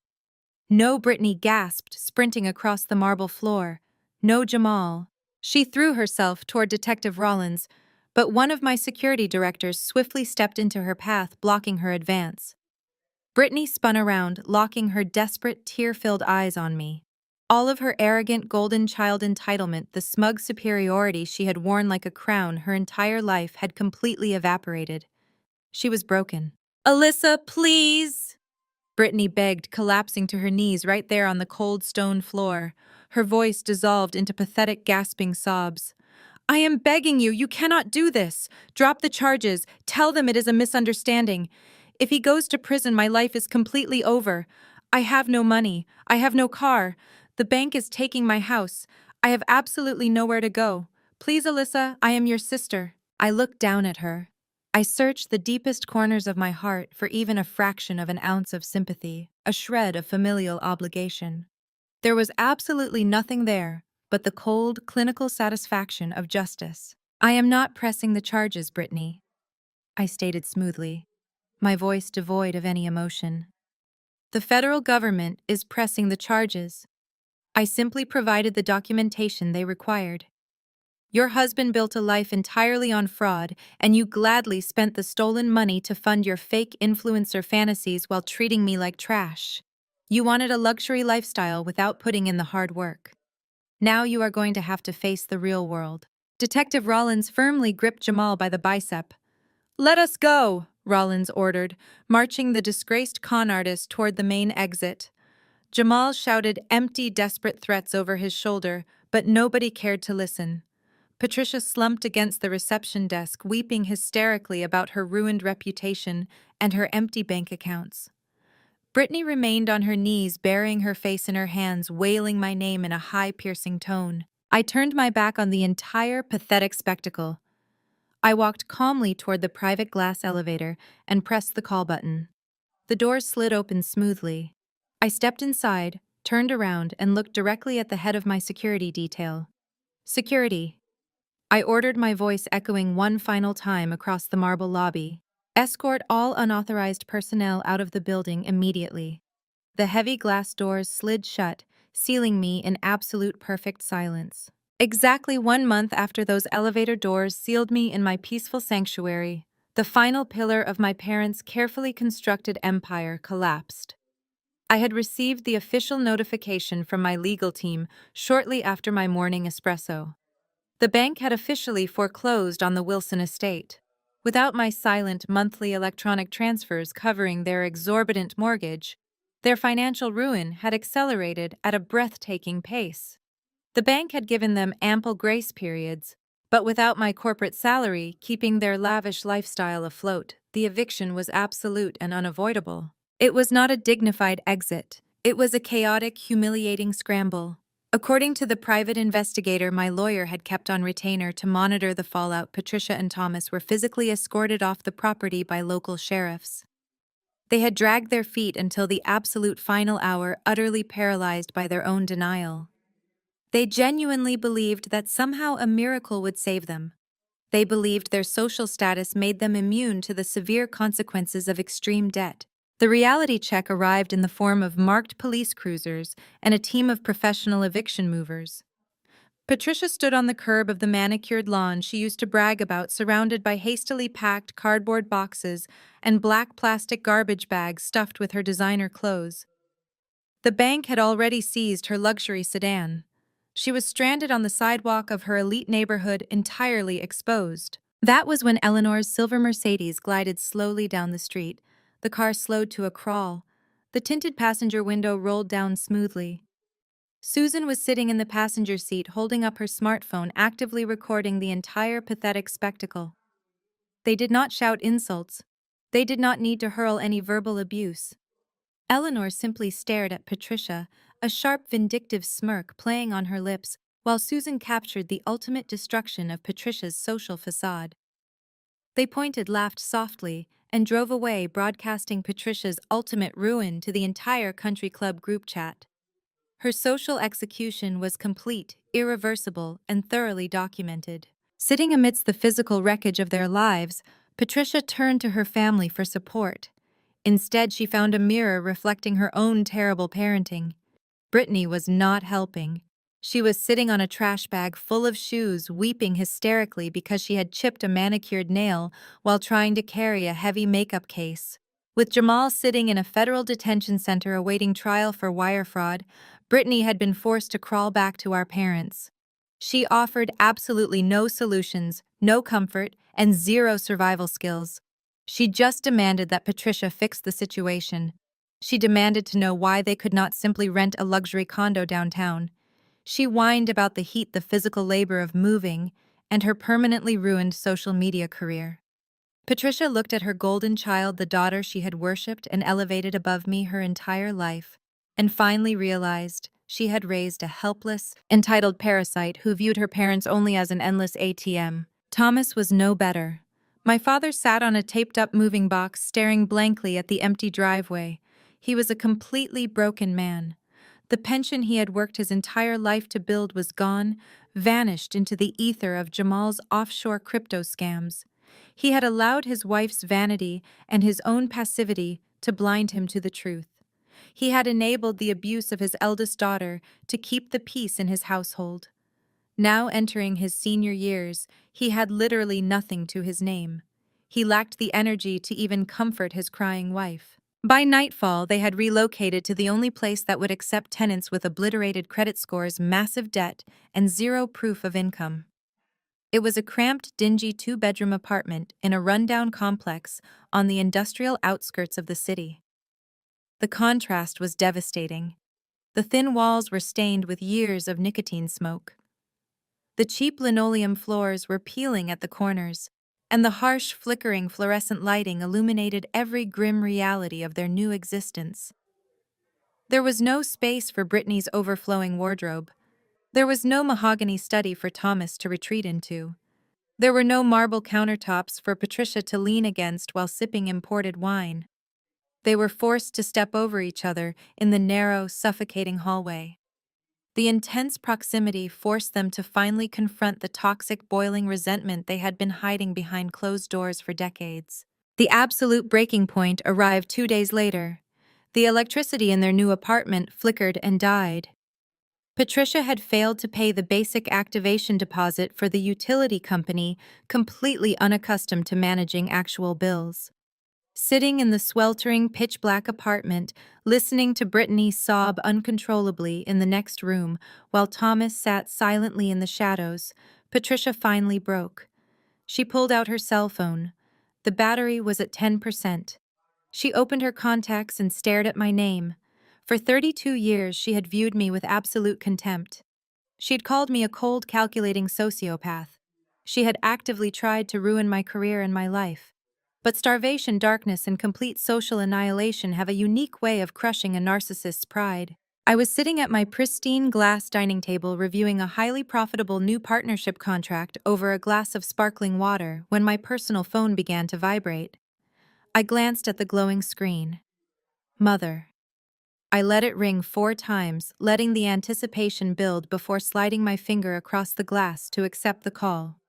"No," Brittany gasped, sprinting across the marble floor. "No, Jamal." She threw herself toward Detective Rollins, but one of my security directors swiftly stepped into her path, blocking her advance. Brittany spun around, locking her desperate, tear-filled eyes on me. All of her arrogant golden child entitlement, the smug superiority she had worn like a crown her entire life, had completely evaporated. She was broken. "Alyssa, please!" Brittany begged, collapsing to her knees right there on the cold stone floor. Her voice dissolved into pathetic, gasping sobs. "I am begging you, you cannot do this. Drop the charges. Tell them it is a misunderstanding. If he goes to prison, my life is completely over. I have no money. I have no car. The bank is taking my house. I have absolutely nowhere to go. Please, Alyssa, I am your sister." I looked down at her. I searched the deepest corners of my heart for even a fraction of an ounce of sympathy, a shred of familial obligation. There was absolutely nothing there but the cold, clinical satisfaction of justice. "I am not pressing the charges, Brittany," I stated smoothly, my voice devoid of any emotion. "The federal government is pressing the charges. I simply provided the documentation they required. Your husband built a life entirely on fraud, and you gladly spent the stolen money to fund your fake influencer fantasies while treating me like trash. You wanted a luxury lifestyle without putting in the hard work. Now you are going to have to face the real world." Detective Rollins firmly gripped Jamal by the bicep. "Let us go," Rollins ordered, marching the disgraced con artist toward the main exit. Jamal shouted empty, desperate threats over his shoulder, but nobody cared to listen. Patricia slumped against the reception desk, weeping hysterically about her ruined reputation and her empty bank accounts. Brittany remained on her knees, burying her face in her hands, wailing my name in a high, piercing tone. I turned my back on the entire pathetic spectacle. I walked calmly toward the private glass elevator and pressed the call button. The door slid open smoothly. I stepped inside, turned around and looked directly at the head of my security detail. Security. I ordered, my voice echoing one final time across the marble lobby. Escort all unauthorized personnel out of the building immediately. The heavy glass doors slid shut, sealing me in absolute perfect silence. Exactly 1 month after those elevator doors sealed me in my peaceful sanctuary, the final pillar of my parents' carefully constructed empire collapsed. I had received the official notification from my legal team shortly after my morning espresso. The bank had officially foreclosed on the Wilson estate. Without my silent monthly electronic transfers covering their exorbitant mortgage, their financial ruin had accelerated at a breathtaking pace. The bank had given them ample grace periods, but without my corporate salary keeping their lavish lifestyle afloat, the eviction was absolute and unavoidable. It was not a dignified exit. It was a chaotic, humiliating scramble. According to the private investigator my lawyer had kept on retainer to monitor the fallout, Patricia and Thomas were physically escorted off the property by local sheriffs. They had dragged their feet until the absolute final hour, utterly paralyzed by their own denial. They genuinely believed that somehow a miracle would save them. They believed their social status made them immune to the severe consequences of extreme debt. The reality check arrived in the form of marked police cruisers and a team of professional eviction movers. Patricia stood on the curb of the manicured lawn she used to brag about, surrounded by hastily packed cardboard boxes and black plastic garbage bags stuffed with her designer clothes. The bank had already seized her luxury sedan. She was stranded on the sidewalk of her elite neighborhood, entirely exposed. That was when Eleanor's silver Mercedes glided slowly down the street. The car slowed to a crawl. The tinted passenger window rolled down smoothly. Susan was sitting in the passenger seat, holding up her smartphone, actively recording the entire pathetic spectacle. They did not shout insults. They did not need to hurl any verbal abuse. Eleanor simply stared at Patricia, a sharp, vindictive smirk playing on her lips, while Susan captured the ultimate destruction of Patricia's social facade. They pointed, laughed softly, and drove away, broadcasting Patricia's ultimate ruin to the entire country club group chat. Her social execution was complete, irreversible, and thoroughly documented. Sitting amidst the physical wreckage of their lives, Patricia turned to her family for support. Instead, she found a mirror reflecting her own terrible parenting. Brittany was not helping. She was sitting on a trash bag full of shoes, weeping hysterically because she had chipped a manicured nail while trying to carry a heavy makeup case. With Jamal sitting in a federal detention center awaiting trial for wire fraud, Brittany had been forced to crawl back to our parents. She offered absolutely no solutions, no comfort, and zero survival skills. She just demanded that Patricia fix the situation. She demanded to know why they could not simply rent a luxury condo downtown. She whined about the heat, the physical labor of moving, and her permanently ruined social media career. Patricia looked at her golden child, the daughter she had worshipped and elevated above me her entire life, and finally realized she had raised a helpless, entitled parasite who viewed her parents only as an endless ATM. Thomas was no better. My father sat on a taped-up moving box, staring blankly at the empty driveway. He was a completely broken man. The pension he had worked his entire life to build was gone, vanished into the ether of Jamal's offshore crypto scams. He had allowed his wife's vanity and his own passivity to blind him to the truth. He had enabled the abuse of his eldest daughter to keep the peace in his household. Now entering his senior years, he had literally nothing to his name. He lacked the energy to even comfort his crying wife. By nightfall, they had relocated to the only place that would accept tenants with obliterated credit scores, massive debt, and zero proof of income. It was a cramped, dingy two-bedroom apartment in a rundown complex on the industrial outskirts of the city. The contrast was devastating. The thin walls were stained with years of nicotine smoke. The cheap linoleum floors were peeling at the corners, and the harsh, flickering fluorescent lighting illuminated every grim reality of their new existence. There was no space for Brittany's overflowing wardrobe. There was no mahogany study for Thomas to retreat into. There were no marble countertops for Patricia to lean against while sipping imported wine. They were forced to step over each other in the narrow, suffocating hallway. The intense proximity forced them to finally confront the toxic, boiling resentment they had been hiding behind closed doors for decades. The absolute breaking point arrived 2 days later. The electricity in their new apartment flickered and died. Patricia had failed to pay the basic activation deposit for the utility company, completely unaccustomed to managing actual bills. Sitting in the sweltering, pitch-black apartment, listening to Brittany sob uncontrollably in the next room while Thomas sat silently in the shadows, Patricia finally broke. She pulled out her cell phone. The battery was at 10%. She opened her contacts and stared at my name. For 32 years, she had viewed me with absolute contempt. She had called me a cold, calculating sociopath. She had actively tried to ruin my career and my life. But starvation, darkness, and complete social annihilation have a unique way of crushing a narcissist's pride. I was sitting at my pristine glass dining table reviewing a highly profitable new partnership contract over a glass of sparkling water when my personal phone began to vibrate. I glanced at the glowing screen. Mother. I let it ring 4 times, letting the anticipation build before sliding my finger across the glass to accept the call.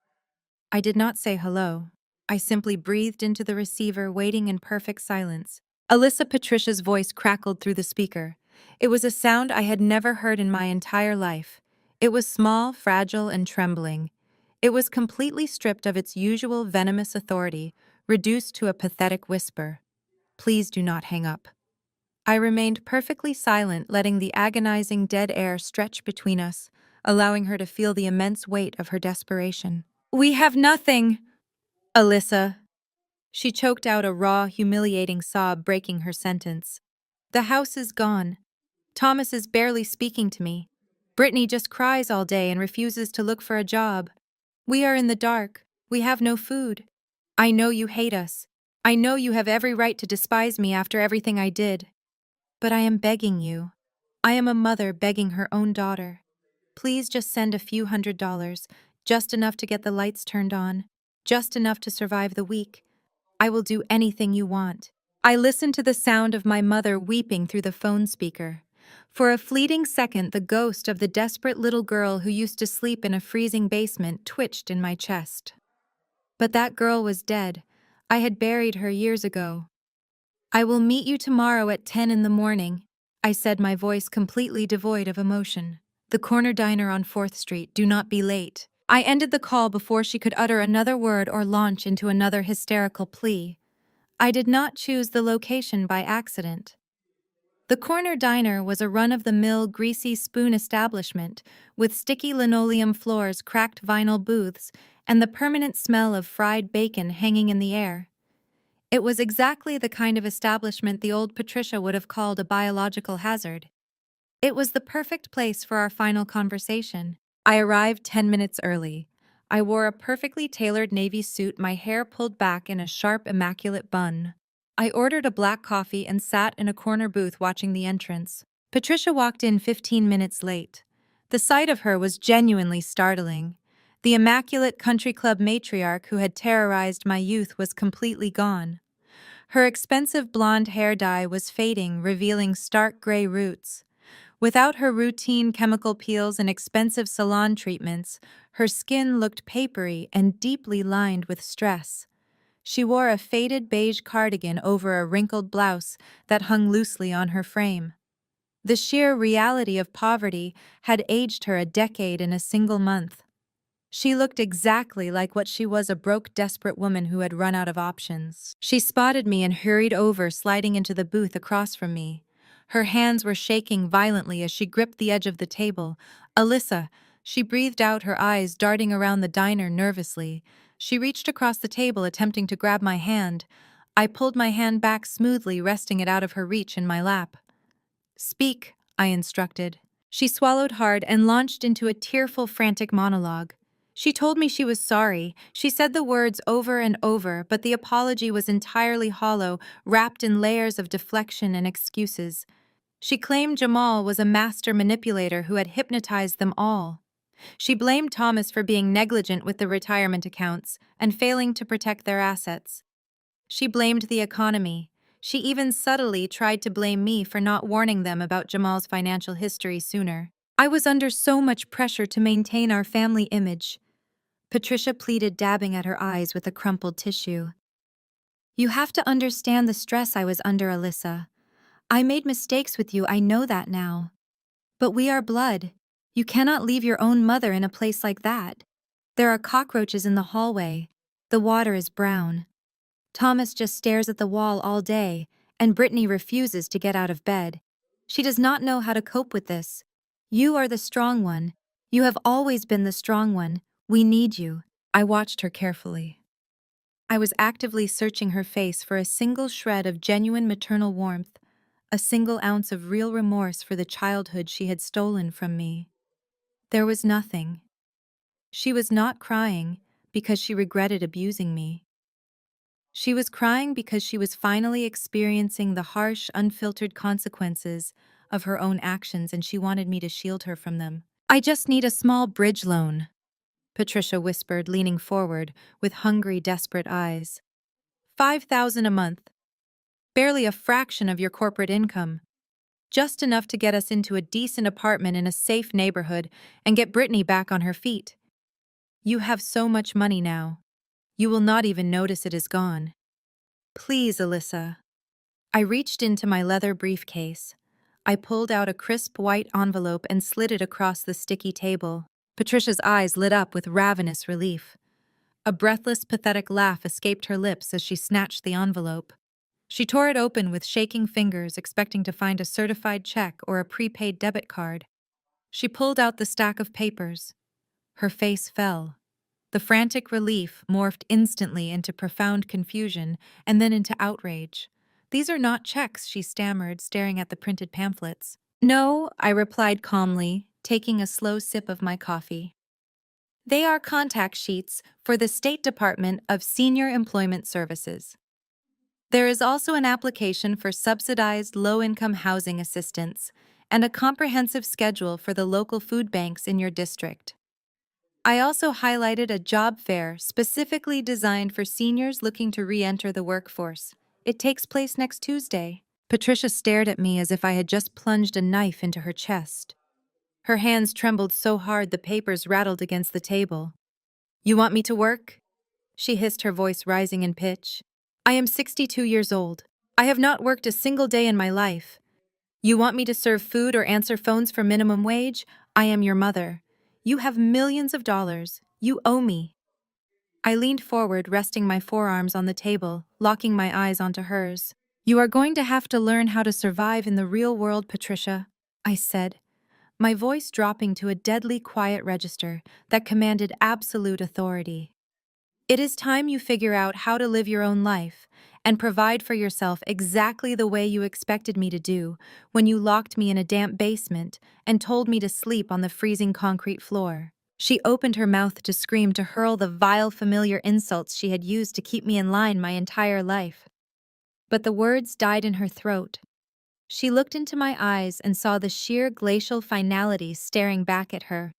I did not say hello. I simply breathed into the receiver, waiting in perfect silence. Alyssa Patricia's voice crackled through the speaker. It was a sound I had never heard in my entire life. It was small, fragile, and trembling. It was completely stripped of its usual venomous authority, reduced to a pathetic whisper. Please do not hang up. I remained perfectly silent, letting the agonizing dead air stretch between us, allowing her to feel the immense weight of her desperation. We have nothing, Alyssa. She choked out a raw, humiliating sob, breaking her sentence. The house is gone. Thomas is barely speaking to me. Brittany just cries all day and refuses to look for a job. We are in the dark. We have no food. I know you hate us. I know you have every right to despise me after everything I did. But I am begging you. I am a mother begging her own daughter. Please just send a few $100s, just enough to get the lights turned on, just enough to survive the week. I will do anything you want. I listened to the sound of my mother weeping through the phone speaker. For a fleeting second, the ghost of the desperate little girl who used to sleep in a freezing basement twitched in my chest. But that girl was dead. I had buried her years ago. I will meet you tomorrow at 10 in the morning, I said, my voice completely devoid of emotion. The corner diner on 4th Street, do not be late. I ended the call before she could utter another word or launch into another hysterical plea. I did not choose the location by accident. The corner diner was a run-of-the-mill greasy spoon establishment with sticky linoleum floors, cracked vinyl booths, and the permanent smell of fried bacon hanging in the air. It was exactly the kind of establishment the old Patricia would have called a biological hazard. It was the perfect place for our final conversation. I arrived 10 minutes early. I wore a perfectly tailored navy suit, my hair pulled back in a sharp, immaculate bun. I ordered a black coffee and sat in a corner booth watching the entrance. Patricia walked in 15 minutes late. The sight of her was genuinely startling. The immaculate country club matriarch who had terrorized my youth was completely gone. Her expensive blonde hair dye was fading, revealing stark gray roots. Without her routine chemical peels and expensive salon treatments, her skin looked papery and deeply lined with stress. She wore a faded beige cardigan over a wrinkled blouse that hung loosely on her frame. The sheer reality of poverty had aged her a decade in a single month. She looked exactly like what she was, a broke, desperate woman who had run out of options. She spotted me and hurried over, sliding into the booth across from me. Her hands were shaking violently as she gripped the edge of the table. Alyssa, she breathed out, her eyes darting around the diner nervously. She reached across the table, attempting to grab my hand. I pulled my hand back smoothly, resting it out of her reach in my lap. Speak, I instructed. She swallowed hard and launched into a tearful, frantic monologue. She told me she was sorry. She said the words over and over, but the apology was entirely hollow, wrapped in layers of deflection and excuses. She claimed Jamal was a master manipulator who had hypnotized them all. She blamed Thomas for being negligent with the retirement accounts and failing to protect their assets. She blamed the economy. She even subtly tried to blame me for not warning them about Jamal's financial history sooner. I was under so much pressure to maintain our family image. Patricia pleaded, dabbing at her eyes with a crumpled tissue. You have to understand the stress I was under, Alyssa. I made mistakes with you, I know that now. But we are blood. You cannot leave your own mother in a place like that. There are cockroaches in the hallway. The water is brown. Thomas just stares at the wall all day, and Brittany refuses to get out of bed. She does not know how to cope with this. You are the strong one. You have always been the strong one. We need you. I watched her carefully. I was actively searching her face for a single shred of genuine maternal warmth, a single ounce of real remorse for the childhood she had stolen from me. There was nothing. She was not crying because she regretted abusing me. She was crying because she was finally experiencing the harsh, unfiltered consequences of her own actions, and she wanted me to shield her from them. I just need a small bridge loan, Patricia whispered, leaning forward with hungry, desperate eyes. $5,000 a month. Barely a fraction of your corporate income. Just enough to get us into a decent apartment in a safe neighborhood and get Brittany back on her feet. You have so much money now. You will not even notice it is gone. Please, Alyssa. I reached into my leather briefcase. I pulled out a crisp white envelope and slid it across the sticky table. Patricia's eyes lit up with ravenous relief. A breathless, pathetic laugh escaped her lips as she snatched the envelope. She tore it open with shaking fingers, expecting to find a certified check or a prepaid debit card. She pulled out the stack of papers. Her face fell. The frantic relief morphed instantly into profound confusion and then into outrage. These are not checks, she stammered, staring at the printed pamphlets. No, I replied calmly, taking a slow sip of my coffee. They are contact sheets for the State Department of Senior Employment Services. There is also an application for subsidized low-income housing assistance and a comprehensive schedule for the local food banks in your district. I also highlighted a job fair specifically designed for seniors looking to re-enter the workforce. It takes place next Tuesday. Patricia stared at me as if I had just plunged a knife into her chest. Her hands trembled so hard the papers rattled against the table. You want me to work? She hissed, her voice rising in pitch. I am 62 years old. I have not worked a single day in my life. You want me to serve food or answer phones for minimum wage? I am your mother. You have millions of dollars. You owe me. I leaned forward, resting my forearms on the table, locking my eyes onto hers. You are going to have to learn how to survive in the real world, Patricia, I said, my voice dropping to a deadly quiet register that commanded absolute authority. It is time you figure out how to live your own life and provide for yourself exactly the way you expected me to do when you locked me in a damp basement and told me to sleep on the freezing concrete floor. She opened her mouth to scream, to hurl the vile, familiar insults she had used to keep me in line my entire life. But the words died in her throat. She looked into my eyes and saw the sheer glacial finality staring back at her.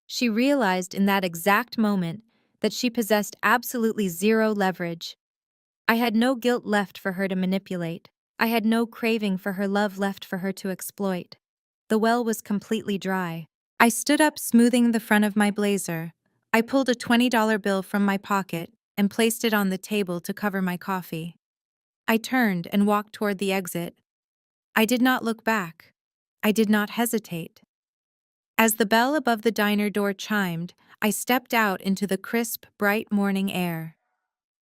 She realized in that exact moment that she possessed absolutely zero leverage. I had no guilt left for her to manipulate. I had no craving for her love left for her to exploit. The well was completely dry. I stood up, smoothing the front of my blazer. I pulled a $20 bill from my pocket and placed it on the table to cover my coffee. I turned and walked toward the exit. I did not look back. I did not hesitate. As the bell above the diner door chimed, I stepped out into the crisp, bright morning air.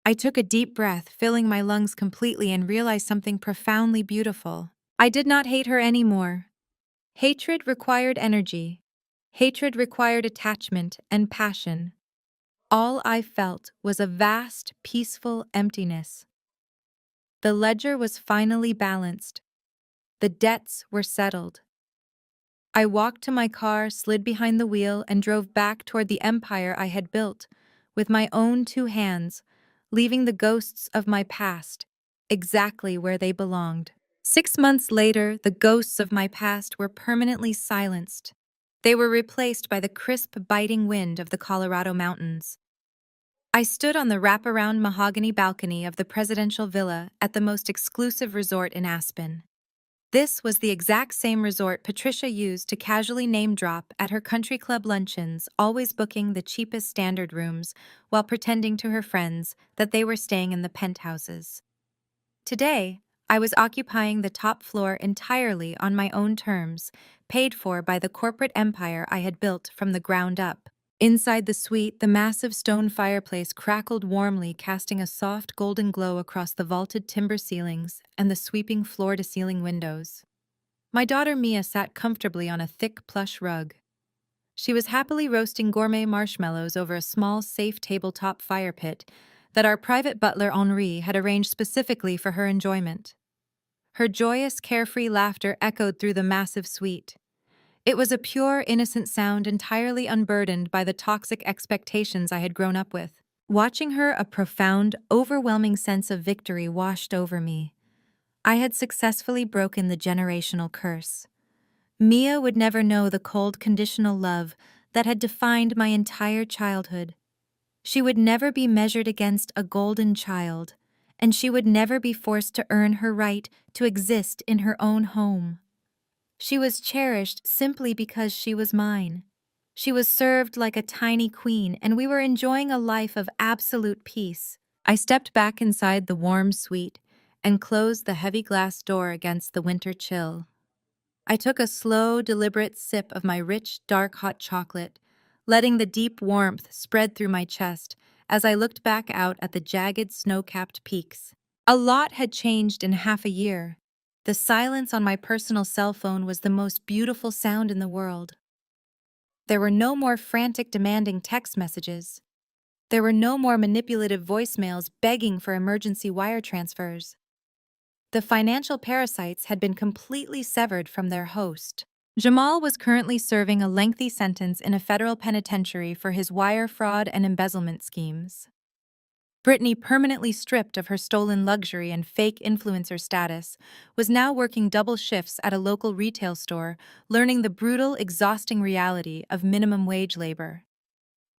I took a deep breath, filling my lungs completely, and realized something profoundly beautiful. I did not hate her anymore. Hatred required energy. Hatred required attachment and passion. All I felt was a vast, peaceful emptiness. The ledger was finally balanced. The debts were settled. I walked to my car, slid behind the wheel, and drove back toward the empire I had built with my own two hands, leaving the ghosts of my past exactly where they belonged. 6 months later, the ghosts of my past were permanently silenced. They were replaced by the crisp, biting wind of the Colorado mountains. I stood on the wraparound mahogany balcony of the presidential villa at the most exclusive resort in Aspen. This was the exact same resort Patricia used to casually name drop at her country club luncheons, always booking the cheapest standard rooms while pretending to her friends that they were staying in the penthouses. Today, I was occupying the top floor entirely on my own terms, paid for by the corporate empire I had built from the ground up. Inside the suite, the massive stone fireplace crackled warmly, casting a soft golden glow across the vaulted timber ceilings and the sweeping floor-to-ceiling windows. My daughter Mia sat comfortably on a thick plush rug. She was happily roasting gourmet marshmallows over a small, safe tabletop fire pit that our private butler Henri had arranged specifically for her enjoyment. Her joyous, carefree laughter echoed through the massive suite. It was a pure, innocent sound entirely unburdened by the toxic expectations I had grown up with. Watching her, a profound, overwhelming sense of victory washed over me. I had successfully broken the generational curse. Mia would never know the cold, conditional love that had defined my entire childhood. She would never be measured against a golden child, and she would never be forced to earn her right to exist in her own home. She was cherished simply because she was mine. She was served like a tiny queen, and we were enjoying a life of absolute peace. I stepped back inside the warm suite and closed the heavy glass door against the winter chill. I took a slow, deliberate sip of my rich, dark hot chocolate, letting the deep warmth spread through my chest as I looked back out at the jagged, snow-capped peaks. A lot had changed in half a year. The silence on my personal cell phone was the most beautiful sound in the world. There were no more frantic, demanding text messages. There were no more manipulative voicemails begging for emergency wire transfers. The financial parasites had been completely severed from their host. Jamal was currently serving a lengthy sentence in a federal penitentiary for his wire fraud and embezzlement schemes. Brittany, permanently stripped of her stolen luxury and fake influencer status, was now working double shifts at a local retail store, learning the brutal, exhausting reality of minimum wage labor.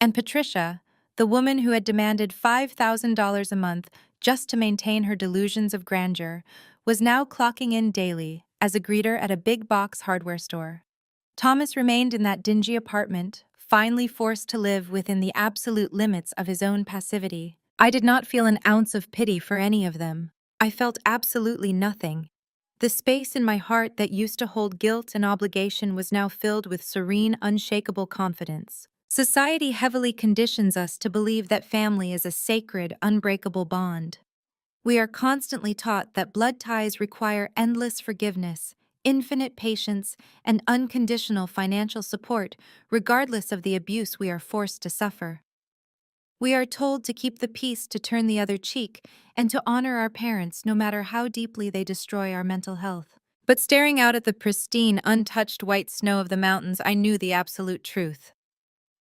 And Patricia, the woman who had demanded $5,000 a month just to maintain her delusions of grandeur, was now clocking in daily as a greeter at a big box hardware store. Thomas remained in that dingy apartment, finally forced to live within the absolute limits of his own passivity. I did not feel an ounce of pity for any of them. I felt absolutely nothing. The space in my heart that used to hold guilt and obligation was now filled with serene, unshakable confidence. Society heavily conditions us to believe that family is a sacred, unbreakable bond. We are constantly taught that blood ties require endless forgiveness, infinite patience, and unconditional financial support, regardless of the abuse we are forced to suffer. We are told to keep the peace, to turn the other cheek, and to honor our parents no matter how deeply they destroy our mental health. But staring out at the pristine, untouched white snow of the mountains, I knew the absolute truth.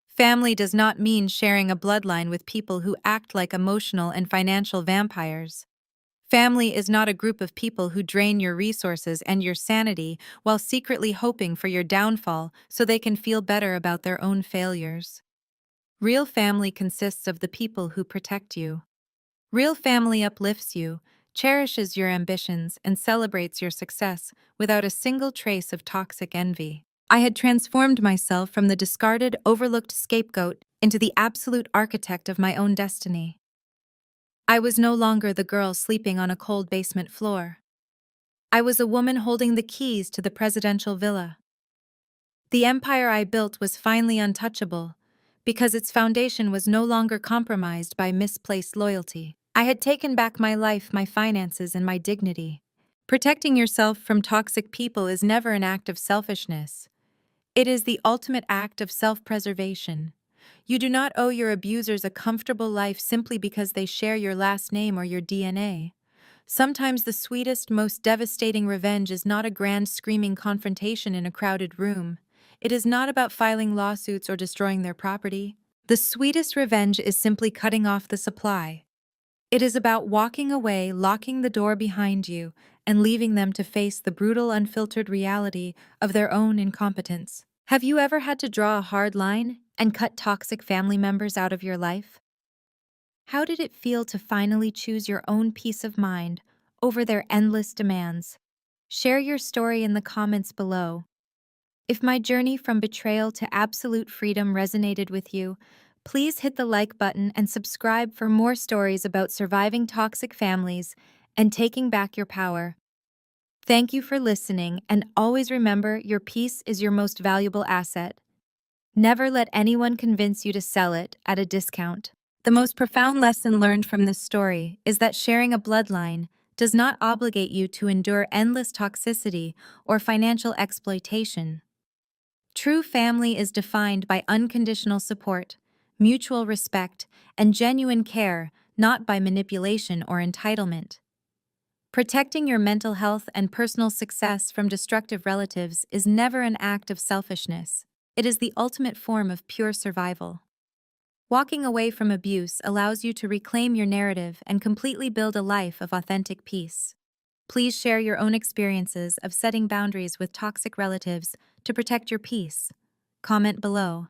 Family does not mean sharing a bloodline with people who act like emotional and financial vampires. Family is not a group of people who drain your resources and your sanity while secretly hoping for your downfall so they can feel better about their own failures. Real family consists of the people who protect you. Real family uplifts you, cherishes your ambitions, and celebrates your success without a single trace of toxic envy. I had transformed myself from the discarded, overlooked scapegoat into the absolute architect of my own destiny. I was no longer the girl sleeping on a cold basement floor. I was a woman holding the keys to the presidential villa. The empire I built was finally untouchable, because its foundation was no longer compromised by misplaced loyalty. I had taken back my life, my finances, and my dignity. Protecting yourself from toxic people is never an act of selfishness. It is the ultimate act of self-preservation. You do not owe your abusers a comfortable life simply because they share your last name or your DNA. Sometimes the sweetest, most devastating revenge is not a grand screaming confrontation in a crowded room. It is not about filing lawsuits or destroying their property. The sweetest revenge is simply cutting off the supply. It is about walking away, locking the door behind you, and leaving them to face the brutal, unfiltered reality of their own incompetence. Have you ever had to draw a hard line and cut toxic family members out of your life? How did it feel to finally choose your own peace of mind over their endless demands? Share your story in the comments below. If my journey from betrayal to absolute freedom resonated with you, please hit the like button and subscribe for more stories about surviving toxic families and taking back your power. Thank you for listening, and always remember your peace is your most valuable asset. Never let anyone convince you to sell it at a discount. The most profound lesson learned from this story is that sharing a bloodline does not obligate you to endure endless toxicity or financial exploitation. True family is defined by unconditional support, mutual respect, and genuine care, not by manipulation or entitlement. Protecting your mental health and personal success from destructive relatives is never an act of selfishness. It is the ultimate form of pure survival. Walking away from abuse allows you to reclaim your narrative and completely build a life of authentic peace. Please share your own experiences of setting boundaries with toxic relatives to protect your peace. Comment below.